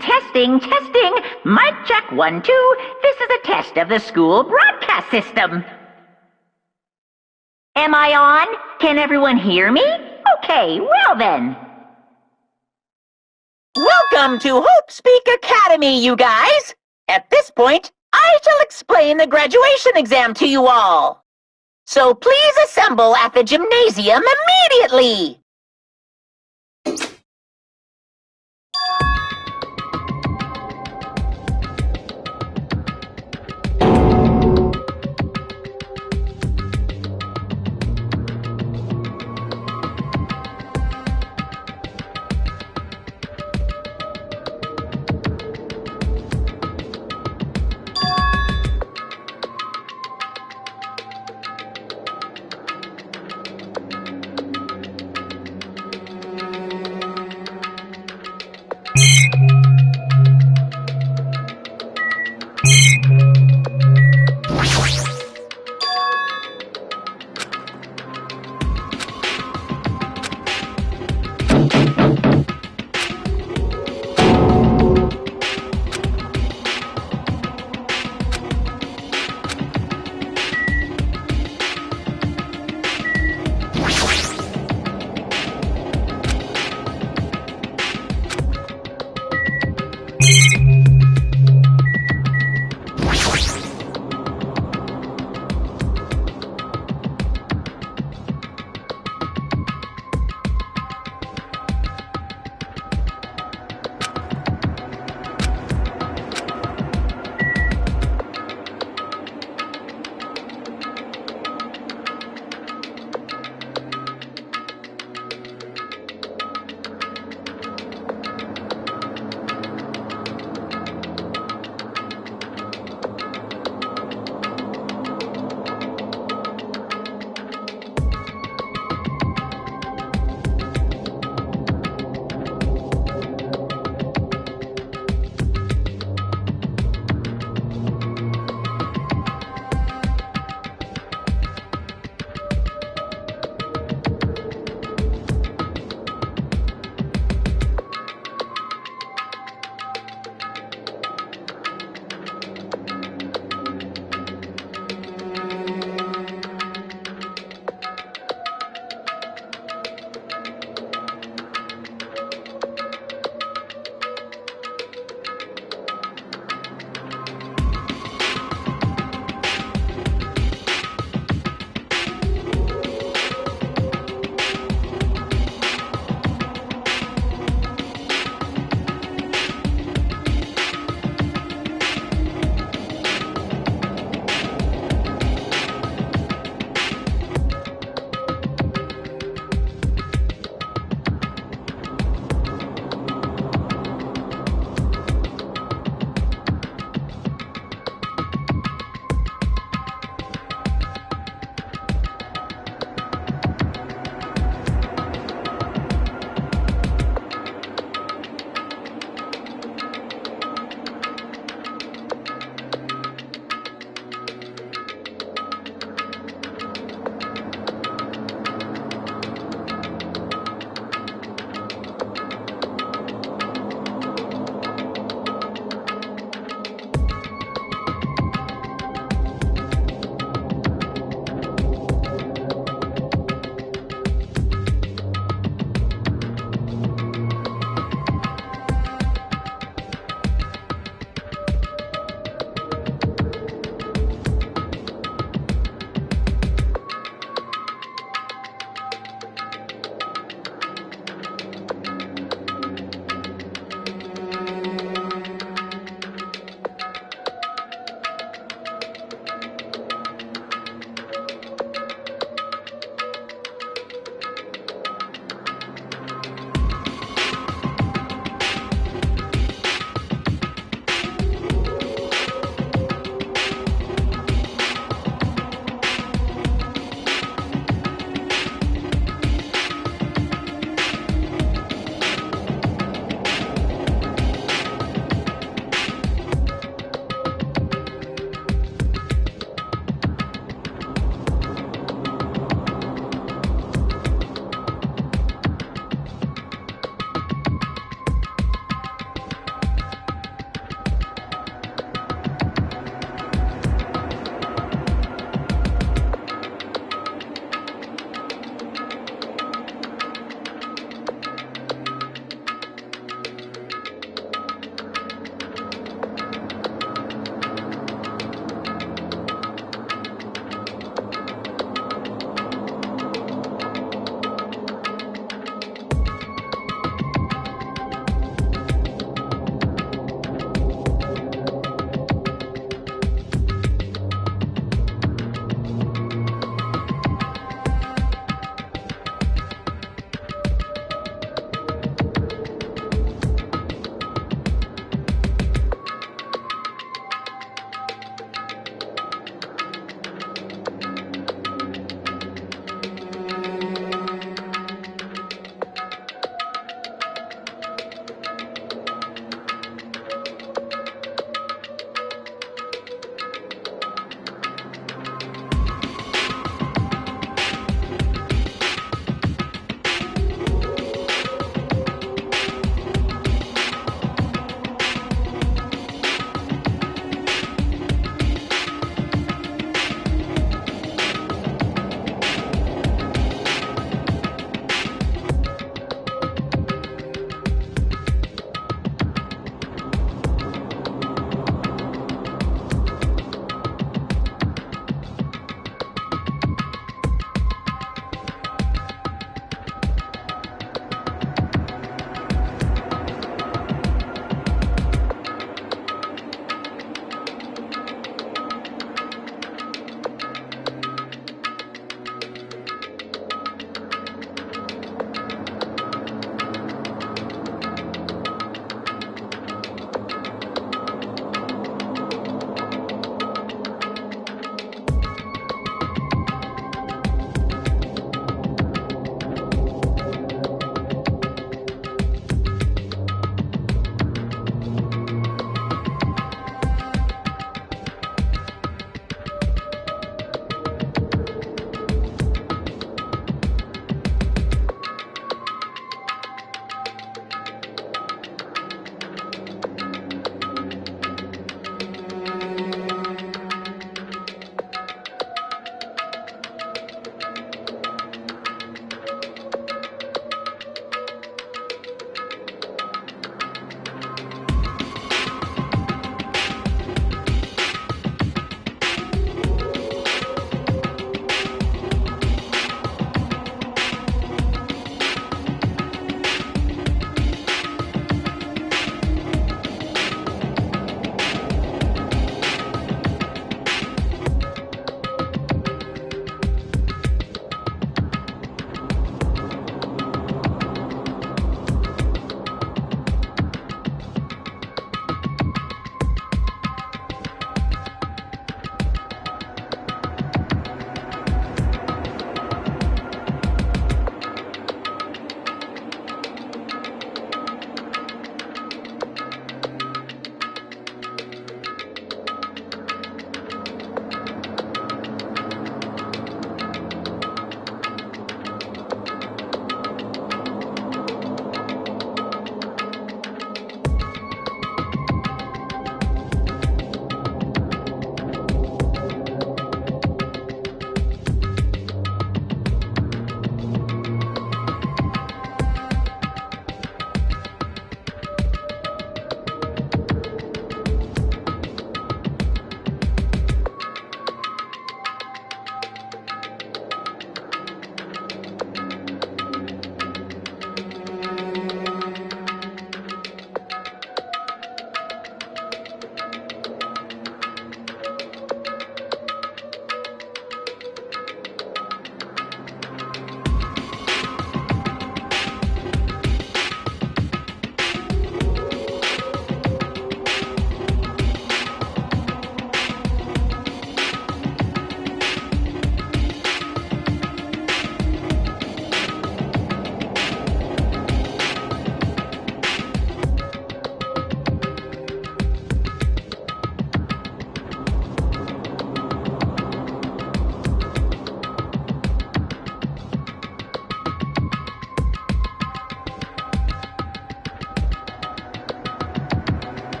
S2: Testing, testing. Mic check 1, 2. This is a test of the school broadcast system. Am I on? Can everyone hear me? Okay, well then. Welcome to Hope Speak Academy, you guys. At this point, I shall explain the graduation exam to you all. So please assemble at the gymnasium immediately.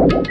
S11: You